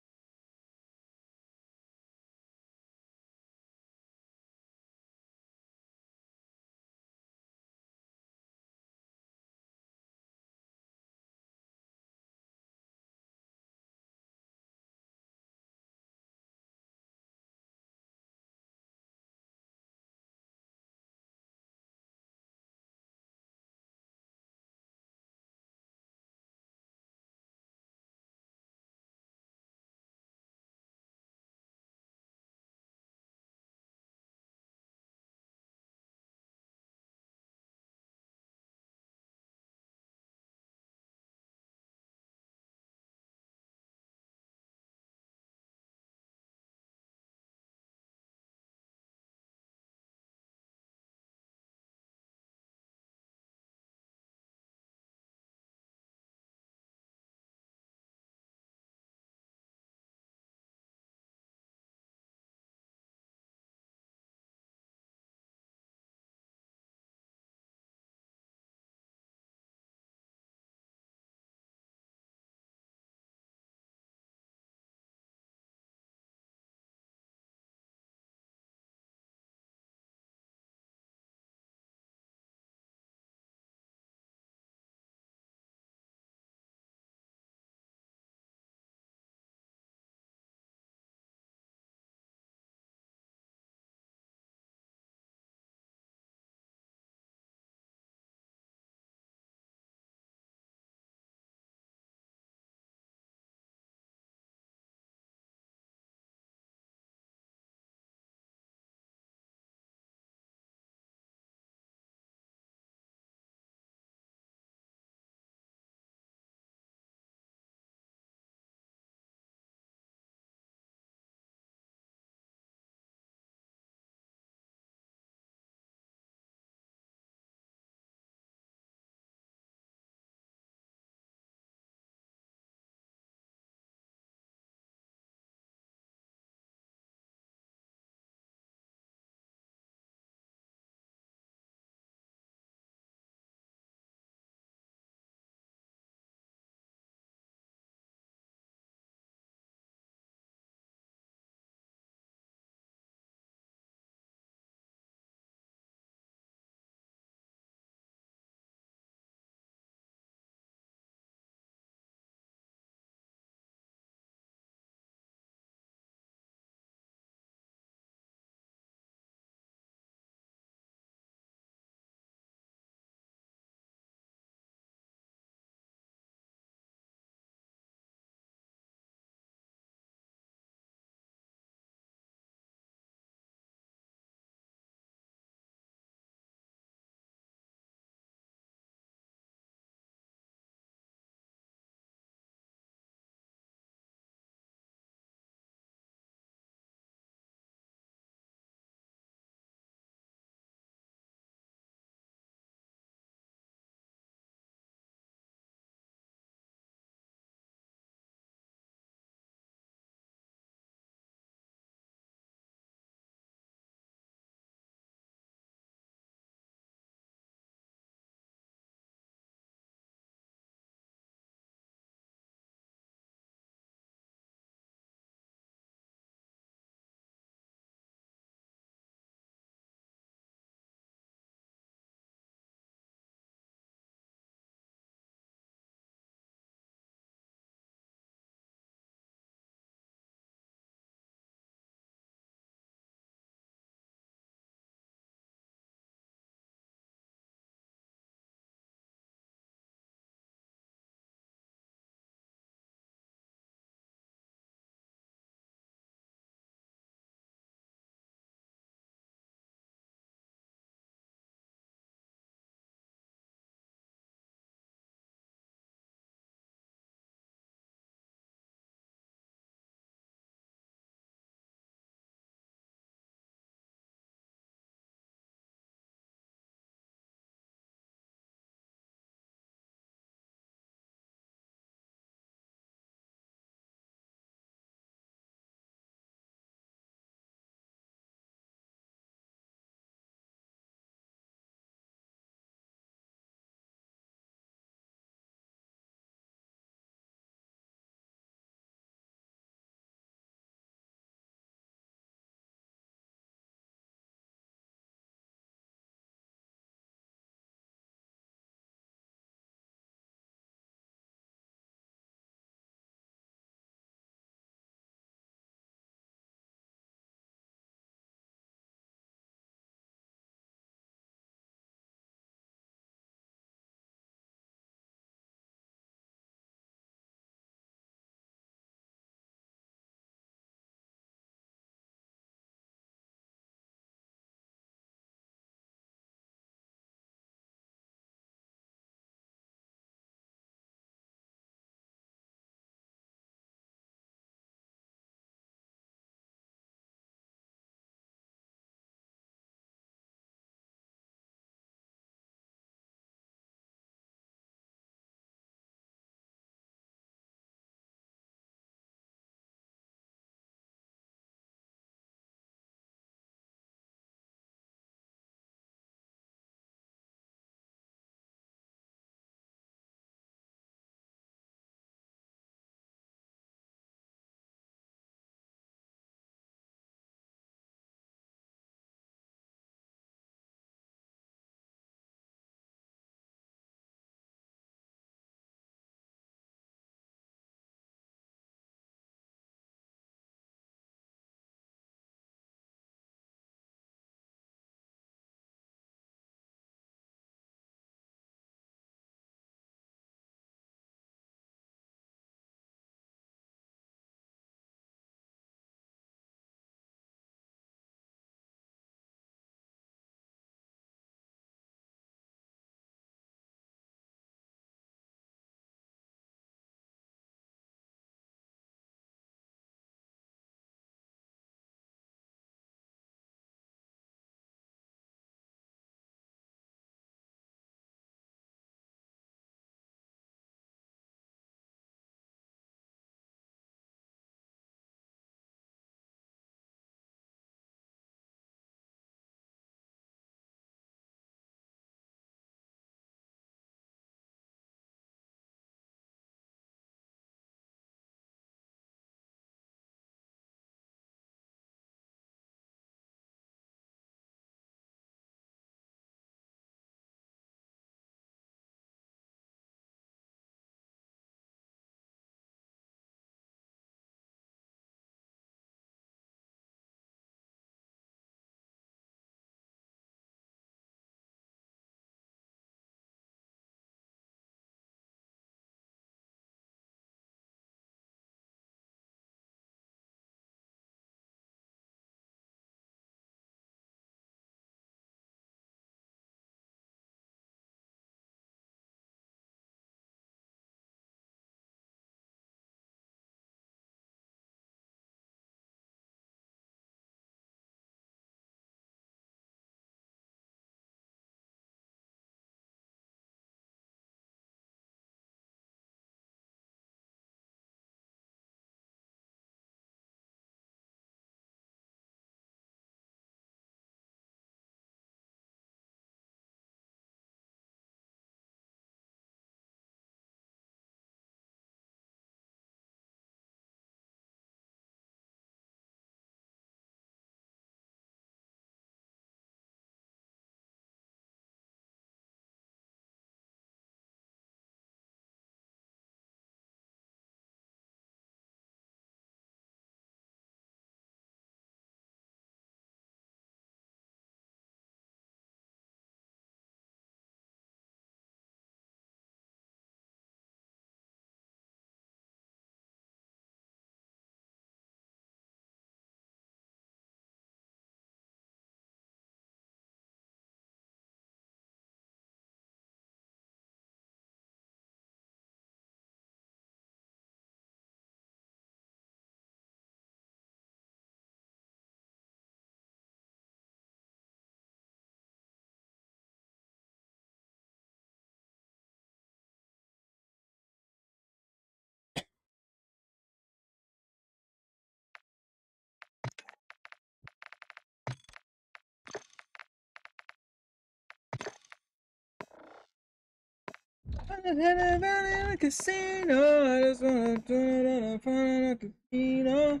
Casino. I just wanna turn it on a phone at the casino.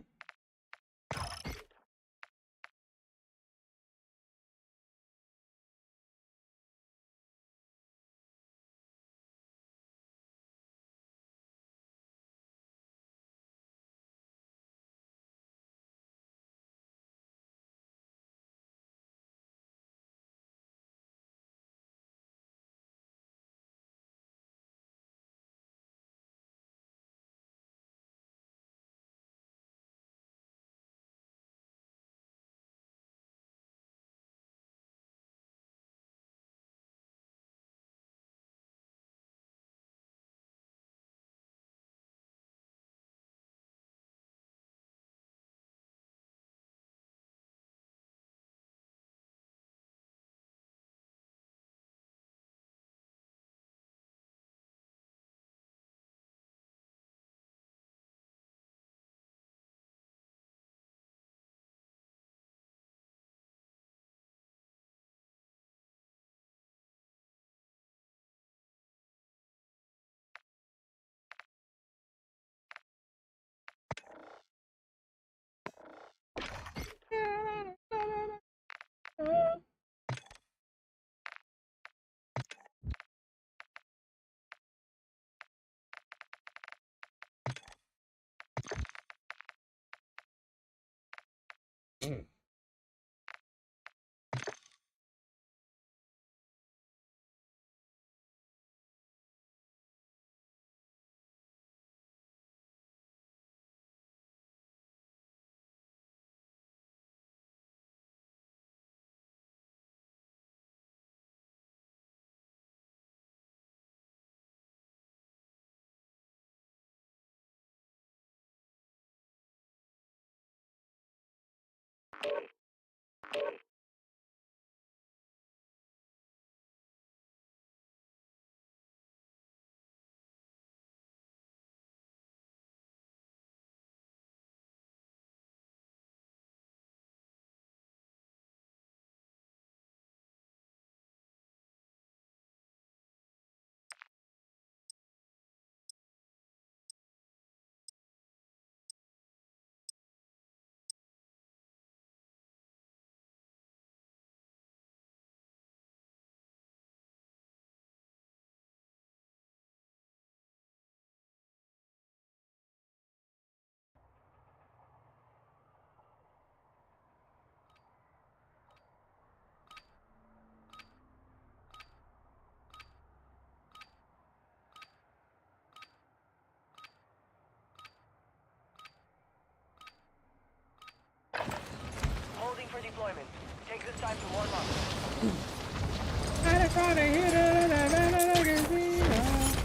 Holding for deployment. Take this time to warm up.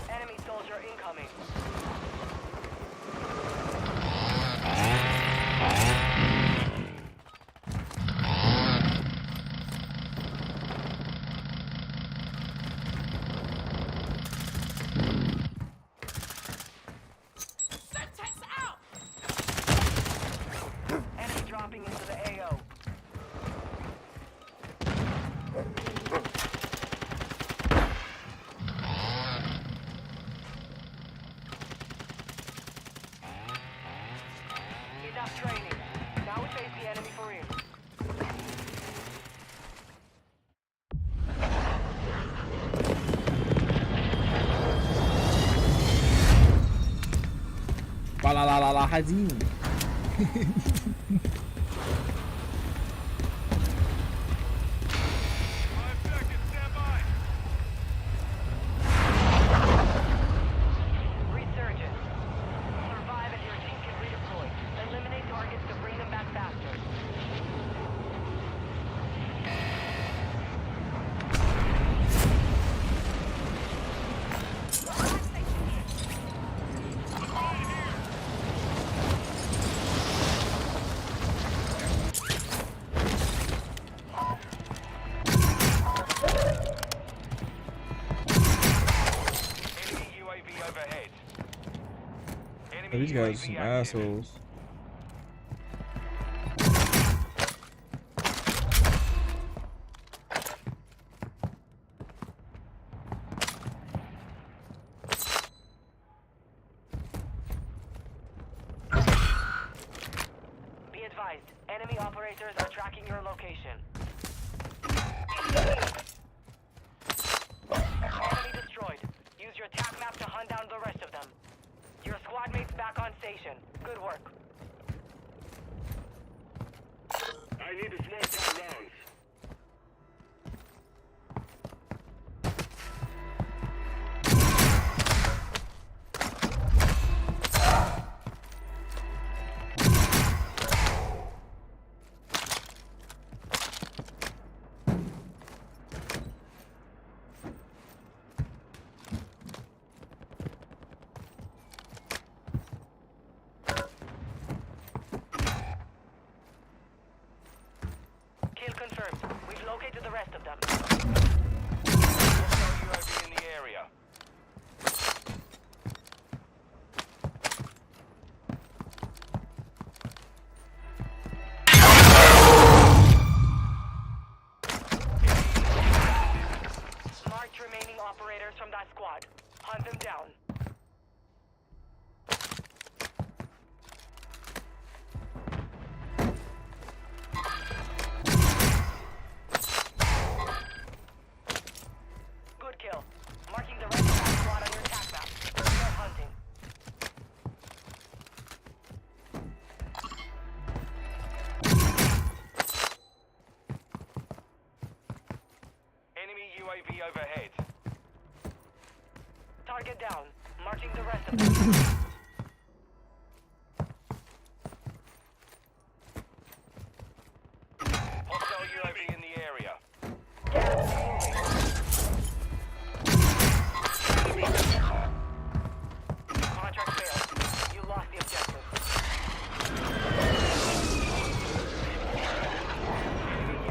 Enemy soldier incoming. Enemy dropping into the AO. Enough training. Now we face the enemy for real. La حزين. Resurgence. Survive and your team can redeploy. Eliminate targets to bring them back faster. Oh, these guys are some assholes. confirmed. We've located the rest of them. Hostile UAV in the area. Marked remaining operators from that squad. Hunt them down. Good kill. Marking the rest of that squad on your attack map. Start hunting. Enemy UAV overhead. Target down. Marking the rest of them. Hostile UAV in the area. Contract failed. You lost the objective.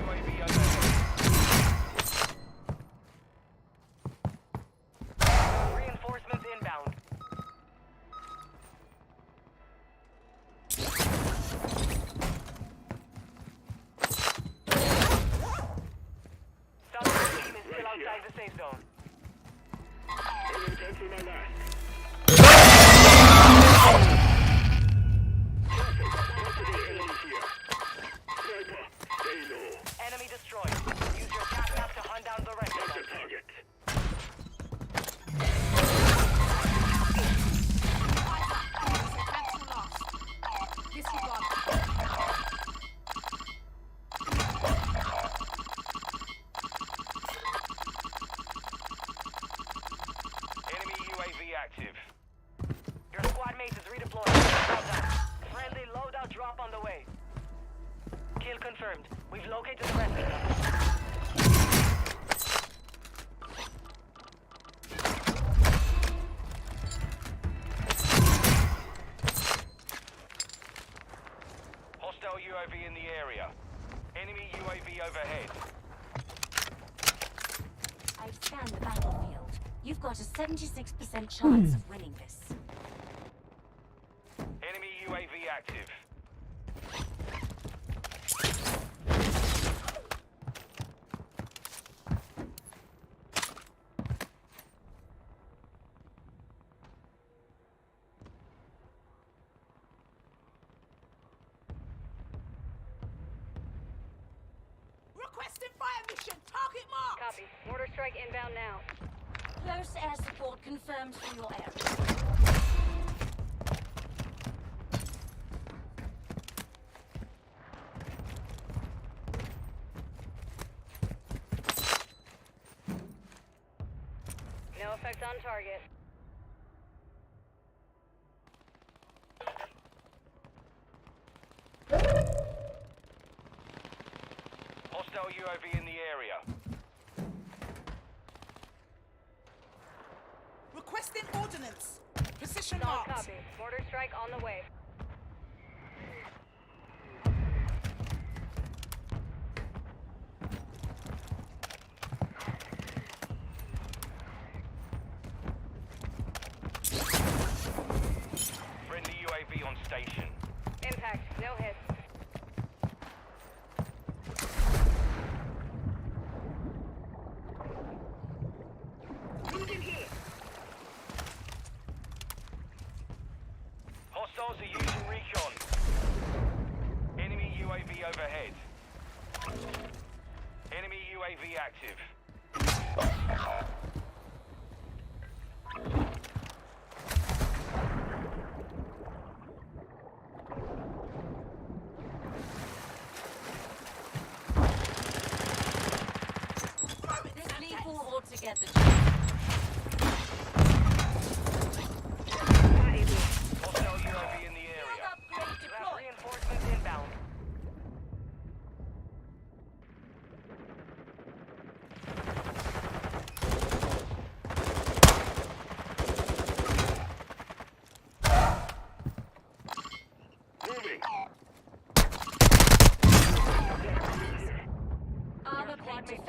UAV overhead. Reinforcements inbound. South team is still outside the safe zone. Enemy destroyed. Use your attack map to hunt down the rest of them. Enemy UAV active. Your squad mate is redeployed. Well done. Friendly loadout drop on the way. Kill confirmed. We've located the rest of them. Hostile UAV in the area. Enemy UAV overhead. I've scanned the battlefield. You've got a 76% chance of winning this. Enemy UAV active. Requesting fire mission. Target marked. Copy. Mortar strike inbound now. Close air support confirmed for your area. No effect on target. Hostile UAV in the area. Requesting ordnance. Position Solid marked. copy. Mortar strike on the way. Friendly UAV on station. Impact. No hits. Moving here. Hostiles are using recon. Enemy UAV overhead. Enemy UAV active. This lethal altogether. Hostile UAV in the area. Reinforcements inbound.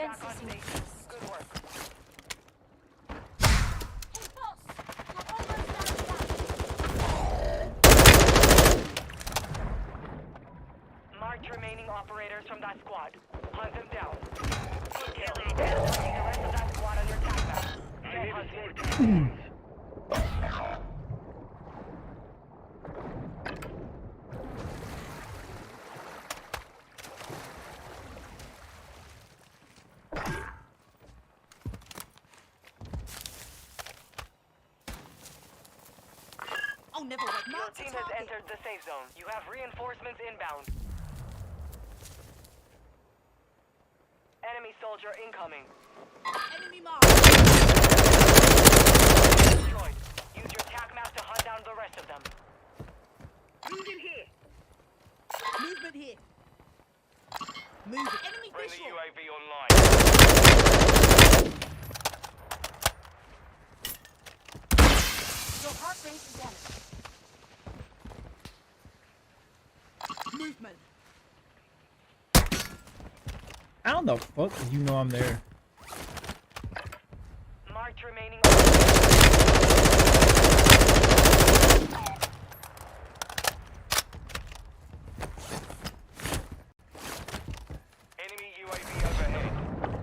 back on station. Good work. Marked remaining operators from that squad. Hunt them down. Good kill. The rest of that squad on your tac map. Get hunted. Oh, never wait. Your team has entered the safe zone. You have reinforcements inbound. Enemy soldier incoming. Enemy mark. Destroyed. Use your tac map to hunt down the rest of them. Moving here. Movement here. Moving. Enemy Friendly visual. UAV online. Your heart rate is damaged. Movement. How the fuck do you know I'm there? Marked remaining. Enemy UAV overhead.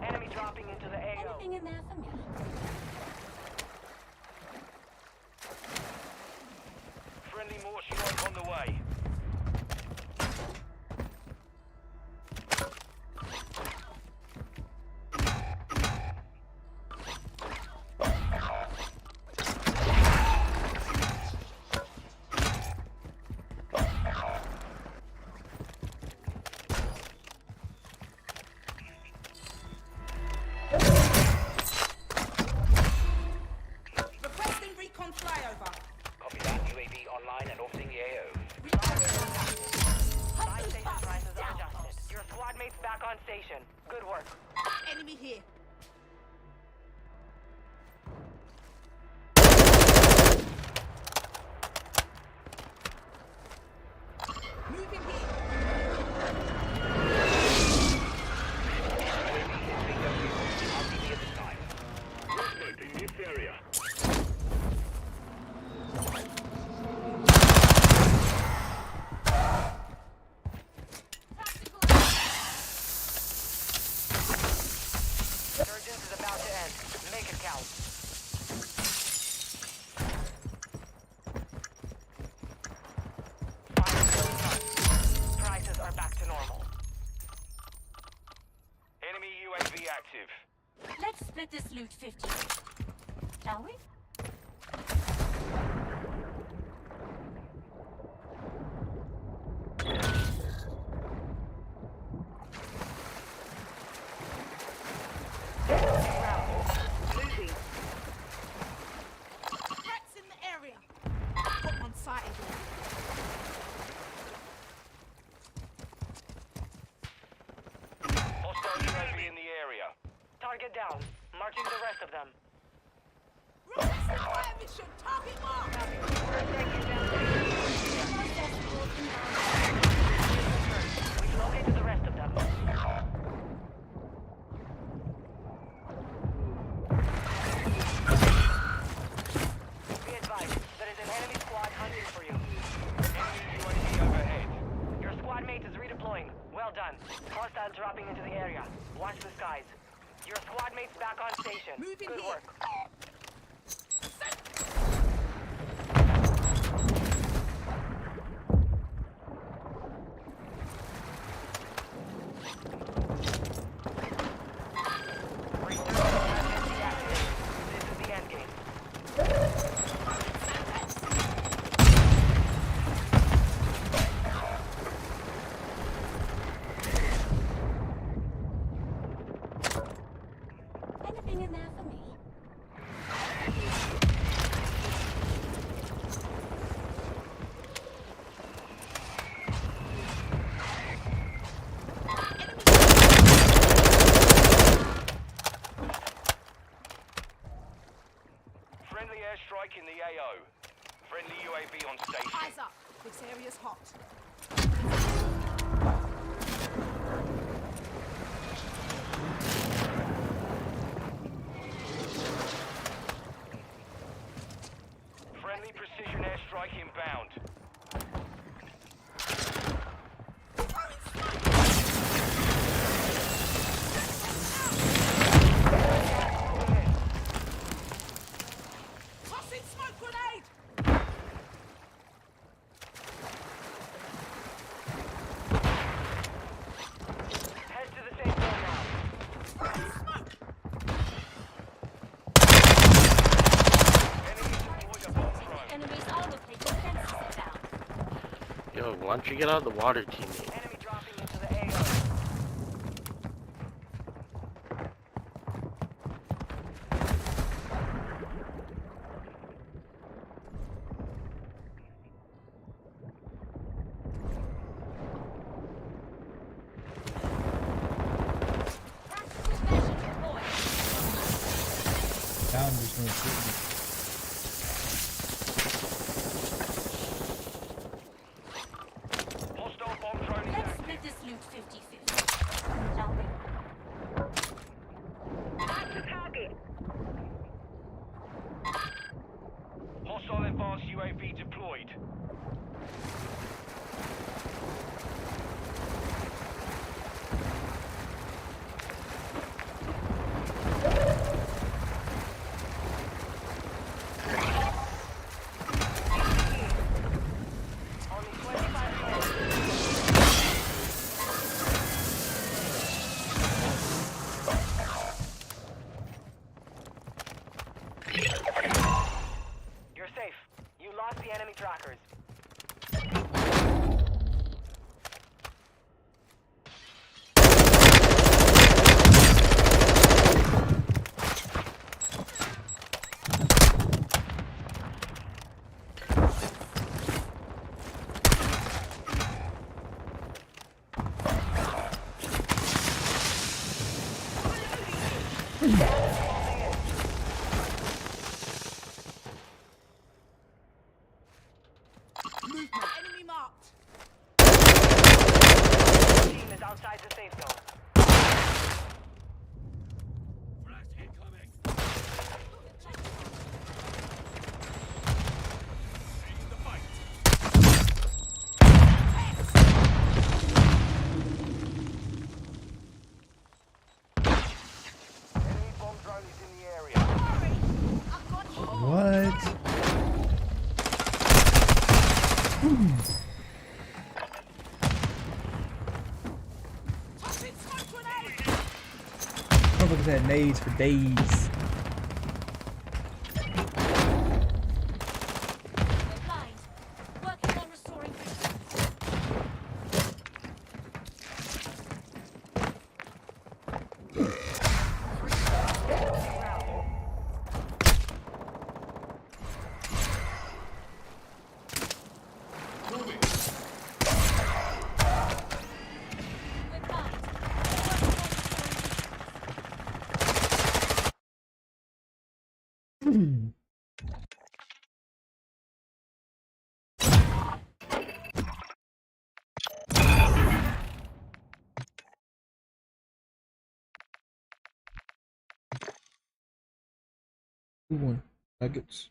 Enemy dropping into the AO. Anything in there for me? Friendly more strike on the way. Requesting recon flyover. Copy that. UAV online and orbiting the AO. Buy station prices are adjusted. Your squad mates back on station. Good work. Enemy here. Moving here. Movement in this area. Surgeons is about to end. Make it count. Fire still done. Prices are back to normal. Enemy UAV active. Let's split this loot 50. Shall we? Threats in the area. Put on sight again. Hostile UAV in the area. Target down. Marching the rest of them. Requesting fire mission. Target mark. We've located the rest of them. Be advised, there is an enemy squad hunting for you. Enemy UAV overhead. Your squad mate is redeploying. Well done. Hostile dropping into the area. Watch the skies. Your squad mate's back on station. Moving Good here. work. This is the end game. Anything in there for me? Friendly airstrike in the AO. Friendly UAV on station. Eyes up. This area's hot. strike inbound. Tossing smoke grenade! Head to the safe zone now. Enemies armor plate defenses are down. Yo, why don't you get out of the water, teammate? Enemy dropping into the AO. Down, there's no equipment. Hostile bomb drone is Let's active. split this loot 50-50. Shall we? That's the target. Hostile advanced UAV deployed. You're safe. You lost the enemy trackers. Enemy marked. Team is outside the safe zone. Enemy bomb drone is in the area. What? Tossing smoke grenade! Motherfuckers had nades for days. We're blind. Working on restoring vision. We're blind. Working on restoring vision. Good one. Nuggets.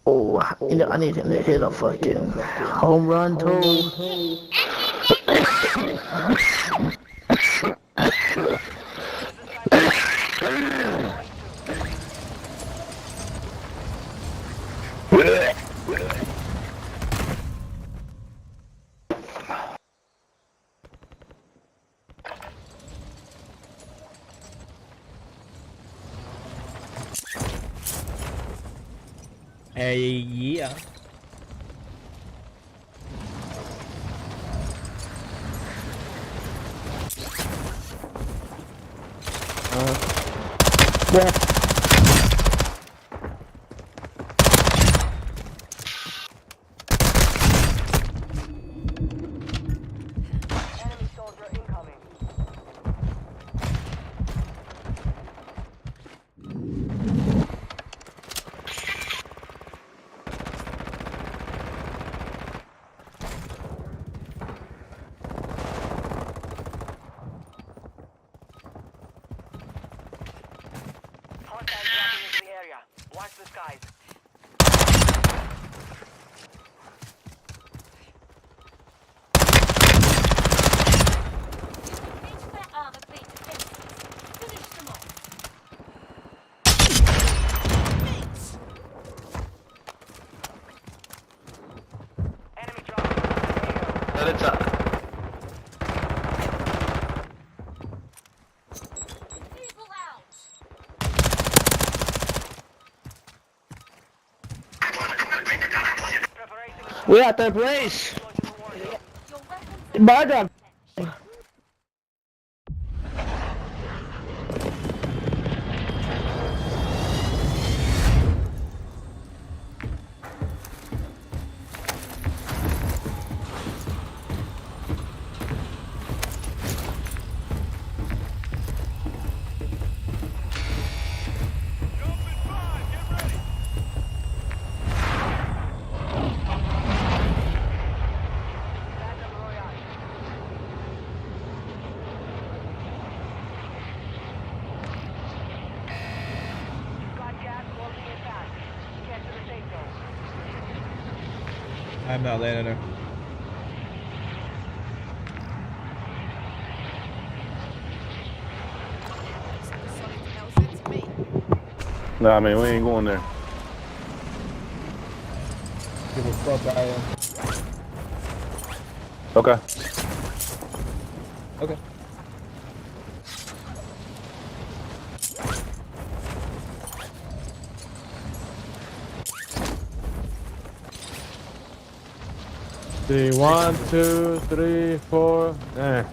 Oh, I need him to hit a fucking home run too. Hey, yeah. Enemy soldier incoming. Hostiles dropping into the area. Watch the skies. Into their armor plate defenses. Finish them off. Enemy dropping into the AO. Let it die. People out. We at third place. Your weapons MAZRAH. I'm not landing her. Nah, man, we ain't going there. Give a fuck I am. Okay. Okay. See, 1, 2, 3, 4. There.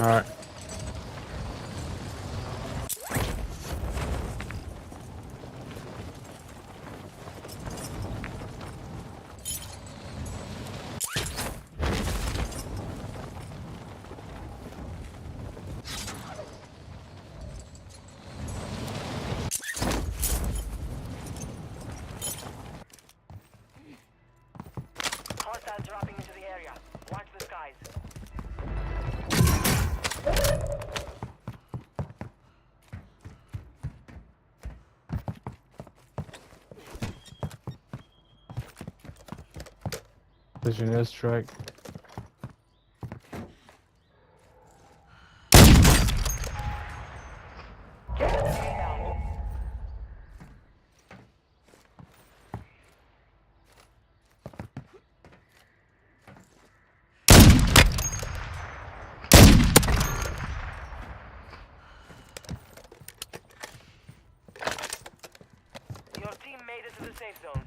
All right. Hostiles dropping into the area. Watch the skies. Vision airstrike. safe zone.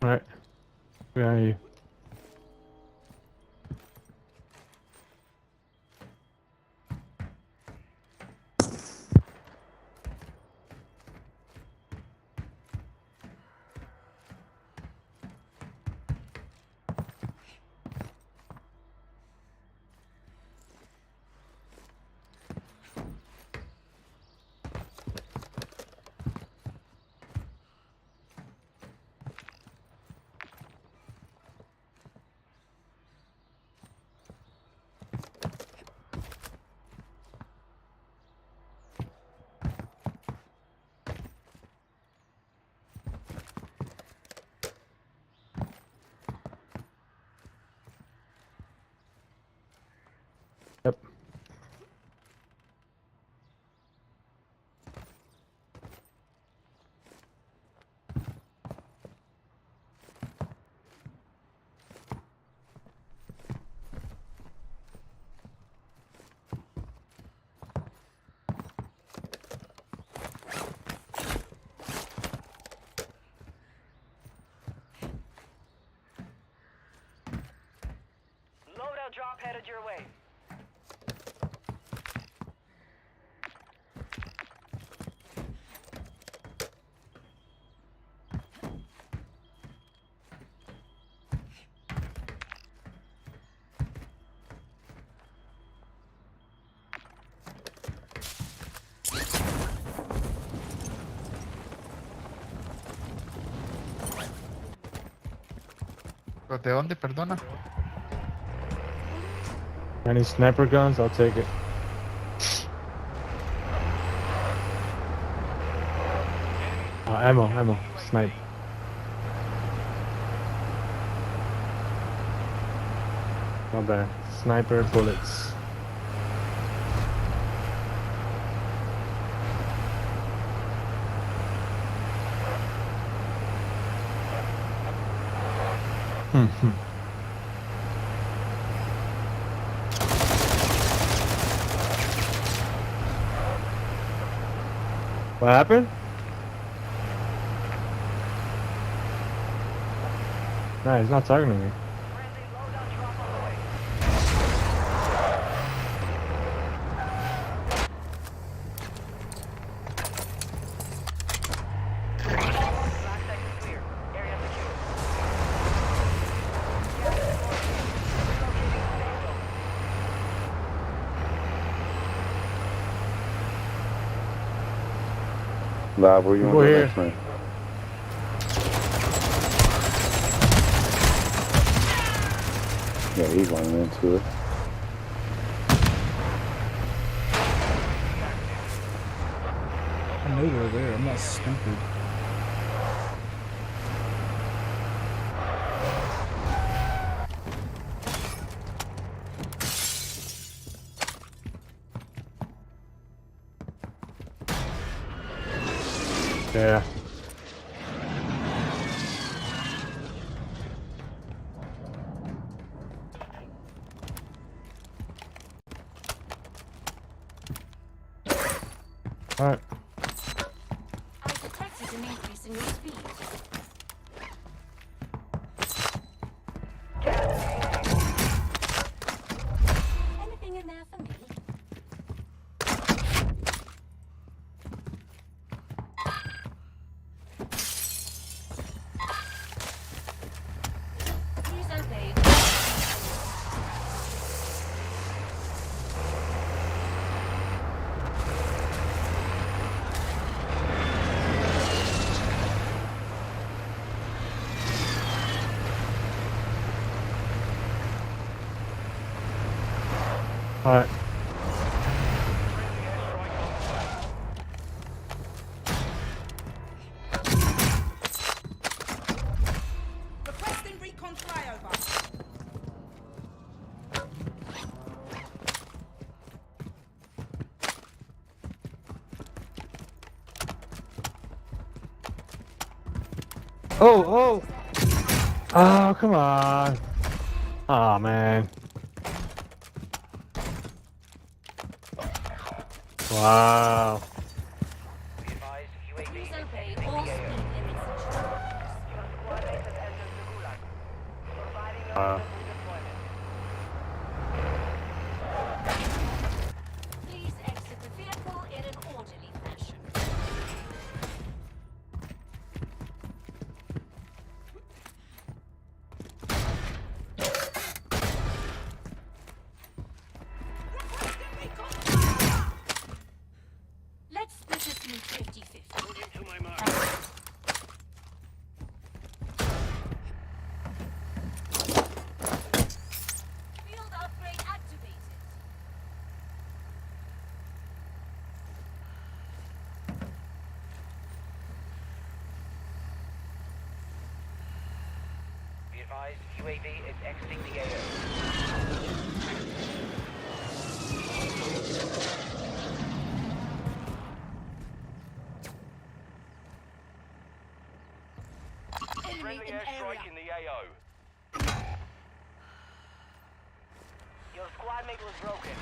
Alright. Where are you? Yep. Loadout drop headed your way. ¿De dónde, perdona? Any sniper guns? I'll take it. Ammo. Snipe. Not bad. Sniper bullets. What happened? No, he's not talking to me. Live, where you want to go next, man? Yeah, he's running into it. I know they're there. I'm not stupid. Yeah. Alright. I detected an increase in your speed. Anything in there for me? Please obey. Alright. Requesting recon Oh, come on. Oh, man. Wow. Please exit the vehicle in an orderly fashion. Let's split this in 50-50. Moving to my mark. Field upgrade activated. Be advised, UAV is exiting the AO. Friendly airstrike in the AO. Your squad mate was broken.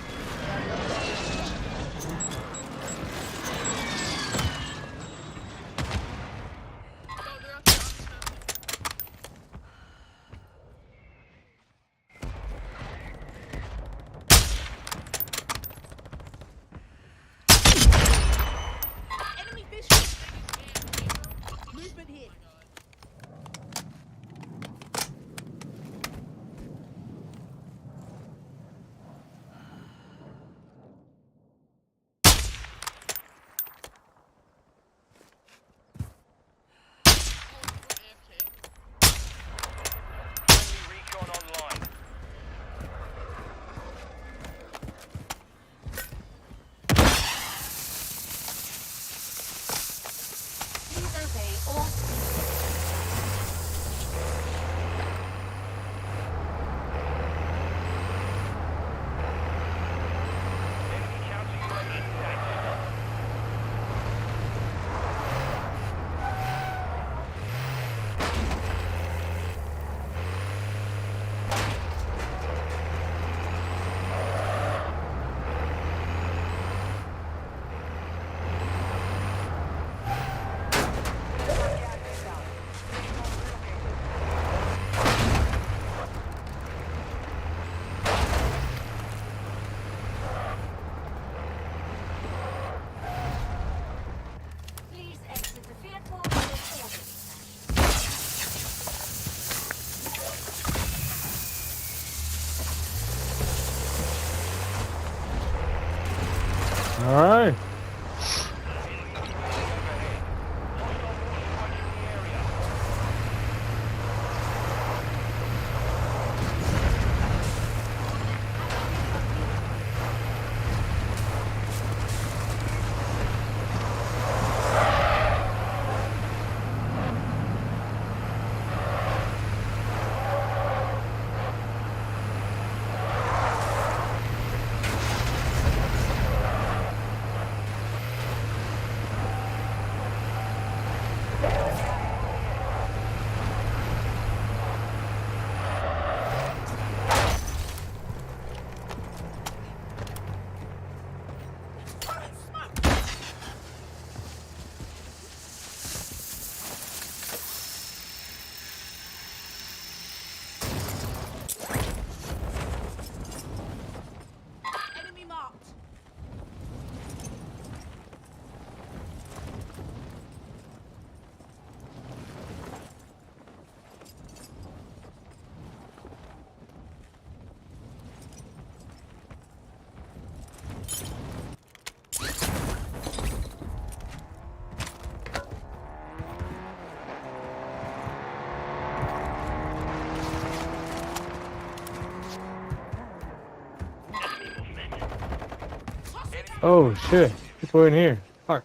Enemy visual. Movement here. Recon online. Please obey all Please exit the vehicle in an orderly fashion. All right. Enemy marked. Oh, shit. People in here. Fuck.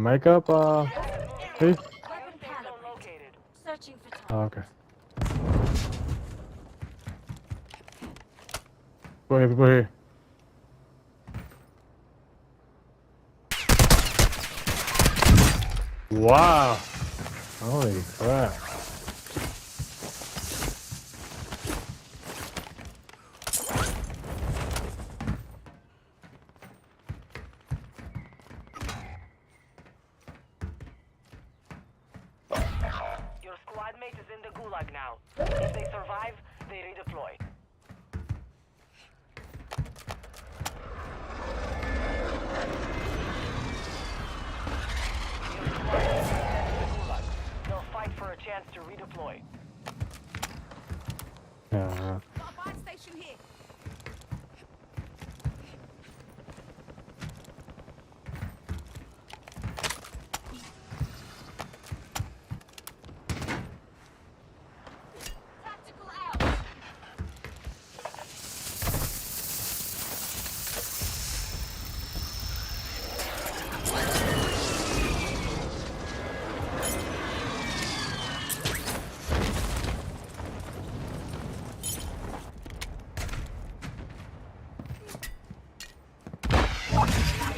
mic up, please? Searching for Oh, okay. Go here, people here. Wow. Holy crap. Your squad mate is in the gulag now. If they survive, they redeploy. Your squad mate is sent to the gulag. They'll fight for a chance to redeploy. Yeah. station here.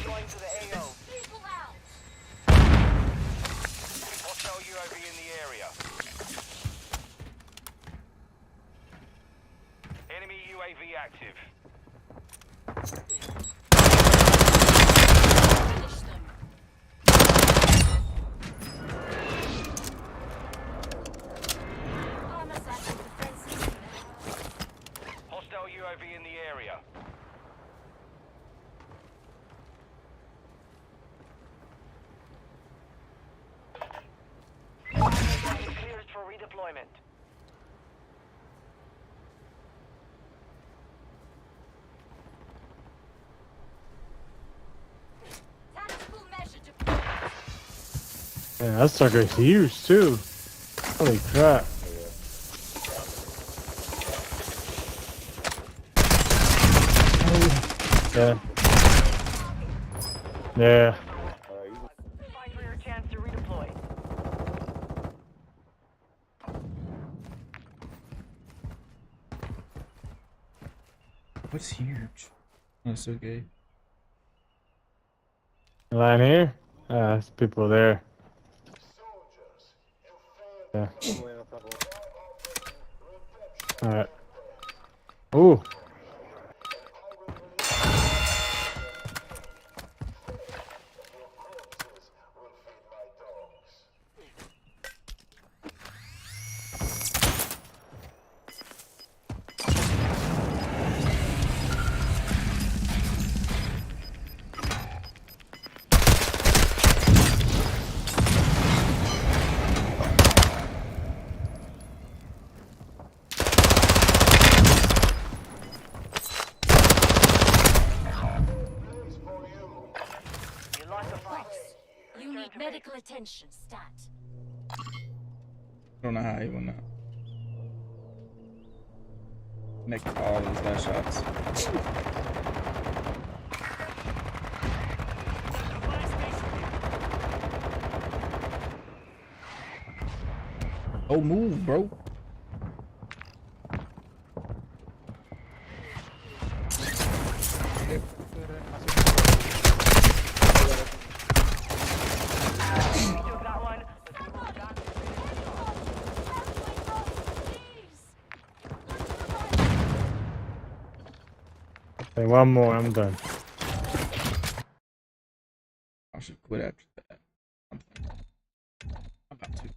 Going to the AO. Hostile UAV in the area. Enemy UAV active. Hostile UAV in the area. Cleared for redeployment. Man, that sucker's huge too. Holy crap. Yeah. Yeah. Fight for your chance to redeploy. What's huge? Oh, so gay. Line here? Ah, there's people there. Yeah. Alright. Ooh. You need medical attention, stat. I don't know how he won that. Make all those dash shots. Oh, move, bro. Hey, one more, I'm done. I should quit after that. I'm about to.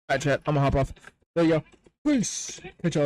Alright, chat. I'm gonna hop off. There you go. Peace. Catch y'all.